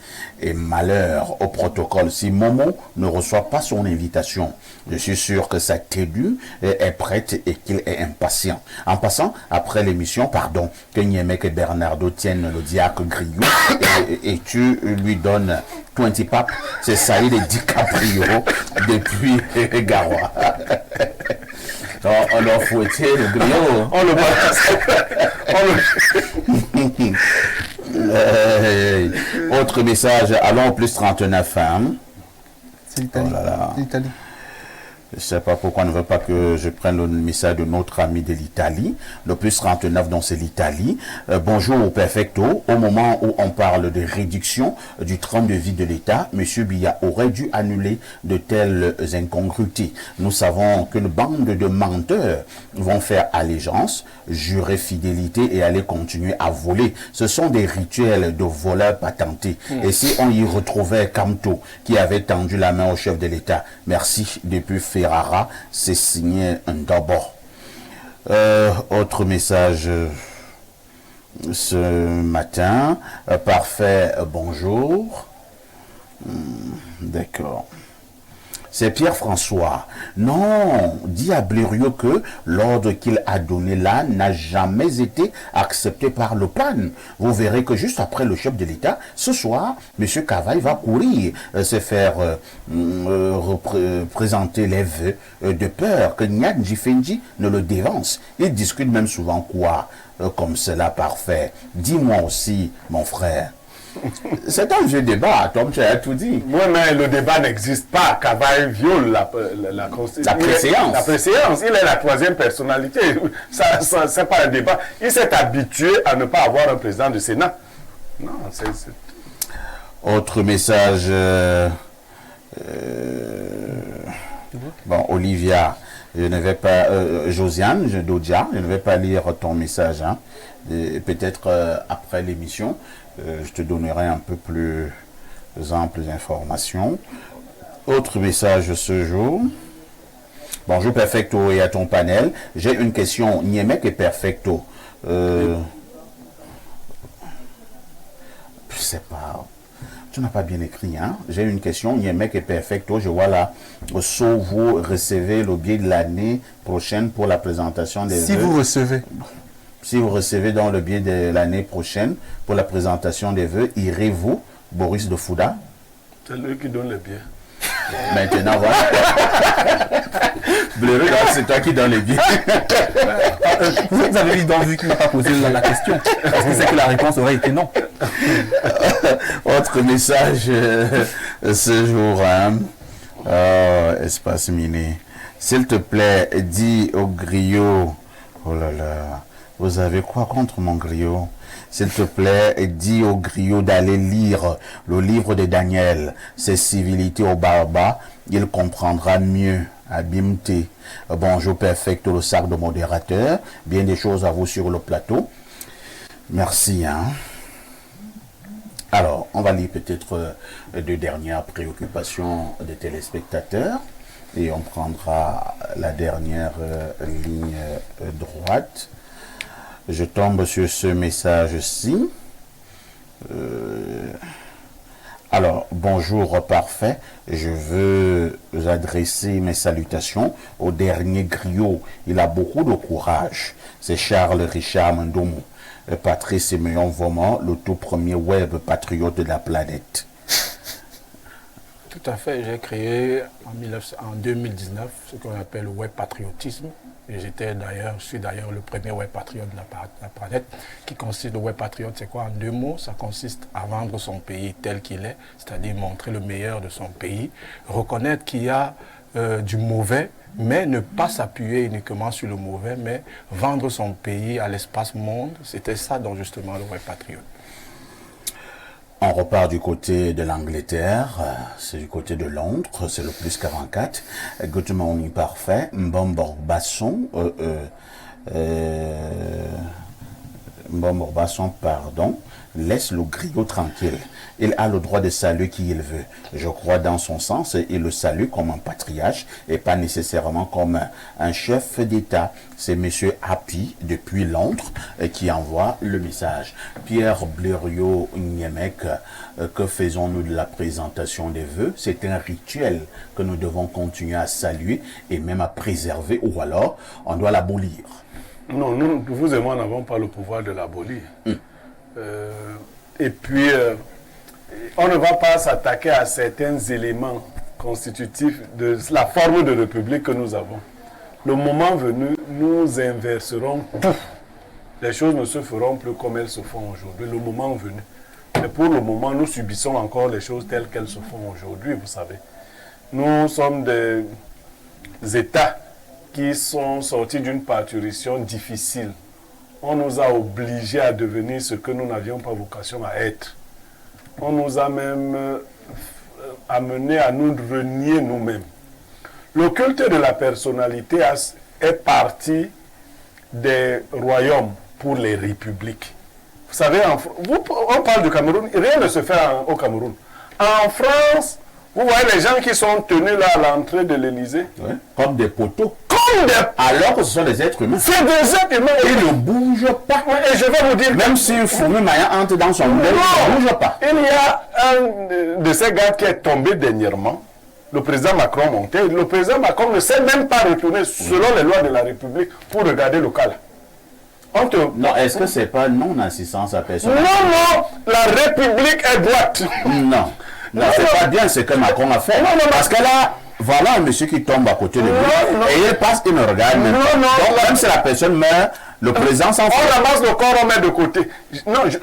Et malheur au protocole si Momo ne reçoit pas son invitation. Je suis sûr que sa tenue est prête et qu'il est impatient. En passant, après l'émission, pardon, que Nyémek et Bernardo tiennent le diacre Griot et tu lui donnes 20 papes, c'est Saïd DiCaprio depuis Garoua. On a fouetté le griot. On le Autre message, allons plus 39 femmes. C'est l'Italie. Oh là là. C'est l'Italie. Je ne sais pas pourquoi on ne veut pas que je prenne le message de notre ami de l'Italie. Le plus 39, donc c'est l'Italie. Bonjour au Perfecto. Au moment où on parle de réduction du train de vie de l'État, M. Biya aurait dû annuler de telles incongruités. Nous savons qu'une bande de menteurs vont faire allégeance, jurer fidélité et aller continuer à voler. Ce sont des rituels de voleurs patentés. Et si on y retrouvait Kamto, qui avait tendu la main au chef de l'État, merci depuis Ferrara, c'est signé un d'abord. Autre message ce matin. Parfait, bonjour. D'accord. C'est Pierre-François. Non, dit à Blériot que l'ordre qu'il a donné là n'a jamais été accepté par le PAN. Vous verrez que juste après le chef de l'État, ce soir, M. Cavaille va courir, se faire présenter les vœux de peur que Nyad Njifendi ne le dévance. Il discute même souvent quoi comme cela, parfait. Dis-moi aussi, mon frère. C'est un vieux débat, Tom, tu as tout dit. Oui, mais le débat n'existe pas. Cavaille viole la Constitution. La préséance. La préséance. Il est la troisième personnalité. Ça c'est pas un débat. Il s'est habitué à ne pas avoir un président du Sénat. Non, c'est... Autre message. Bon, Olivia, je ne vais pas... Josiane, Dodia, je ne vais pas lire ton message. Hein. Peut-être après l'émission, je te donnerai un peu plus amples informations. Autre message ce jour. Bonjour Perfecto et à ton panel. J'ai une question. Nyémek et Perfecto. Je sais pas. Tu n'as pas bien écrit, hein? J'ai une question. Nyémek et Perfecto. Je vois là. Vous recevez le billet de l'année prochaine pour la présentation des Si vœux. vous recevez. si vous recevez dans le biais de l'année prochaine pour la présentation des vœux, irez-vous, Boris de Fouda? C'est lui qui donne les biens. Maintenant, voilà. Bleu, c'est toi qui donne les biens. Vous avez évidemment vu qu'il n'a pas posé la question. Parce que c'est que la réponse aurait été non. Autre message ce jour, hein. Espace miné. S'il te plaît, dis au griot. Oh là là, vous avez quoi contre mon griot? S'il te plaît, dis au griot d'aller lire le livre de Daniel, ses civilités au barbares, il comprendra mieux. Abimté. Bonjour, perfecto, le sac de modérateur. Bien des choses à vous sur le plateau. Merci, hein. Alors, on va lire peut-être deux dernières préoccupations des téléspectateurs et on prendra la dernière ligne droite. Je tombe sur ce message-ci. Alors, bonjour parfait. Je veux adresser mes salutations au dernier griot. Il a beaucoup de courage. C'est Charles Richard Mandomo. Patrice Siméon Vauban, le tout premier web patriote de la planète. Tout à fait, j'ai créé en 2019 ce qu'on appelle le web patriotisme. Et je suis d'ailleurs le premier web patriote de la planète. Qui consiste, le web patriote, c'est quoi? En deux mots, ça consiste à vendre son pays tel qu'il est, c'est-à-dire montrer le meilleur de son pays, reconnaître qu'il y a du mauvais, mais ne pas s'appuyer uniquement sur le mauvais, mais vendre son pays à l'espace monde. C'était ça dont justement le web patriote. On repart du côté de l'Angleterre, c'est du côté de Londres, c'est le plus 44. Good morning parfait, Mbombo Basson, Mbombo Basson, pardon, laisse le griot tranquille. Il a le droit de saluer qui il veut. Je crois dans son sens, il le salue comme un patriarche et pas nécessairement comme un chef d'État. C'est M. Happy, depuis Londres, qui envoie le message. Pierre Blériot-Niemek, que faisons-nous de la présentation des vœux? C'est un rituel que nous devons continuer à saluer et même à préserver, ou alors on doit l'abolir. Non, nous, vous et moi, n'avons pas le pouvoir de l'abolir. Et puis, on ne va pas s'attaquer à certains éléments constitutifs de la forme de république que nous avons. Le moment venu, nous inverserons tout. Les choses ne se feront plus comme elles se font aujourd'hui. Le moment venu. Mais pour le moment, nous subissons encore les choses telles qu'elles se font aujourd'hui, vous savez. Nous sommes des États qui sont sortis d'une parturition difficile. On nous a obligés à devenir ce que nous n'avions pas vocation à être. On nous a même amenés à nous renier nous-mêmes. Le culte de la personnalité est parti des royaumes pour les républiques. Vous savez, on parle du Cameroun, rien ne se fait au Cameroun. En France, vous voyez les gens qui sont tenus là à l'entrée de l'Élysée. Ouais, comme des poteaux. Alors que ce sont des êtres humains. C'est des êtres humains. Ils ne bougent pas. Et je vais vous dire... Même si un fourmi maillat entre dans son œil, il ne bouge pas. Il y a un de ces gars qui est tombé dernièrement. Le président Macron montait. Le président Macron ne s'est même pas retourné selon les lois de la République pour regarder le cas là. Non, est-ce que c'est pas non-assistance à personne? Non, la République est droite. Non, c'est pas bien ce que Macron a fait. Parce que là, voilà un monsieur qui tombe à côté de lui et il passe, il ne regarde même pas. Donc même si la personne meurt, le président s'en fout. On ramasse le corps, on met de côté.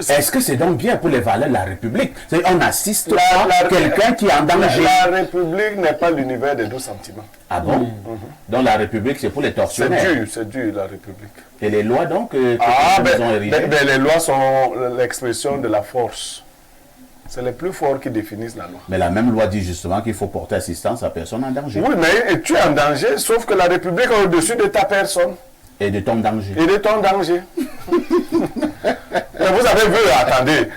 Est-ce que c'est donc bien pour les valeurs de la République? On assiste à quelqu'un qui est en danger. La République n'est pas l'univers des doux sentiments. Ah bon? Donc la République, c'est pour les tortionnaires. C'est dur, la République. Et les lois donc que nous ont héritées? Les lois sont l'expression de la force. C'est les plus forts qui définissent la loi. Mais la même loi dit justement qu'il faut porter assistance à personne en danger. Oui, mais tu es en danger, sauf que la République est au-dessus de ta personne. Et de ton danger. Et de ton danger. Mais vous avez vu, attendez,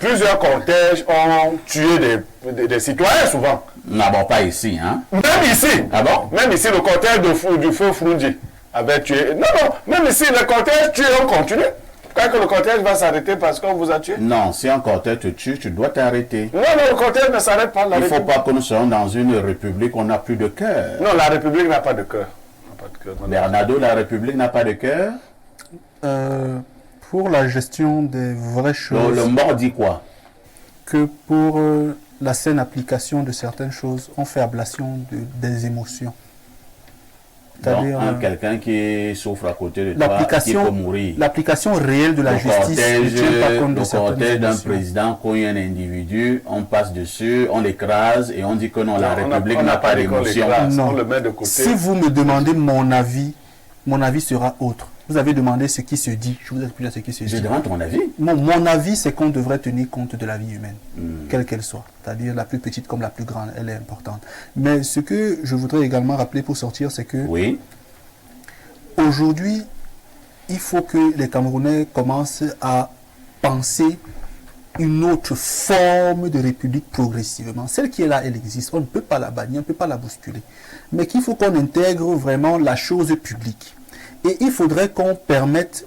plusieurs cortèges ont tué des citoyens souvent. Non, bon, pas ici, hein. Même ici. Ah bon? Même ici, le cortège du feu Frungi avait tué. Non, même ici, le cortège tue, on continue. Quand le cortège va s'arrêter parce qu'on vous a tué? Non, si un cortège te tue, tu dois t'arrêter. Non, le cortège ne s'arrête pas. Il ne faut pas que nous soyons dans une république où on n'a plus de cœur. Non, la République n'a pas de cœur. Bernardo, la République n'a pas de cœur? Pour la gestion des vraies choses, Le mort dit quoi? que pour la saine application de certaines choses, on fait ablation des émotions. Donc, C'est-à-dire quelqu'un qui souffre à côté de toi, qui peut mourir. l'application réelle de la justice ne tient pas compte de Le certaines cortège d'un émotions. président, quand il y a un individu, on passe dessus, on l'écrase et on dit que non, la République n'a pas d'émotion. Non. On le met de côté. Si vous me demandez mon avis sera autre. Vous avez demandé ce qui se dit. Je vous explique ce qui se dit. Je demande ton avis. Mon avis, c'est qu'on devrait tenir compte de la vie humaine, quelle qu'elle soit. C'est-à-dire la plus petite comme la plus grande, elle est importante. Mais ce que je voudrais également rappeler pour sortir, c'est que Oui. aujourd'hui, il faut que les Camerounais commencent à penser une autre forme de république progressivement. Celle qui est là, elle existe. On ne peut pas la bannir, on ne peut pas la bousculer. Mais qu'il faut qu'on intègre vraiment la chose publique. Et il faudrait qu'on permette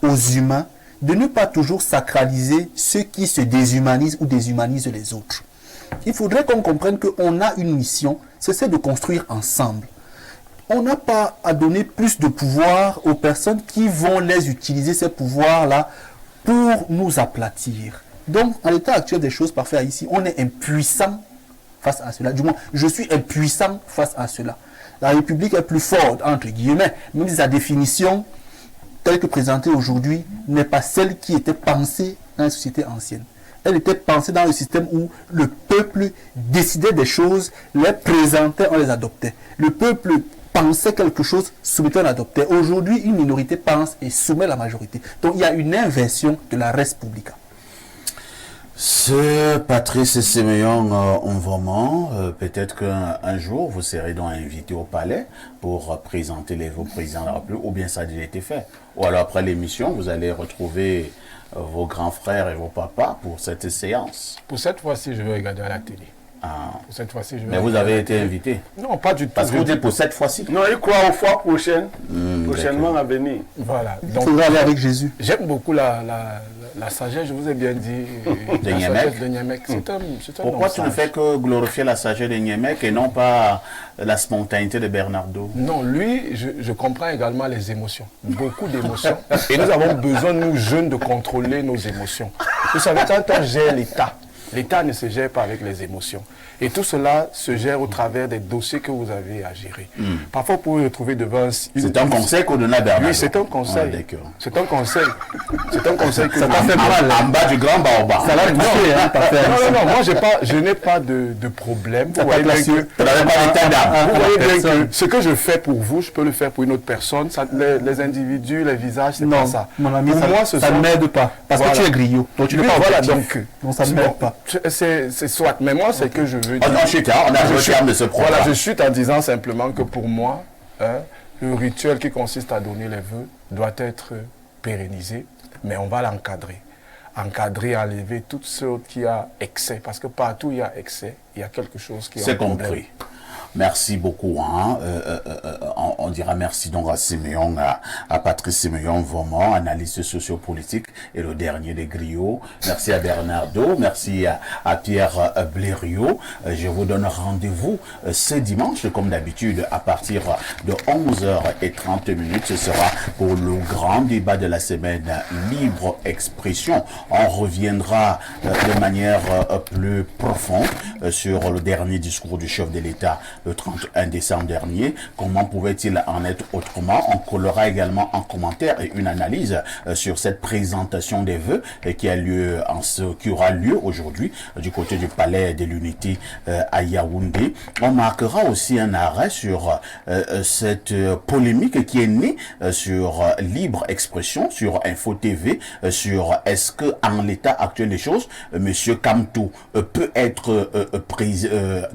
aux humains de ne pas toujours sacraliser ceux qui se déshumanisent ou déshumanisent les autres. Il faudrait qu'on comprenne qu'on a une mission, c'est celle de construire ensemble. On n'a pas à donner plus de pouvoir aux personnes qui vont les utiliser, ces pouvoirs-là, pour nous aplatir. Donc, en l'état actuel des choses, parfait ici, on est impuissant face à cela. Du moins, je suis impuissant face à cela. La République est plus forte, entre guillemets, même si sa définition, telle que présentée aujourd'hui, n'est pas celle qui était pensée dans la société ancienne. Elle était pensée dans le système où le peuple décidait des choses, les présentait, on les adoptait. Le peuple pensait quelque chose, soumettait, on l'adoptait. Aujourd'hui, une minorité pense et soumet la majorité. Donc, il y a une inversion de la res publica. Ce Patrice Séméon Onvoman, peut-être qu'un jour vous serez donc invité au palais pour présenter les vos présidents de la République, ou bien ça a déjà été fait. Ou alors après l'émission, vous allez retrouver vos grands frères et vos papas pour cette séance. Pour cette fois-ci, je vais regarder à la télé. Ah. Pour cette fois-ci, je vais Mais vous regarder à avez la été télé. invité. Non, pas du tout. Parce que vous dites pour cette fois-ci. Non, il croit aux fois prochaines, prochainement d'accord. à venir. Voilà. Il Donc, faudra aller avec Jésus. j'aime beaucoup la sagesse, je vous ai bien dit. De la Niémec. sagesse de Niémec. C'est un Pourquoi homme tu ne sage. fais que glorifier la sagesse de Niémec et non pas la spontanéité de Bernardo? Non, lui, je comprends également les émotions. Beaucoup d'émotions. Et nous avons besoin, nous jeunes, de contrôler nos émotions. Vous savez, quand on gère l'État, l'État ne se gère pas avec les émotions. Et tout cela se gère au travers des dossiers que vous avez à gérer. Parfois, vous pouvez vous retrouver devant... C'est un conseil qu'on donne à Bernardo. Oui, c'est un conseil. Ah, d'accord. C'est un conseil. C'est un conseil que... Ça t'a fait mal. En bas du grand baobab. Ça l'a touché, hein, ta femme. Non, moi, je n'ai pas de problème. Vous voyez bien que... Tu n'avais pas l'état d'âme. Vous voyez bien personne. que ce que je fais pour vous, je peux le faire pour une autre personne. Ça, les individus, les visages, c'est Non, pas ça. mon ami, pour moi, ce ça sont... ne m'aide pas. Parce Voilà. que tu es griot. Donc tu n'es Oui, pas voilà, objectif. Donc ça ne m'aide pas. C'est soit. Mais moi, c'est que je veux On dire... a chute, hein, on a le terme de ce programme. Voilà, je chute en disant simplement que pour moi, hein, le rituel qui consiste à donner les vœux doit être pérennisé, mais on va l'encadrer. Encadrer, enlever toutes sortes qui a excès, parce que partout il y a excès, il y a quelque chose qui est C'est compris. Merci beaucoup. Hein. On dira merci donc à Séméon, à Patrice Séméon Voman, analyste sociopolitique et le dernier des griots. Merci à Bernardo, merci à Pierre Blériot. Je vous donne rendez-vous ce dimanche, comme d'habitude, à partir de 11h30. Ce sera pour le grand débat de la semaine Libre Expression. On reviendra de manière plus profonde sur le dernier discours du chef de l'État le 31 décembre dernier. Comment pouvait-il en être autrement? On collera également en commentaire et une analyse sur cette présentation des vœux qui aura lieu aujourd'hui du côté du Palais de l'Unité à Yaoundé. On marquera aussi un arrêt sur cette polémique qui est née sur Libre Expression, sur Info TV, sur est-ce que en l'état actuel des choses, Monsieur Kamtou peut être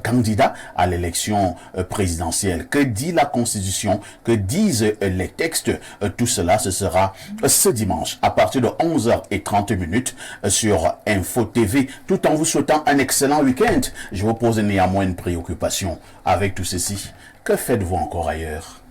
candidat à l'élection présidentielle. Que dit la Constitution? Que disent les textes? Tout cela, ce sera ce dimanche à partir de 11h30 sur Info TV. Tout en vous souhaitant un excellent week-end, je vous pose néanmoins une préoccupation avec tout ceci. Que faites-vous encore ailleurs?